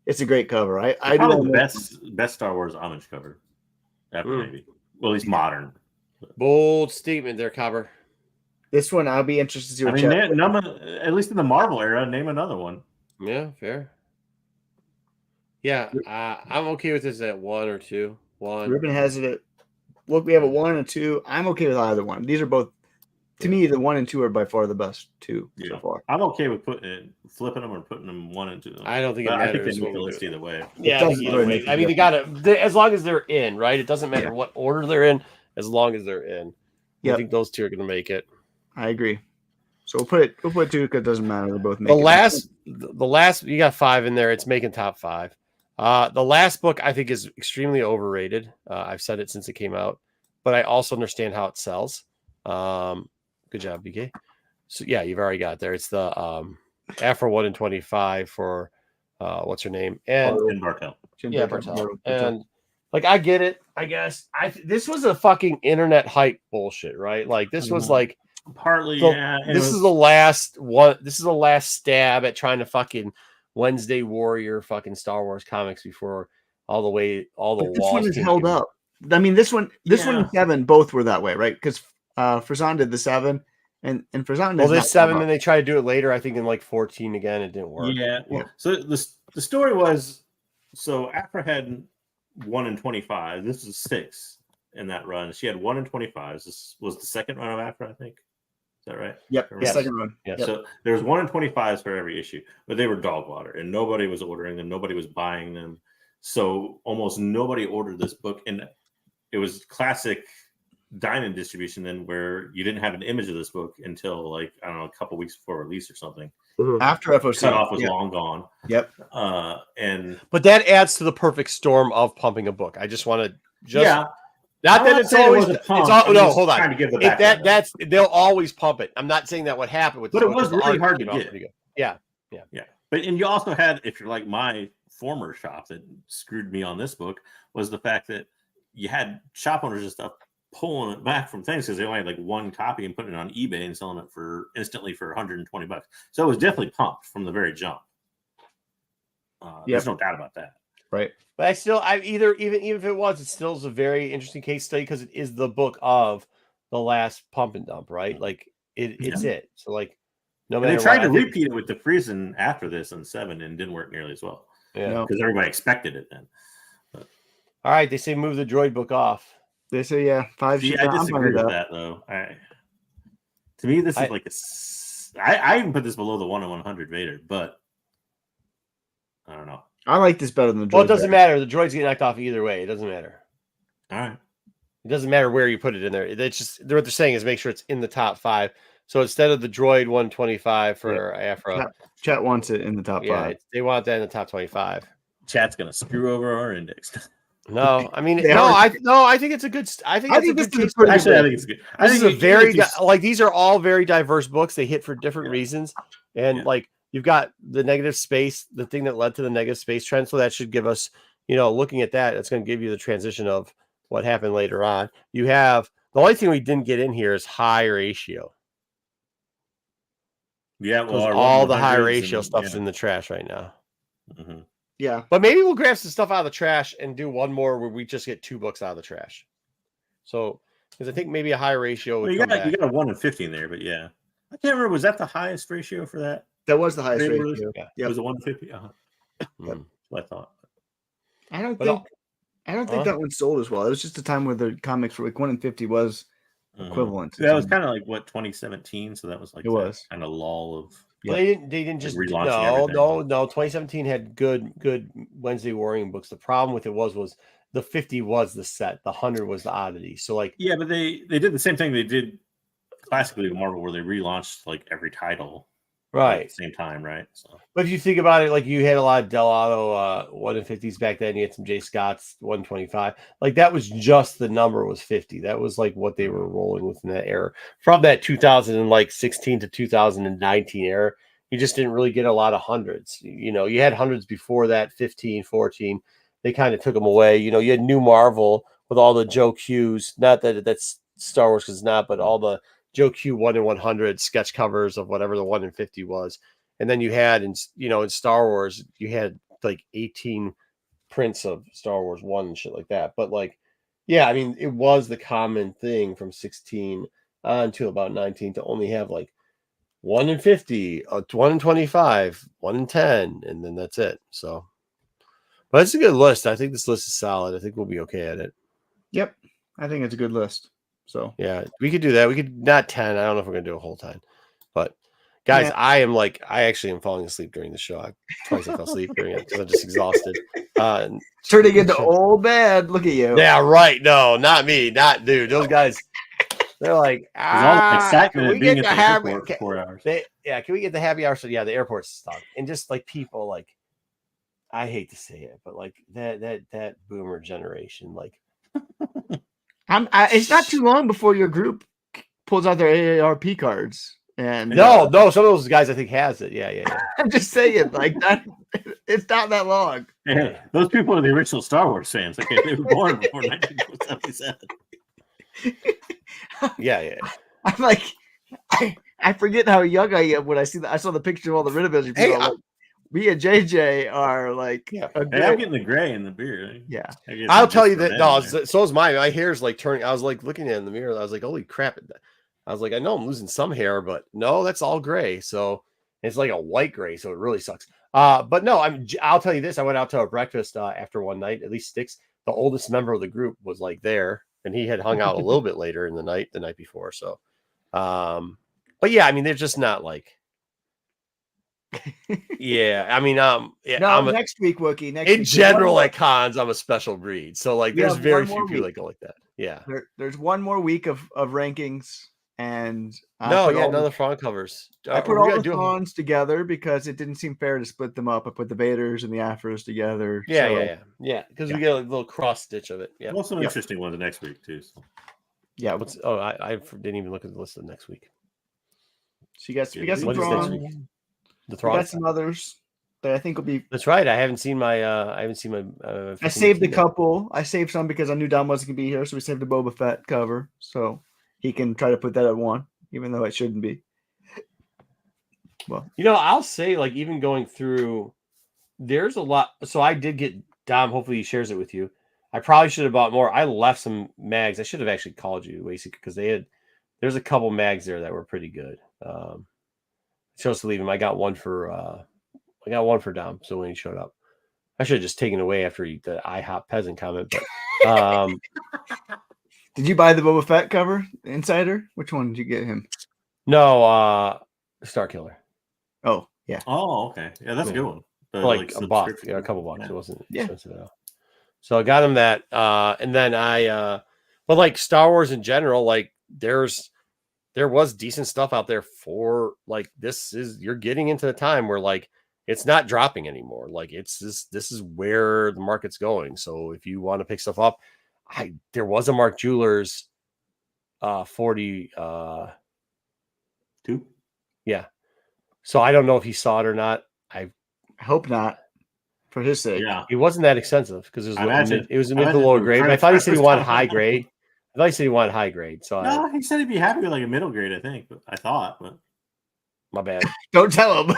C: It's a great cover. I
A: Probably
C: do
A: the best Star Wars homage cover ever, maybe. Well, at least modern.
B: Bold statement there, Cobber.
C: This one, I'll be interested to see
A: I
C: what
A: mean,
C: Chad.
A: at least in the Marvel era, name another one.
B: Yeah, fair. Yeah, I'm okay with this at 1 or 2. 1.
C: Ruben has it at. Look, we have a 1 and a 2. I'm okay with either one. These are both, to me, the 1 and 2 are by far the best two so far.
A: I'm okay with flipping them or putting them 1 and 2.
B: I don't think it
A: But I think
B: matters
A: they make
B: what
A: the
B: we
A: list
B: do.
A: either way.
B: Yeah, I think either way. I mean, as long as they're in, right? It doesn't matter what order they're in, as long as they're in. I think those two are going to make it.
C: I agree. So we'll put 2 because it doesn't matter. They're both
B: The
C: making
B: last, you got 5 in there. It's making top 5. The last book I think is extremely overrated. I've said it since it came out, but I also understand how it sells. Good job, BK. So yeah, you've already got it there. It's the Afro 1 in 25 for what's her name? And
A: Bartel.
B: Yeah, Bartel. And like I get it, I guess. This was a fucking internet hype bullshit, right? Like this was like
A: partly
B: This is the last one. This is the last stab at trying to fucking Wednesday Warrior fucking Star Wars comics before all the walls.
C: This one is held up. I mean, this one and 7 both were that way, right? Because Frazan did the 7. And Frazan
B: this 7, then they tried to do it later. I think in like 14 again, it didn't work.
A: Yeah. So the story was Afra had 1 in 25. This is 6 in that run. She had 1 in 25. This was the second run of Afra, I think. Is that right?
C: Yep.
A: Yes.
C: Second run.
A: Yeah. So there was 1 in 25s for every issue, but they were dog water, and nobody was ordering them. Nobody was buying them. So almost nobody ordered this book, and it was classic Diamond distribution then, where you didn't have an image of this book until like I don't know, a couple weeks before release or something.
C: After FOC
A: cutoff was long gone.
C: Yep.
B: But that adds to the perfect storm of pumping a book. I just want to not that it's always hold on. They'll always pump it. I'm not saying that what happened with,
A: but it was really hard to get.
B: Yeah.
A: But you also had, if you're like my former shop that screwed me on this book, was the fact that you had shop owners and stuff pulling it back from things because they only had like one copy and putting it on eBay and selling it instantly for $120. So it was definitely pumped from the very jump. There's no doubt about that.
C: Right.
B: But even if it was, it still is a very interesting case study because it is the book of the last pump and dump, right? Like it's it. So like no matter.
A: They tried to repeat it with the Friesen after this in 7 and didn't work nearly as well.
B: Yeah,
A: because everybody expected it then.
B: All right, they say move the droid book off.
C: They say 5.
A: I disagree with that though. To me, this is like I even put this below the 1 in 100 Vader, but I don't know.
C: I like this better than the droid.
B: Well, it doesn't matter. The droids get knocked off either way. It doesn't matter.
A: All right.
B: It doesn't matter where you put it in there. It's just what they're saying is make sure it's in the top 5. So instead of the droid 125 for Afra,
C: Chat wants it in the top 5.
B: They want that in the top 25.
A: Chat's gonna screw over our index.
B: No, I mean, I think it's a good. I think this is pretty.
A: Actually, I think it's good.
B: This is a very these are all very diverse books. They hit for different reasons, and like you've got the negative space, the thing that led to the negative space trend. So that should give us, looking at that, it's going to give you the transition of what happened later on. You have the only thing we didn't get in here is high ratio.
A: Yeah, well,
B: all the high ratio stuff's in the trash right now.
A: Mm-hmm.
C: Yeah,
B: but maybe we'll grab some stuff out of the trash and do one more where we just get 2 books out of the trash. So, because I think maybe a high ratio.
A: You got a 1 in 50 in there, but yeah, I can't remember. Was that the highest ratio for that?
C: That was the highest ratio.
A: Yeah, it was a 1 in 50. That's what I thought.
C: I don't think that one sold as well. It was just a time where the comics were like 1 in 50 was equivalent.
A: Yeah, it was kind of like 2017, so that was like
C: it was
A: kind of lull of.
B: Yeah. They didn't just no. 2017 had good Wednesday Warring books. The problem with it was the 50 was the set, the 100 was the oddity. So like
A: but they did the same thing they did classically with Marvel, where they relaunched like every title
B: right
A: at the same time, right? So,
B: but if you think about it, like you had a lot of Del Auto 1 in 50s back then. You had some J. Scott's 125. Like that was just the number was 50. That was like what they were rolling with in that era. From that 2016 to 2019 era, you just didn't really get a lot of hundreds. You had hundreds before that, 15, 14. They kind of took them away. You had New Marvel with all the Joe Q's. Not that that's Star Wars, because it's not, but all the Joe Q 1 in 100 sketch covers of whatever the 1 in 50 was. And then you had in Star Wars, you had like 18 prints of Star Wars 1 and shit like that. But like, yeah, I mean, it was the common thing from 16 until about 19 to only have like 1 in 50, 1 in 25, 1 in 10, and then that's it. So, but it's a good list. I think this list is solid. I think we'll be okay at it.
C: Yep. I think it's a good list. So
B: Yeah, we could do that. We could not 10. I don't know if we're gonna do a whole 10, but guys,
C: Yeah.
B: I actually am falling asleep during the show. Twice I fell asleep during it because I'm just exhausted.
C: turning into old bad. Look at you.
B: Yeah, right. No, not me. Not dude. Those guys, they're like,
A: There's all the
B: can
A: excitement
B: we
A: of being
B: get
A: at
B: the
A: the
B: happy?
A: airport for 4 hours.
B: Can we get the happy hour? So yeah, the airport's stuck, and just like people, like I hate to say it, but like that boomer generation, like
C: It's not too long before your group pulls out their AARP cards. And
B: no, some of those guys I think has it. Yeah.
C: I'm just saying, like that. It's not that long.
A: Yeah, those people are the original Star Wars fans. Okay, they were born before 1977.
B: Yeah.
C: I'm like, I forget how young I am when I see that. I saw the picture of all the Renovision people.
B: Hey,
C: like, me and JJ are like,
B: Yeah.
C: a
A: Hey,
C: good-
A: I'm getting the gray in the beard.
C: yeah.
A: I guess
B: I'll
A: I'm
B: tell
A: just
B: you
A: for
B: that.
A: men
B: No,
A: there.
B: so is mine. My hair's like turning. I was like looking at it in the mirror. I was like, holy crap! I was like, I know I'm losing some hair, but no, that's all gray. So it's like a white gray. So it really sucks. But no, I'll tell you this. I went out to a breakfast after one night. At least Sticks, the oldest member of the group, was like there, and he had hung out a little bit later in the night before. So, but yeah, I mean, they're just not like. Yeah, I mean, yeah,
C: No, next week, Wookie. Next
B: in
C: week.
B: general at cons, I'm a special breed. So like,
C: We
B: there's
C: have
B: very
C: one
B: few
C: more
B: people that
C: week.
B: go like that. Yeah.
C: There's one more week of rankings, and
B: No, yeah, none of the front covers.
C: I put
B: We're
C: all
B: gonna
C: the
B: do-
C: fawns together because it didn't seem fair to split them up. I put the Vaders and the Afros together.
B: Yeah. Because we get a little cross stitch of it. Yeah.
A: Well, some
C: Yep.
A: interesting ones next week too. So.
C: Yeah.
B: I didn't even look at the list of next week.
C: So we got some
A: What is next
C: Thrawn.
B: week? The
C: We
B: Thrawn.
C: got some others that I think will be.
B: That's right. I haven't seen my. I
C: saved a
B: 15 yet.
C: couple. I saved some because I knew Dom wasn't gonna be here, so we saved the Boba Fett cover, so he can try to put that at one, even though it shouldn't be. Well,
B: I'll say, like, even going through, there's a lot. So I did get Dom. Hopefully, he shares it with you. I probably should have bought more. I left some mags. I should have actually called you, Wasey, because there's a couple mags there that were pretty good. Chose to leave them. I got one for Dom. So when he showed up, I should have just taken away after the IHOP peasant comment. But
C: did you buy the Boba Fett cover, the Insider? Which one did you get him?
B: no, Star Killer.
C: Oh, yeah.
A: Oh, okay. Yeah, that's a good one. The,
B: Like a buck,
A: subscription.
B: a couple bucks.
A: Yeah.
B: It wasn't
C: Yeah.
B: expensive at all. So I got him that, and then but like Star Wars in general, like there was decent stuff out there for like you're getting into the time where like it's not dropping anymore. Like this is where the market's going. So if you want to pick stuff up, there was a Mark Jewelers 40
A: 2.
B: yeah. So I don't know if he saw it or not.
C: I hope not, for his sake.
A: Yeah.
B: It wasn't that expensive because it was
A: I imagine-
B: it was
A: I
B: mid to
A: imagine
B: lower
A: we're
B: grade.
A: trying
B: But I
A: to
B: thought he
A: track
B: said he
A: this
B: wanted
A: down.
B: high grade. I thought he said he wanted high grade. So
A: No, he said he'd be happy with like a middle grade, I think. But I thought, but
B: my bad.
C: Don't tell him.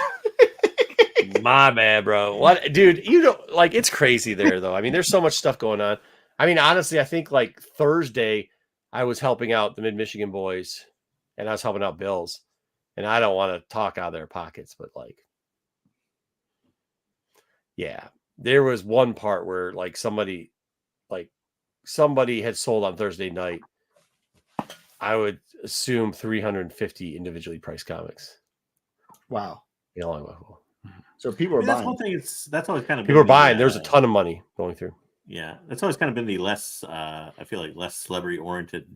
B: My bad, bro. What, dude? Like it's crazy there, though. I mean, there's so much stuff going on. I mean, honestly, I think like Thursday, I was helping out the Mid Michigan boys, and I was helping out Bills, and I don't want to talk out of their pockets, but like, yeah, there was one part where like somebody had sold on Thursday night. I would assume 350 individually priced comics.
C: Wow.
B: You know,
C: So people are
A: that's
C: buying.
A: one thing. That's always kind of
B: people are
A: been
B: buying.
A: the,
B: There's a ton of money going through.
A: Yeah, that's always kind of been the less. I feel like less celebrity oriented,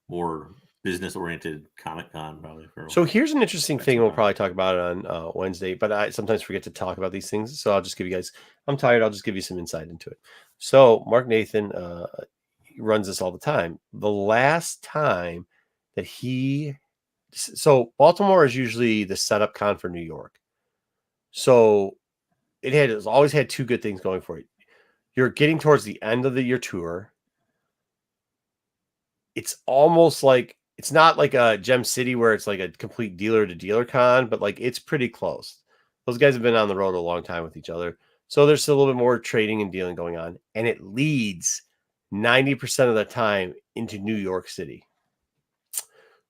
A: more business oriented Comic Con probably.
B: So here's an interesting
A: That's
B: thing. We'll
A: fine.
B: probably talk about it on Wednesday, but I sometimes forget to talk about these things. So I'll just give you guys, I'm tired. I'll just give you some insight into it. So Mark Nathan runs this all the time. The last time that so Baltimore is usually the setup con for New York. So it's always had two good things going for it. You're getting towards the end of your tour. It's almost like, it's not like a Gem City where it's like a complete dealer to dealer con, but like it's pretty close. Those guys have been on the road a long time with each other. So there's still a little bit more trading and dealing going on. And it leads 90% of the time into New York City.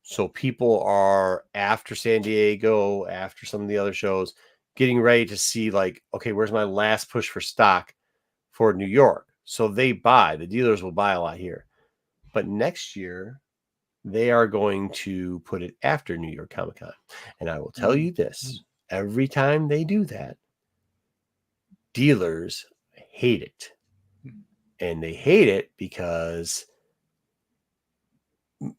B: So people are after San Diego, after some of the other shows, getting ready to see like, okay, where's my last push for stock for New York? So the dealers will buy a lot here. But next year, they are going to put it after New York Comic Con. And I will tell you this, every time they do that, dealers hate it. And they hate it because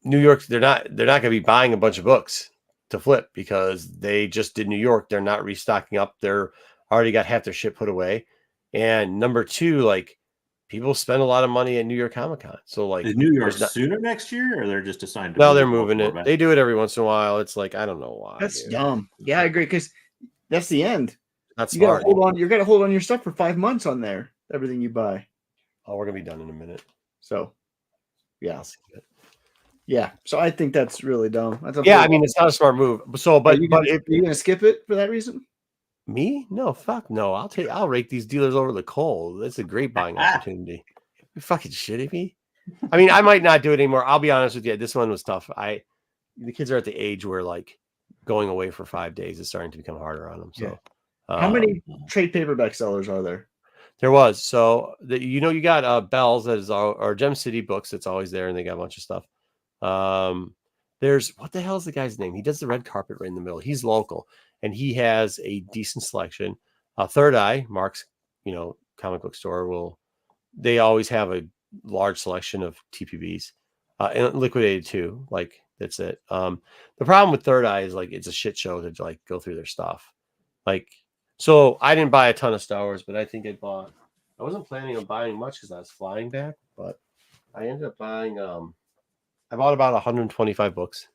B: New York, they're not going to be buying a bunch of books to flip because they just did New York. They're not restocking up. They're already got half their shit put away. And number two, like people spend a lot of money at New York Comic Con. So like,
A: is New York sooner next year, or they're just assigned to?
B: No, they're moving it. They do it every once in a while. It's like I don't know why.
C: That's dumb. Yeah, I agree because that's the end.
B: That's
C: you gotta hold on. You gotta hold on your stuff for 5 months on there. Everything you buy.
B: Oh, we're gonna be done in a minute.
C: So, yeah. Yeah, so I think that's really dumb. That's
B: I mean, it's not a smart move. So, but
C: are you gonna skip it for that reason?
B: Me? No, fuck no. I'll rake these dealers over the coal. That's a great buying opportunity. You fucking shitting me? I mean, I might not do it anymore. I'll be honest with you. This one was tough. The kids are at the age where like going away for 5 days is starting to become harder on them. So,
C: how many trade paperback sellers are there?
B: There was. So you got Bell's that is our Gem City Books. That's always there, and they got a bunch of stuff. There's what the hell is the guy's name? He does the red carpet right in the middle. He's local and he has a decent selection. Third Eye, Mark's, comic book store they always have a large selection of TPBs, and liquidated too. Like that's it. The problem with Third Eye is like, it's a shit show to like go through their stuff. Like, so I didn't buy a ton of Star Wars, but I think I wasn't planning on buying much because I was flying back, but I ended up buying, I bought about 125 books,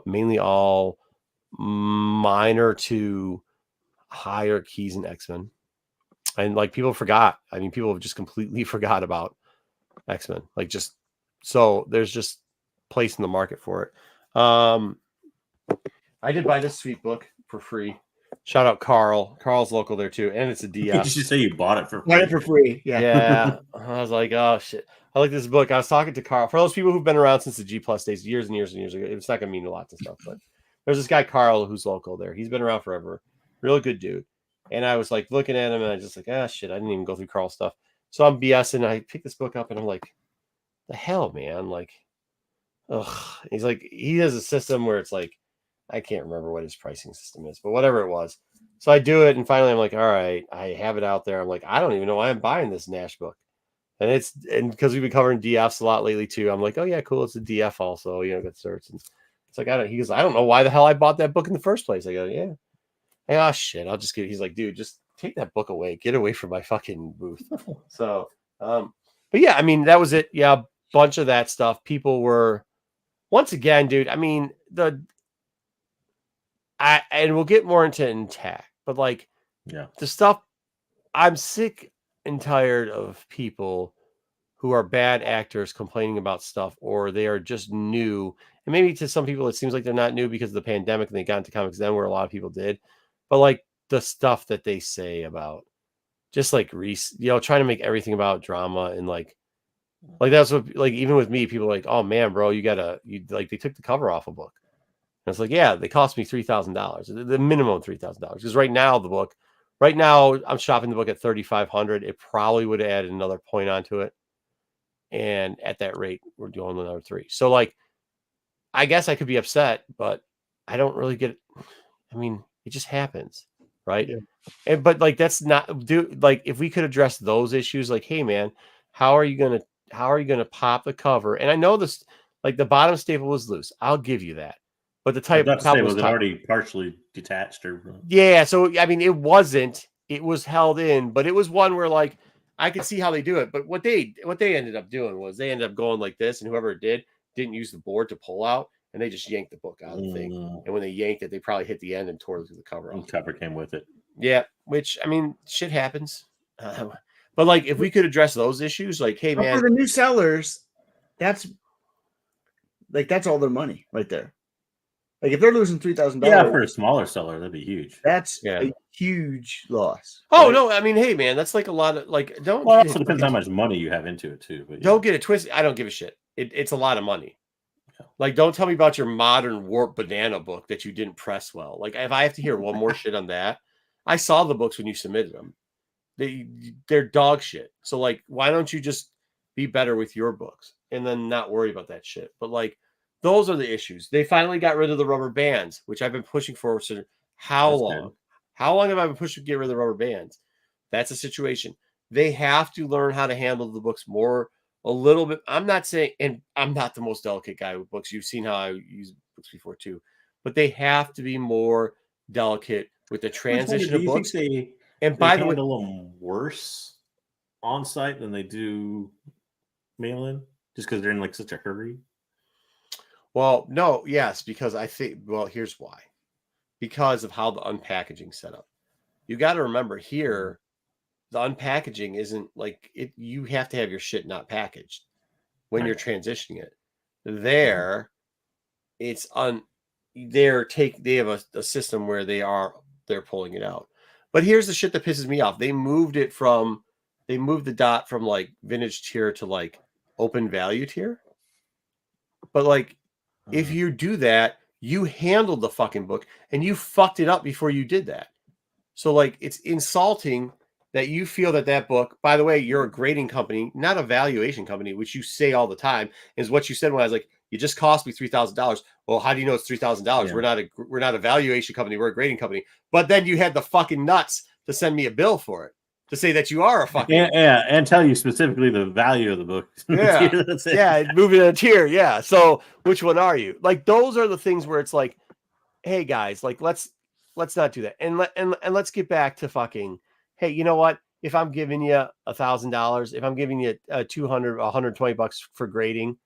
B: mainly all minor to higher keys in X-Men. And like people forgot. I mean, people have just completely forgot about X-Men. Like just so there's just place in the market for it. I did buy this sweet book for free. Shout out Carl. Carl's local there too, and it's a DF.
A: Did you say you bought it for free?
C: Bought it for free. Yeah.
B: Yeah. I was like, oh shit. I like this book. I was talking to Carl. For those people who've been around since the G Plus days, years and years and years ago, it's not gonna mean a lot to stuff, but there's this guy Carl who's local there. He's been around forever. Real good dude. And I was like looking at him and I just like, shit, I didn't even go through Carl's stuff. So I'm BSing. I picked this book up and I'm like, the hell, man? Like, ugh. He's like, he has a system where it's like, I can't remember what his pricing system is, but whatever it was. So I do it, and finally I'm like, all right, I have it out there. I'm like, I don't even know why I'm buying this Nash book. And because we've been covering DFs a lot lately too, I'm like, oh yeah, cool. It's a DF also, good certs. And it's like, he goes, I don't know why the hell I bought that book in the first place. I go, yeah. Oh shit, I'll just he's like, dude, just take that book away. Get away from my fucking booth. So, but yeah, I mean, that was it. Yeah, a bunch of that stuff. People were, once again, dude, I mean, and we'll get more into Intact, but like,
A: yeah,
B: the stuff, I'm sick and tired of people who are bad actors complaining about stuff, or they are just new. And maybe to some people, it seems like they're not new because of the pandemic and they got into comics then, where a lot of people did. But like the stuff that they say about just like trying to make everything about drama and like that's what, like, even with me, people are like, oh man, bro, they took the cover off a book. And it's like, yeah, they cost me $3,000, the minimum $3,000. Because right now I'm shopping the book at $3,500. It probably would have added another point onto it. And at that rate, we're doing another $3,000. So like, I guess I could be upset, but I don't really get it. I mean, it just happens, right? Yeah. But like, that's not like, if we could address those issues, like, hey man, how are you gonna pop the cover? And I know this, like the bottom staple was loose. I'll give you that. But the type
A: was already partially detached, or
B: yeah. So I mean, it was held in, but it was one where like I could see how they do it. But what they ended up doing was they ended up going like this, and whoever didn't use the board to pull out, and they just yanked the book out of the thing. And when they yanked it, they probably hit the end and tore the cover off.
A: The cover came with it.
B: Yeah, which I mean, shit happens. But like, if we could address those issues, like, hey man,
C: for the new sellers, that's all their money right there. Like if they're losing $3,000,
A: yeah, for a smaller seller, that'd be huge.
C: That's a huge loss.
B: Oh right? No, I mean, hey man, that's like a lot of like. Don't.
A: Well, it also depends how much money you have into it too. But
B: don't get it twisted. I don't give a shit. It's a lot of money. Like, don't tell me about your modern warp banana book that you didn't press well. Like, if I have to hear one more shit on that, I saw the books when you submitted them. They're dog shit. So, like, why don't you just be better with your books and then not worry about that shit? But, like, those are the issues. They finally got rid of the rubber bands, which I've been pushing for how
A: That's
B: long?
A: good.
B: How long have I been pushing to get rid of the rubber bands? That's a situation. They have to learn how to handle the books more, a little bit. I'm not saying, and I'm not the most delicate guy with books. You've seen how I use books before too, but they have to be more delicate with the transition
A: Do
B: of
A: you
B: books.
A: think
B: And
A: they
B: by the way,
A: handle them worse on site than they do mail in, just because they're in like such a hurry?
B: well, no, yes, because I think, well, here's why. Because of how the unpackaging set up. You got to remember here, the unpackaging isn't like it. You have to have your shit not packaged when you're transitioning it. There, it's on. They have a system where they're pulling it out. But here's the shit that pisses me off. They moved the dot from like vintage tier to like open value tier. But like, if you do that, you handled the fucking book and you fucked it up before you did that. So like, it's insulting that you feel that book, by the way, you're a grading company, not a valuation company, which you say all the time, is what you said when I was like, you just cost me $3,000. Well, how do you know it's $3,000?
A: Yeah.
B: We're not a valuation company. We're a grading company. But then you had the fucking nuts to send me a bill for it, to say that you are a fucking
A: and tell you specifically the value of the book.
B: yeah, yeah, moving a tier, yeah. So which one are you? Like, those are the things where it's like, hey guys, like let's not do that, and let's get back to fucking. Hey, you know what? If I'm giving you $1,000, if I'm giving you $120 for grading,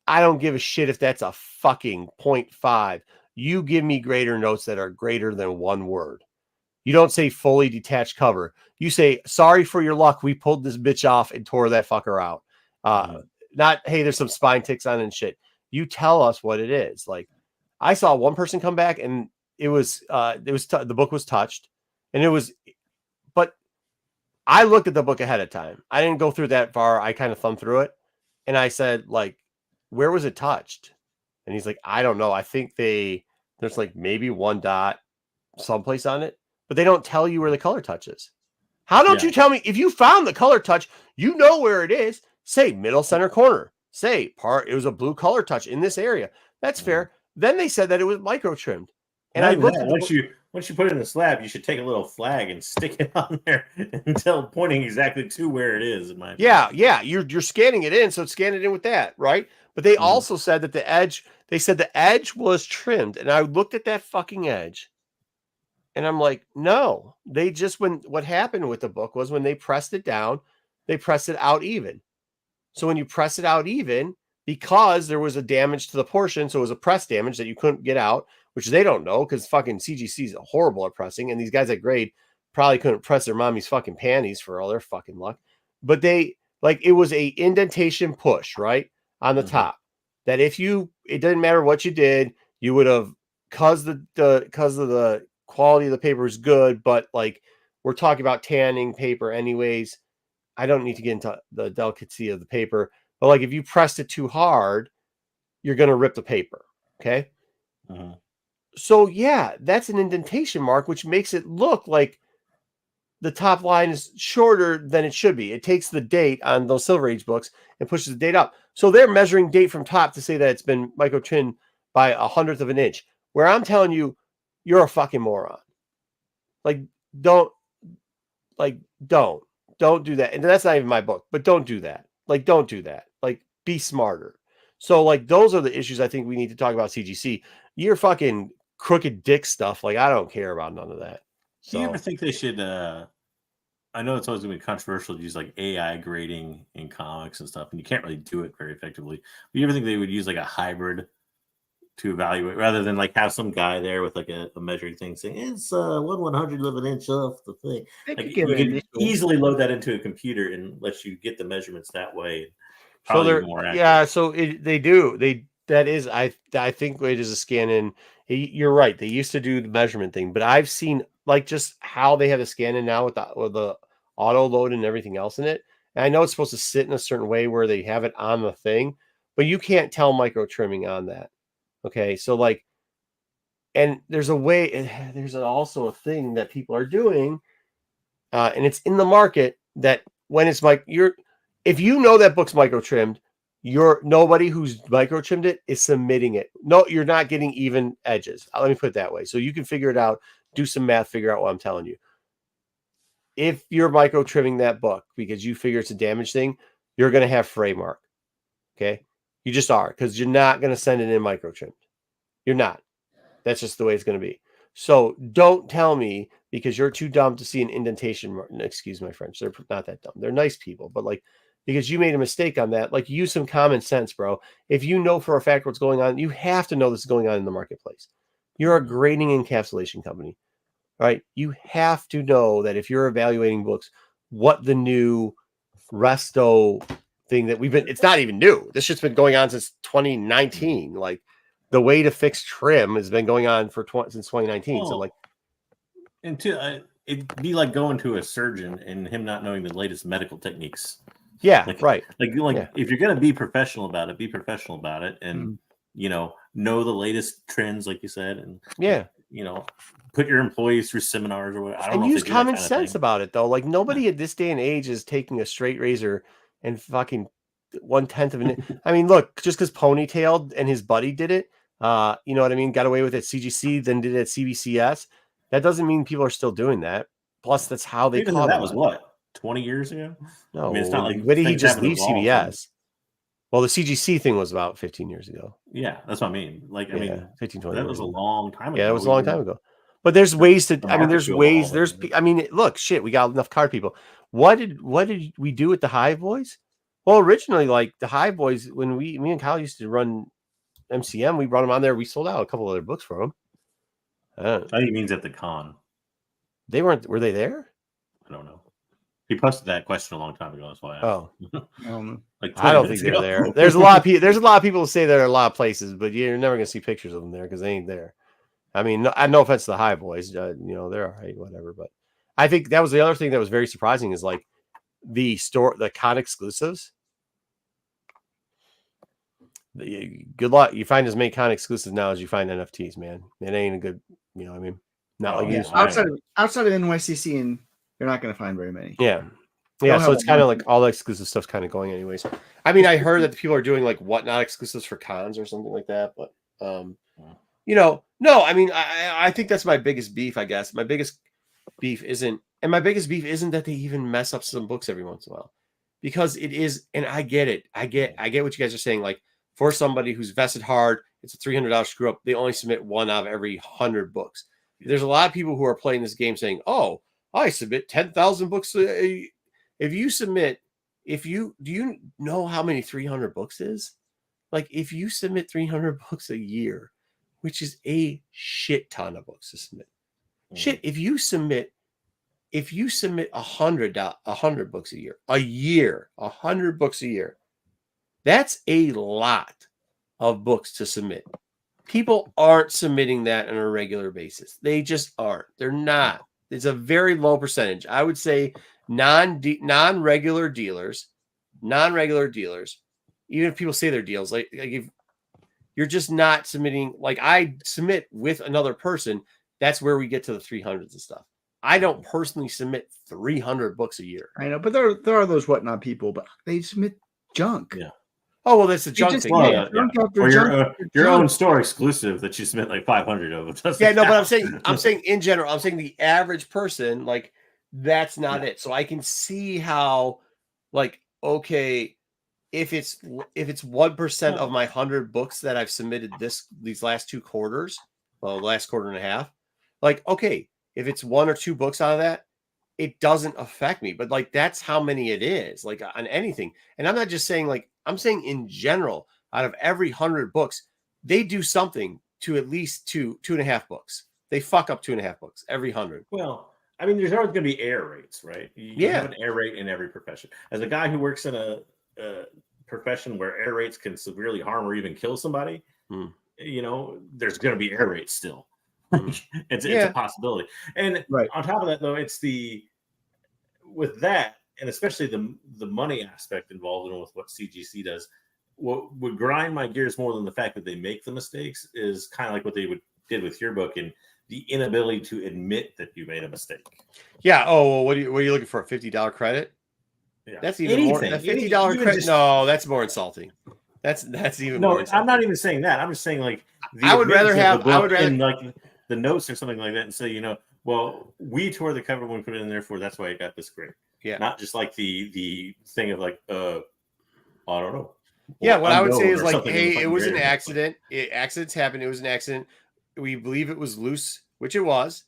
B: I don't give a shit if that's a fucking 0.5. You give me grader notes that are greater than one word. You don't say fully detached cover. You say, sorry for your luck. We pulled this bitch off and tore that fucker out. Not, hey, there's some spine ticks on and shit. You tell us what it is. Like, I saw one person come back and the book was touched, and but I looked at the book ahead of time. I didn't go through that far. I kind of thumbed through it, and I said, like, where was it touched? And he's like, I don't know. I think there's like maybe one dot someplace on it, but they don't tell you where the color touch is. How don't you tell me if you found the color touch, you know where it is? Say middle center corner. Say it was a blue color touch in this area. That's fair. Then they said that it was micro trimmed. And I looked at
A: once you put it in the slab, you should take a little flag and stick it on there until pointing exactly to where it is. In my opinion.
B: Yeah, you're scanning it in, so scan it in with that, right? But they also said that the edge was trimmed, and I looked at that fucking edge, and I'm like, no, what happened with the book was when they pressed it down, they pressed it out even. So when you press it out even, because there was a damage to the portion, so it was a press damage that you couldn't get out, which they don't know because fucking CGC is horrible at pressing, and these guys at grade probably couldn't press their mommy's fucking panties for all their fucking luck. But it was a indentation push right on the top. That it didn't matter what you did, you would have, because of the quality of the paper is good, but like we're talking about tanning paper anyways. I don't need to get into the delicacy of the paper, but like if you pressed it too hard, you're going to rip the paper. Okay. So yeah, that's an indentation mark, which makes it look like the top line is shorter than it should be. It takes the date on those Silver Age books and pushes the date up. So they're measuring date from top to say that it's been micro trimmed by 1/100 of an inch, where I'm telling you, you're a fucking moron. Like, don't do that. And that's not even my book, but don't do that. Like, don't do that. Like, be smarter. So like, those are the issues I think we need to talk about CGC. Your fucking crooked dick stuff. Like, I don't care about none of that. So,
A: do you ever think they should, I know it's always going to be controversial to use like AI grading in comics and stuff, and you can't really do it very effectively. But you ever think they would use like a hybrid to evaluate rather than like have some guy there with like a measuring thing saying it's 1/100 of an inch off the thing? Like, you can easily load that into a computer and let you get the measurements that way.
B: So more accurate. Yeah, so they do. I think it is a scan in. You're right. They used to do the measurement thing, but I've seen like just how they have the scan in now with the auto load and everything else in it. And I know it's supposed to sit in a certain way where they have it on the thing, but you can't tell micro trimming on that. Okay, so like, and there's a way. There's also a thing that people are doing, and it's in the market that when it's like if you know that book's micro trimmed, nobody who's micro trimmed it is submitting it. No, you're not getting even edges. Let me put it that way. So you can figure it out, do some math, figure out what I'm telling you. If you're micro trimming that book because you figure it's a damage thing, you're going to have fray mark. Okay. You just are, because you're not going to send it in micro trimmed. You're not. That's just the way it's going to be. So don't tell me because you're too dumb to see an indentation. Excuse my French. They're not that dumb. They're nice people, but like, because you made a mistake on that, like use some common sense, bro. If you know for a fact what's going on, you have to know this is going on in the marketplace. You're a grading encapsulation company, right? You have to know that if you're evaluating books, what the new resto thing that it's not even new. This shit's been going on since 2019. Like the way to fix trim has been going on since 2019.
A: Oh,
B: so like,
A: it'd be like going to a surgeon and him not knowing the latest medical techniques.
B: Yeah,
A: like,
B: right.
A: Like if you're gonna be professional about it, be professional about it, and know the latest trends, like you said, and put your employees through seminars or whatever. I don't know.
B: And use common sense about it though. Like nobody at this day and age is taking a straight razor and fucking 1/10 of an. I mean, look, just because Ponytailed and his buddy did it, you know what I mean, got away with it at CGC, then did it at CBCS. That doesn't mean people are still doing that. Plus, that's how they caught
A: that was what 20 years ago.
B: No,
A: I mean, it's not like
B: when did he just leave CBS? Well, the CGC thing was about 15 years ago.
A: Yeah, that's what I mean. Like, I mean,
B: 15, 20
A: that was a long time ago.
B: Yeah, it was a long time ago. But there's ways to. I mean, there's ways. I mean, look, shit. We got enough card people. What did we do with the Hive Boys? Well, originally, like the Hive Boys, when me and Kyle used to run MCM, we brought them on there. We sold out a couple other books for them.
A: I think he means at the con.
B: They weren't. Were they there?
A: I don't know. He posted that question a long time ago. That's why.
B: I don't think they're there. There's a lot of people. There's a lot of people who say there are a lot of places, but you're never gonna see pictures of them there because they ain't there. I mean, no offense to the Hive Boys, they're all right, whatever. But I think that was the other thing that was very surprising is like the con exclusives. Good luck. You find as many con exclusives now as you find NFTs, man. It ain't a good, what I mean? Not like
C: outside of NYCC, and you're not going to find very many.
B: Yeah. So it's kind of like all the exclusive stuff's kind of going anyways. I mean, I heard that people are doing like whatnot exclusives for cons or something like that, but no, I mean, I think that's my biggest beef, I guess. My biggest beef isn't that they even mess up some books every once in a while. Because it is, and I get it. I get what you guys are saying. Like for somebody who's vested hard, it's a $300 screw up. They only submit one out of every 100 books. There's a lot of people who are playing this game saying, "Oh, I submit 10,000 books." If do you know how many 300 books is? Like if you submit 300 books a year, which is a shit ton of books to submit. Shit, if you submit 100 books a year, 100 books a year, that's a lot of books to submit. People aren't submitting that on a regular basis. They just aren't. They're not. It's a very low percentage. I would say non-regular dealers, even if people say they're deals, like if you're just not submitting, like I submit with another person, that's where we get to the 300s and stuff. I don't personally submit 300 books a year.
C: I know, but there are those whatnot people, but they submit junk.
A: Yeah.
B: Oh, well, that's the junk thing.
A: Or your own store exclusive that you submit like 500 of.
B: But I'm saying in general, I'm saying the average person, like that's not it. So I can see how, like, okay, if it's 1% of my 100 books that I've submitted these last 2 quarters, well, the last quarter and a half, like, okay, if it's 1 or 2 books out of that, it doesn't affect me. But like, that's how many it is, like on anything. And I'm not just saying, like, I'm saying in general, out of every 100 books, they do something to at least 2.5 books. They fuck up 2.5 books every 100.
A: Well, I mean, there's always going to be error rates, right? You have an error rate in every profession. As a guy who works in a profession where error rates can severely harm or even kill somebody, there's going to be error rates still. It's a possibility. And on top of that, though, it's with that, and especially the money aspect involved in with what CGC does, what would grind my gears more than the fact that they make the mistakes is kind of like what they did with your book and the inability to admit that you made a mistake.
B: Yeah. Oh, well, what are you looking for? $50 credit?
A: Yeah.
B: That's even more. That $50 credit. No, that's more insulting. That's even more insulting.
A: I'm not even saying that. I'm just saying like
B: I would rather
A: in like the notes or something like that and say, well, we tore the cover when we put it in there for that's why it got this grade.
B: Yeah.
A: Not just like the thing of like I don't know.
B: Yeah, what I would say is like, hey, it was an accident. Accidents happen. It was an accident. We believe it was loose, which it was.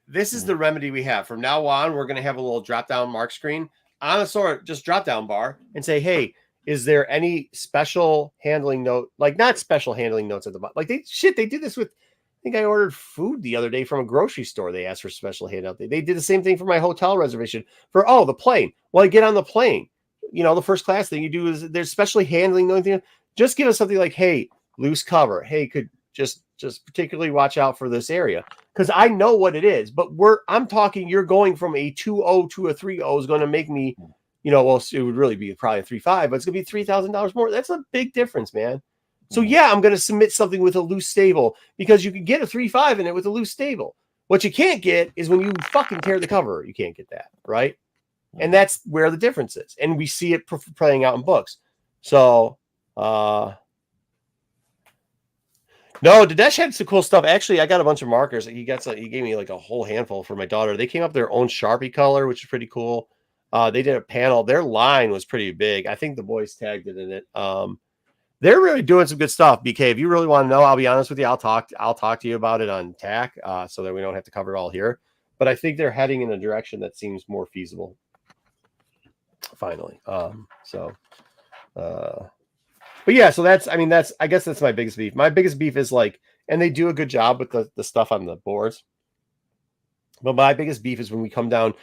B: This is the remedy we have. From now on, we're going to have a little drop-down mark screen on a sort of just drop-down bar and say, hey, is there any special handling note? Like not special handling notes at the bottom. Like they did this with, I think I ordered food the other day from a grocery store. They asked for special handout. They did the same thing for my hotel reservation for, the plane. Well, I get on the plane. The first class thing you do is there's specially handling. The only thing, just give us something like, hey, loose cover. Hey, could just particularly watch out for this area. Because I know what it is, but I'm talking, you're going from a 2.0 to a 3.0 is going to make me, well, it would really be probably a 3.5, but it's going to be $3,000 more. That's a big difference, man. So yeah, I'm going to submit something with a loose stable because you can get a 3.5 in it with a loose stable. What you can't get is when you fucking tear the cover. You can't get that, right? And that's where the difference is. And we see it playing out in books. So, no, Dinesh had some cool stuff. Actually, I got a bunch of markers. He gave me like a whole handful for my daughter. They came up with their own Sharpie color, which is pretty cool. They did a panel. Their line was pretty big. I think the boys tagged it in it. They're really doing some good stuff. BK, if you really want to know, I'll be honest with you. I'll talk to you about it on TAC so that we don't have to cover it all here. But I think they're heading in a direction that seems more feasible. Finally. But yeah, so I guess that's my biggest beef. My biggest beef is like, and they do a good job with the stuff on the boards. But my biggest beef is when we come down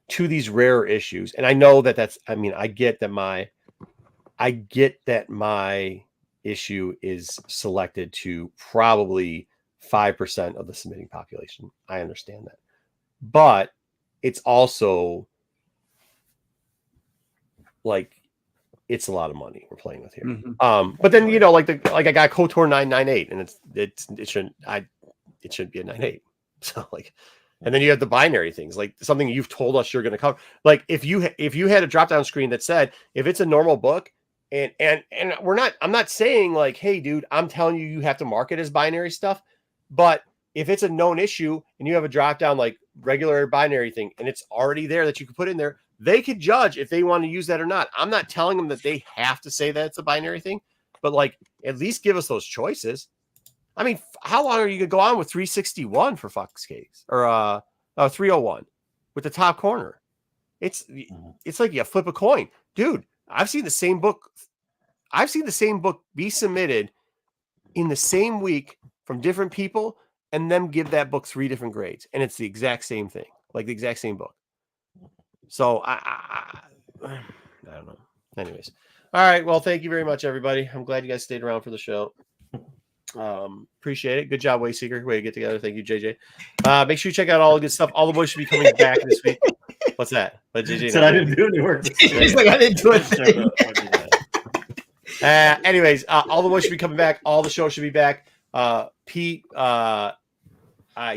B: to these rare issues. And I know I get that my issue is selected to probably 5% of the submitting population. I understand that. But it's also like it's a lot of money we're playing with here. Mm-hmm. But then like I got KOTOR 998 and it shouldn't be a 98. So like, and then you have the binary things, like something you've told us you're going to cover. Like if you had a drop down screen that said if it's a normal book and I'm not saying like, hey dude, I'm telling you have to mark it as binary stuff, but if it's a known issue and you have a drop down like regular binary thing and it's already there that you can put in there, they could judge if they want to use that or not. I'm not telling them that they have to say that it's a binary thing, but like at least give us those choices. I mean, how long are you going to go on with 361 for fuck's sakes or 301 with the top corner? It's like you flip a coin, dude. I've seen the same book be submitted in the same week from different people and them give that book 3 different grades. And it's the exact same thing, like the exact same book. So I don't know. Anyways. All right. Well, thank you very much, everybody. I'm glad you guys stayed around for the show. Appreciate it. Good job, Wayseeker. Way to get together. Thank you, JJ. Make sure you check out all the good stuff. All the boys should be coming back this week. What's that? But JJ
A: said I didn't do any work.
C: He's like, I didn't do anything.
B: Anyways, all the boys should be coming back. All the shows should be back. Pete,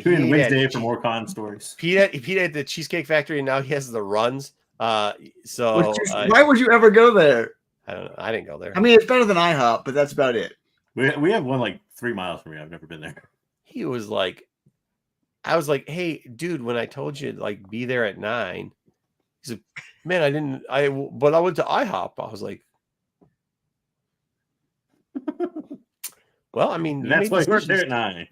A: Tune in Wednesday for more con stories.
B: Pete at the Cheesecake Factory, and now he has the runs. Why
C: would you ever go there?
B: I don't know. I didn't go there.
C: I mean, it's better than IHOP, but that's about it.
A: We have one like 3 miles from here. I've never been there.
B: He was like, I was like, hey, dude, when I told you like be there at 9, he's like, man, but I went to IHOP. I was like, well, I mean,
A: that's why we're there at 9.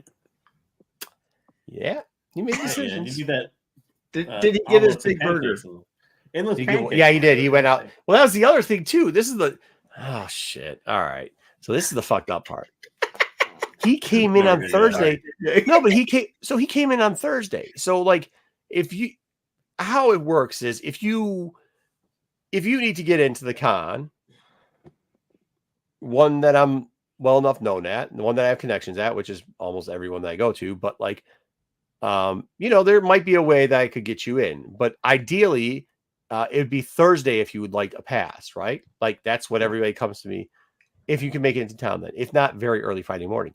B: Yeah, you made decisions.
A: You do that.
C: Did he get his big burger?
B: Yeah, he did. He went out. Well, that was the other thing too. This is oh shit. All right. So this is the fucked up part. He came in on Thursday. No, but he came in on Thursday. So like how it works is if you need to get into the con, one that I'm well enough known at, and the one that I have connections at, which is almost everyone that I go to, but like there might be a way that I could get you in, but ideally it'd be Thursday if you would like a pass, right? Like that's what everybody comes to me if you can make it into town then. If not, very early Friday morning.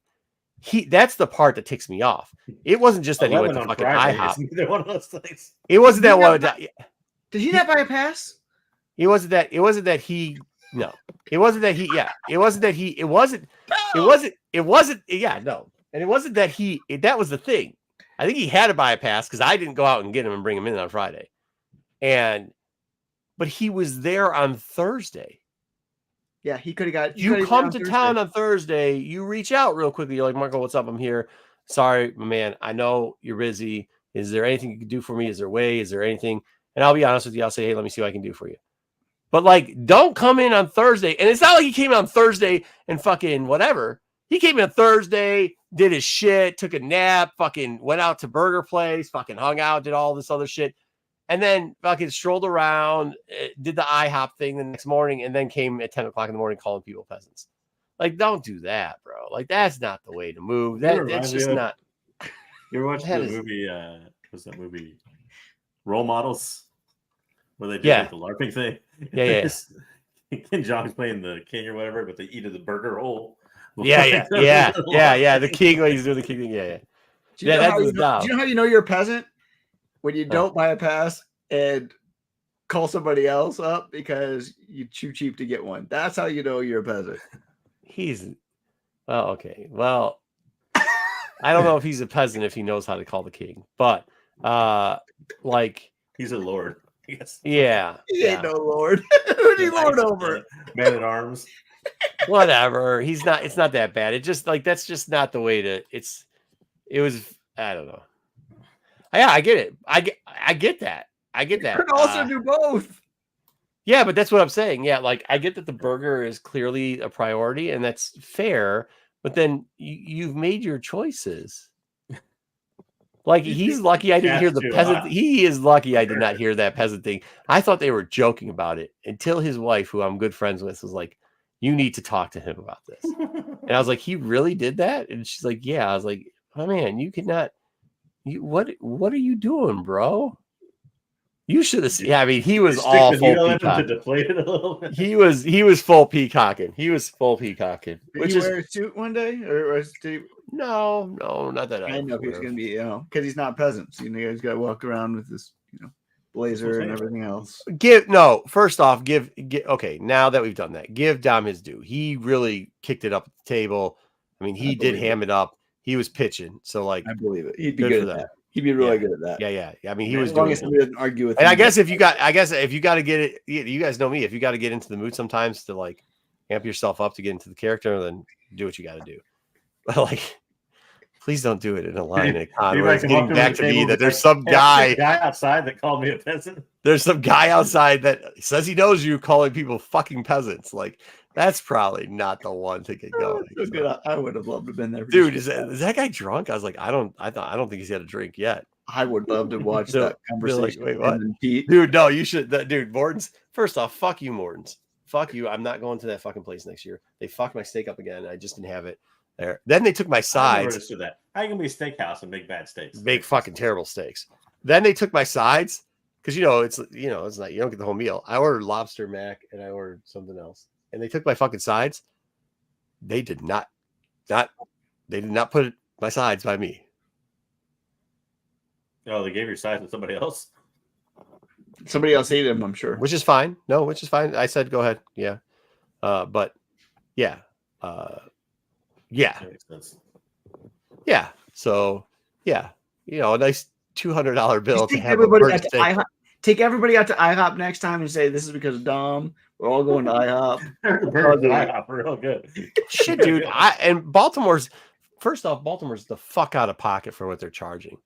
B: That's the part that ticks me off. It wasn't just that he went to
A: on
B: fucking
A: Friday
B: IHOP.
A: is neither one of those things.
B: It wasn't that one.
C: Did he not buy a pass?
B: It wasn't that he no. It wasn't that he it wasn't that he it wasn't no. And it wasn't that that was the thing. I think he had to buy a pass because I didn't go out and get him and bring him in on Friday. But he was there on Thursday.
C: Yeah, he could have got.
B: You come to town on Thursday. You reach out real quickly. You're like, Marco, what's up? I'm here. Sorry, my man. I know you're busy. Is there anything you can do for me? Is there a way? Is there anything? And I'll be honest with you. I'll say, hey, let me see what I can do for you. But like, don't come in on Thursday. And it's not like he came on Thursday and fucking whatever. He came in Thursday, did his shit, took a nap, fucking went out to Burger Place, fucking hung out, did all this other shit. And then fucking strolled around, did the IHOP thing the next morning, and then came at 10 o'clock in the morning calling people peasants. Like, don't do that, bro. Like, that's not the way to move. That's just not.
A: You ever watched the movie? What's that movie? Role Models, where they do like the LARPing thing.
B: Yeah.
A: Ken Jeong's playing the king or whatever, but they eat at the burger hole.
B: Yeah. The king, like he's doing the king thing. Yeah.
C: Do you know how you know you're a peasant? When you don't buy a pass and call somebody else up because you're too cheap to get one. That's how you know you're a peasant.
B: Okay. Well, I don't know if he's a peasant if he knows how to call the king, but like
A: he's a lord. Yes.
B: Yeah.
C: He ain't no lord. Who's he lord over?
A: Man at arms.
B: Whatever. It's not that bad. It just like that's just not the way to. It was. I don't know. Yeah, I get it. I get that. You
C: could also do both.
B: Yeah, but that's what I'm saying. Yeah, like I get that the burger is clearly a priority, and that's fair. But then you've made your choices. Like he's lucky I didn't hear the peasant. He is lucky I did not hear that peasant thing. I thought they were joking about it until his wife, who I'm good friends with, was like, "You need to talk to him about this." And I was like, "He really did that?" And she's like, "Yeah." I was like, "Oh man, you could not." What are you doing, bro? You should have seen. Yeah, I mean, he was all full peacocking. He was full peacocking.
C: Did he wear a suit one day, or did he?
B: No, not that
C: I know if he's gonna be, because he's not peasants. He's got to walk around with this, blazer and everything else.
B: First off, give. Okay, now that we've done that, give Dom his due. He really kicked it up at the table. I mean, he did ham it up. He was pitching, so like
C: I believe it. He'd be good at that. He'd be really good at that.
B: Yeah. I mean, he was.
C: As long as somebody doesn't argue with him.
B: And I guess if you got to get it, you guys know me. If you got to get into the mood sometimes to like amp yourself up to get into the character, then do what you got to do. But like, please don't do it in a line at a con where it's getting back to me that there's some guy
A: outside that called me a peasant.
B: There's some guy outside that says he knows you calling people fucking peasants. Like. That's probably not the one to get going.
C: So good. I would have loved to have been there.
B: Dude, is that guy drunk? I was like, I don't think he's had a drink yet.
C: I would love to watch that conversation.
B: Like, wait, what? Dude, no, you should. Dude, Morton's. First off, fuck you, Morton's. Fuck you. I'm not going to that fucking place next year. They fucked my steak up again. I just didn't have it there. Then they took my sides. I never
A: understood that. How you gonna be a steakhouse and make bad steaks?
B: Make fucking terrible steaks. Then they took my sides because it's not, you don't get the whole meal. I ordered lobster mac and I ordered something else. And they took my fucking sides. They did not put my sides by me.
A: Oh, they gave your sides to somebody else.
C: Somebody else ate them, I'm sure.
B: Which is fine. No, which is fine. I said, go ahead. Yeah. But yeah. Yeah.
A: That makes sense.
B: Yeah. So yeah. A nice $200 bill to have
C: everybody out to IHOP. Take everybody out to IHOP next time and say this is because of Dom. We're all going to IHOP.
A: IHOP real good.
B: Shit, dude. And Baltimore's the fuck out of pocket for what they're charging.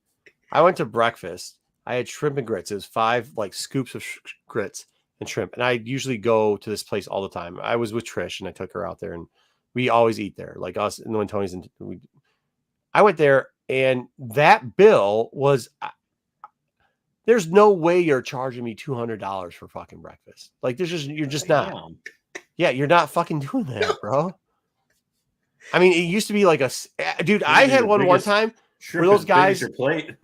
B: I went to breakfast. I had shrimp and grits. It was 5 like scoops of grits and shrimp. And I usually go to this place all the time. I was with Trish and I took her out there and we always eat there. Like us and when Tony's I went there and that bill was. There's no way you're charging me $200 for fucking breakfast. Like you're just not. Yeah, you're not fucking doing that, bro. I mean, it used to be like dude. I had one time where those guys.
A: Your plate.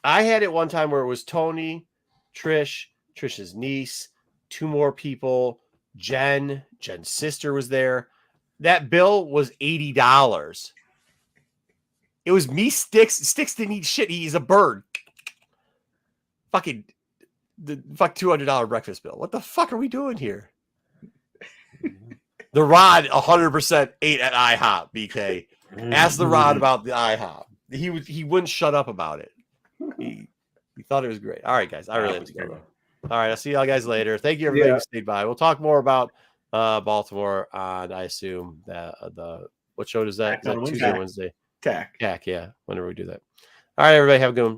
B: I had it one time where it was Tony, Trish's niece, 2 more people. Jen's sister was there. that bill was $80. It was me, Sticks. Sticks didn't eat shit. He's a bird. Fucking $200 breakfast bill. What the fuck are we doing here? The Rod 100% ate at IHOP. BK, ask the Rod about the IHOP. He wouldn't shut up about it. He thought it was great. All right, guys. I really have to go. All right, I'll see y'all guys later. Thank you everybody who stayed by. We'll talk more about Baltimore on, I assume, the what show is that? Is that Tuesday, Wednesday?
C: Tack.
B: Yeah, whenever we do that. All right, everybody, have a good one.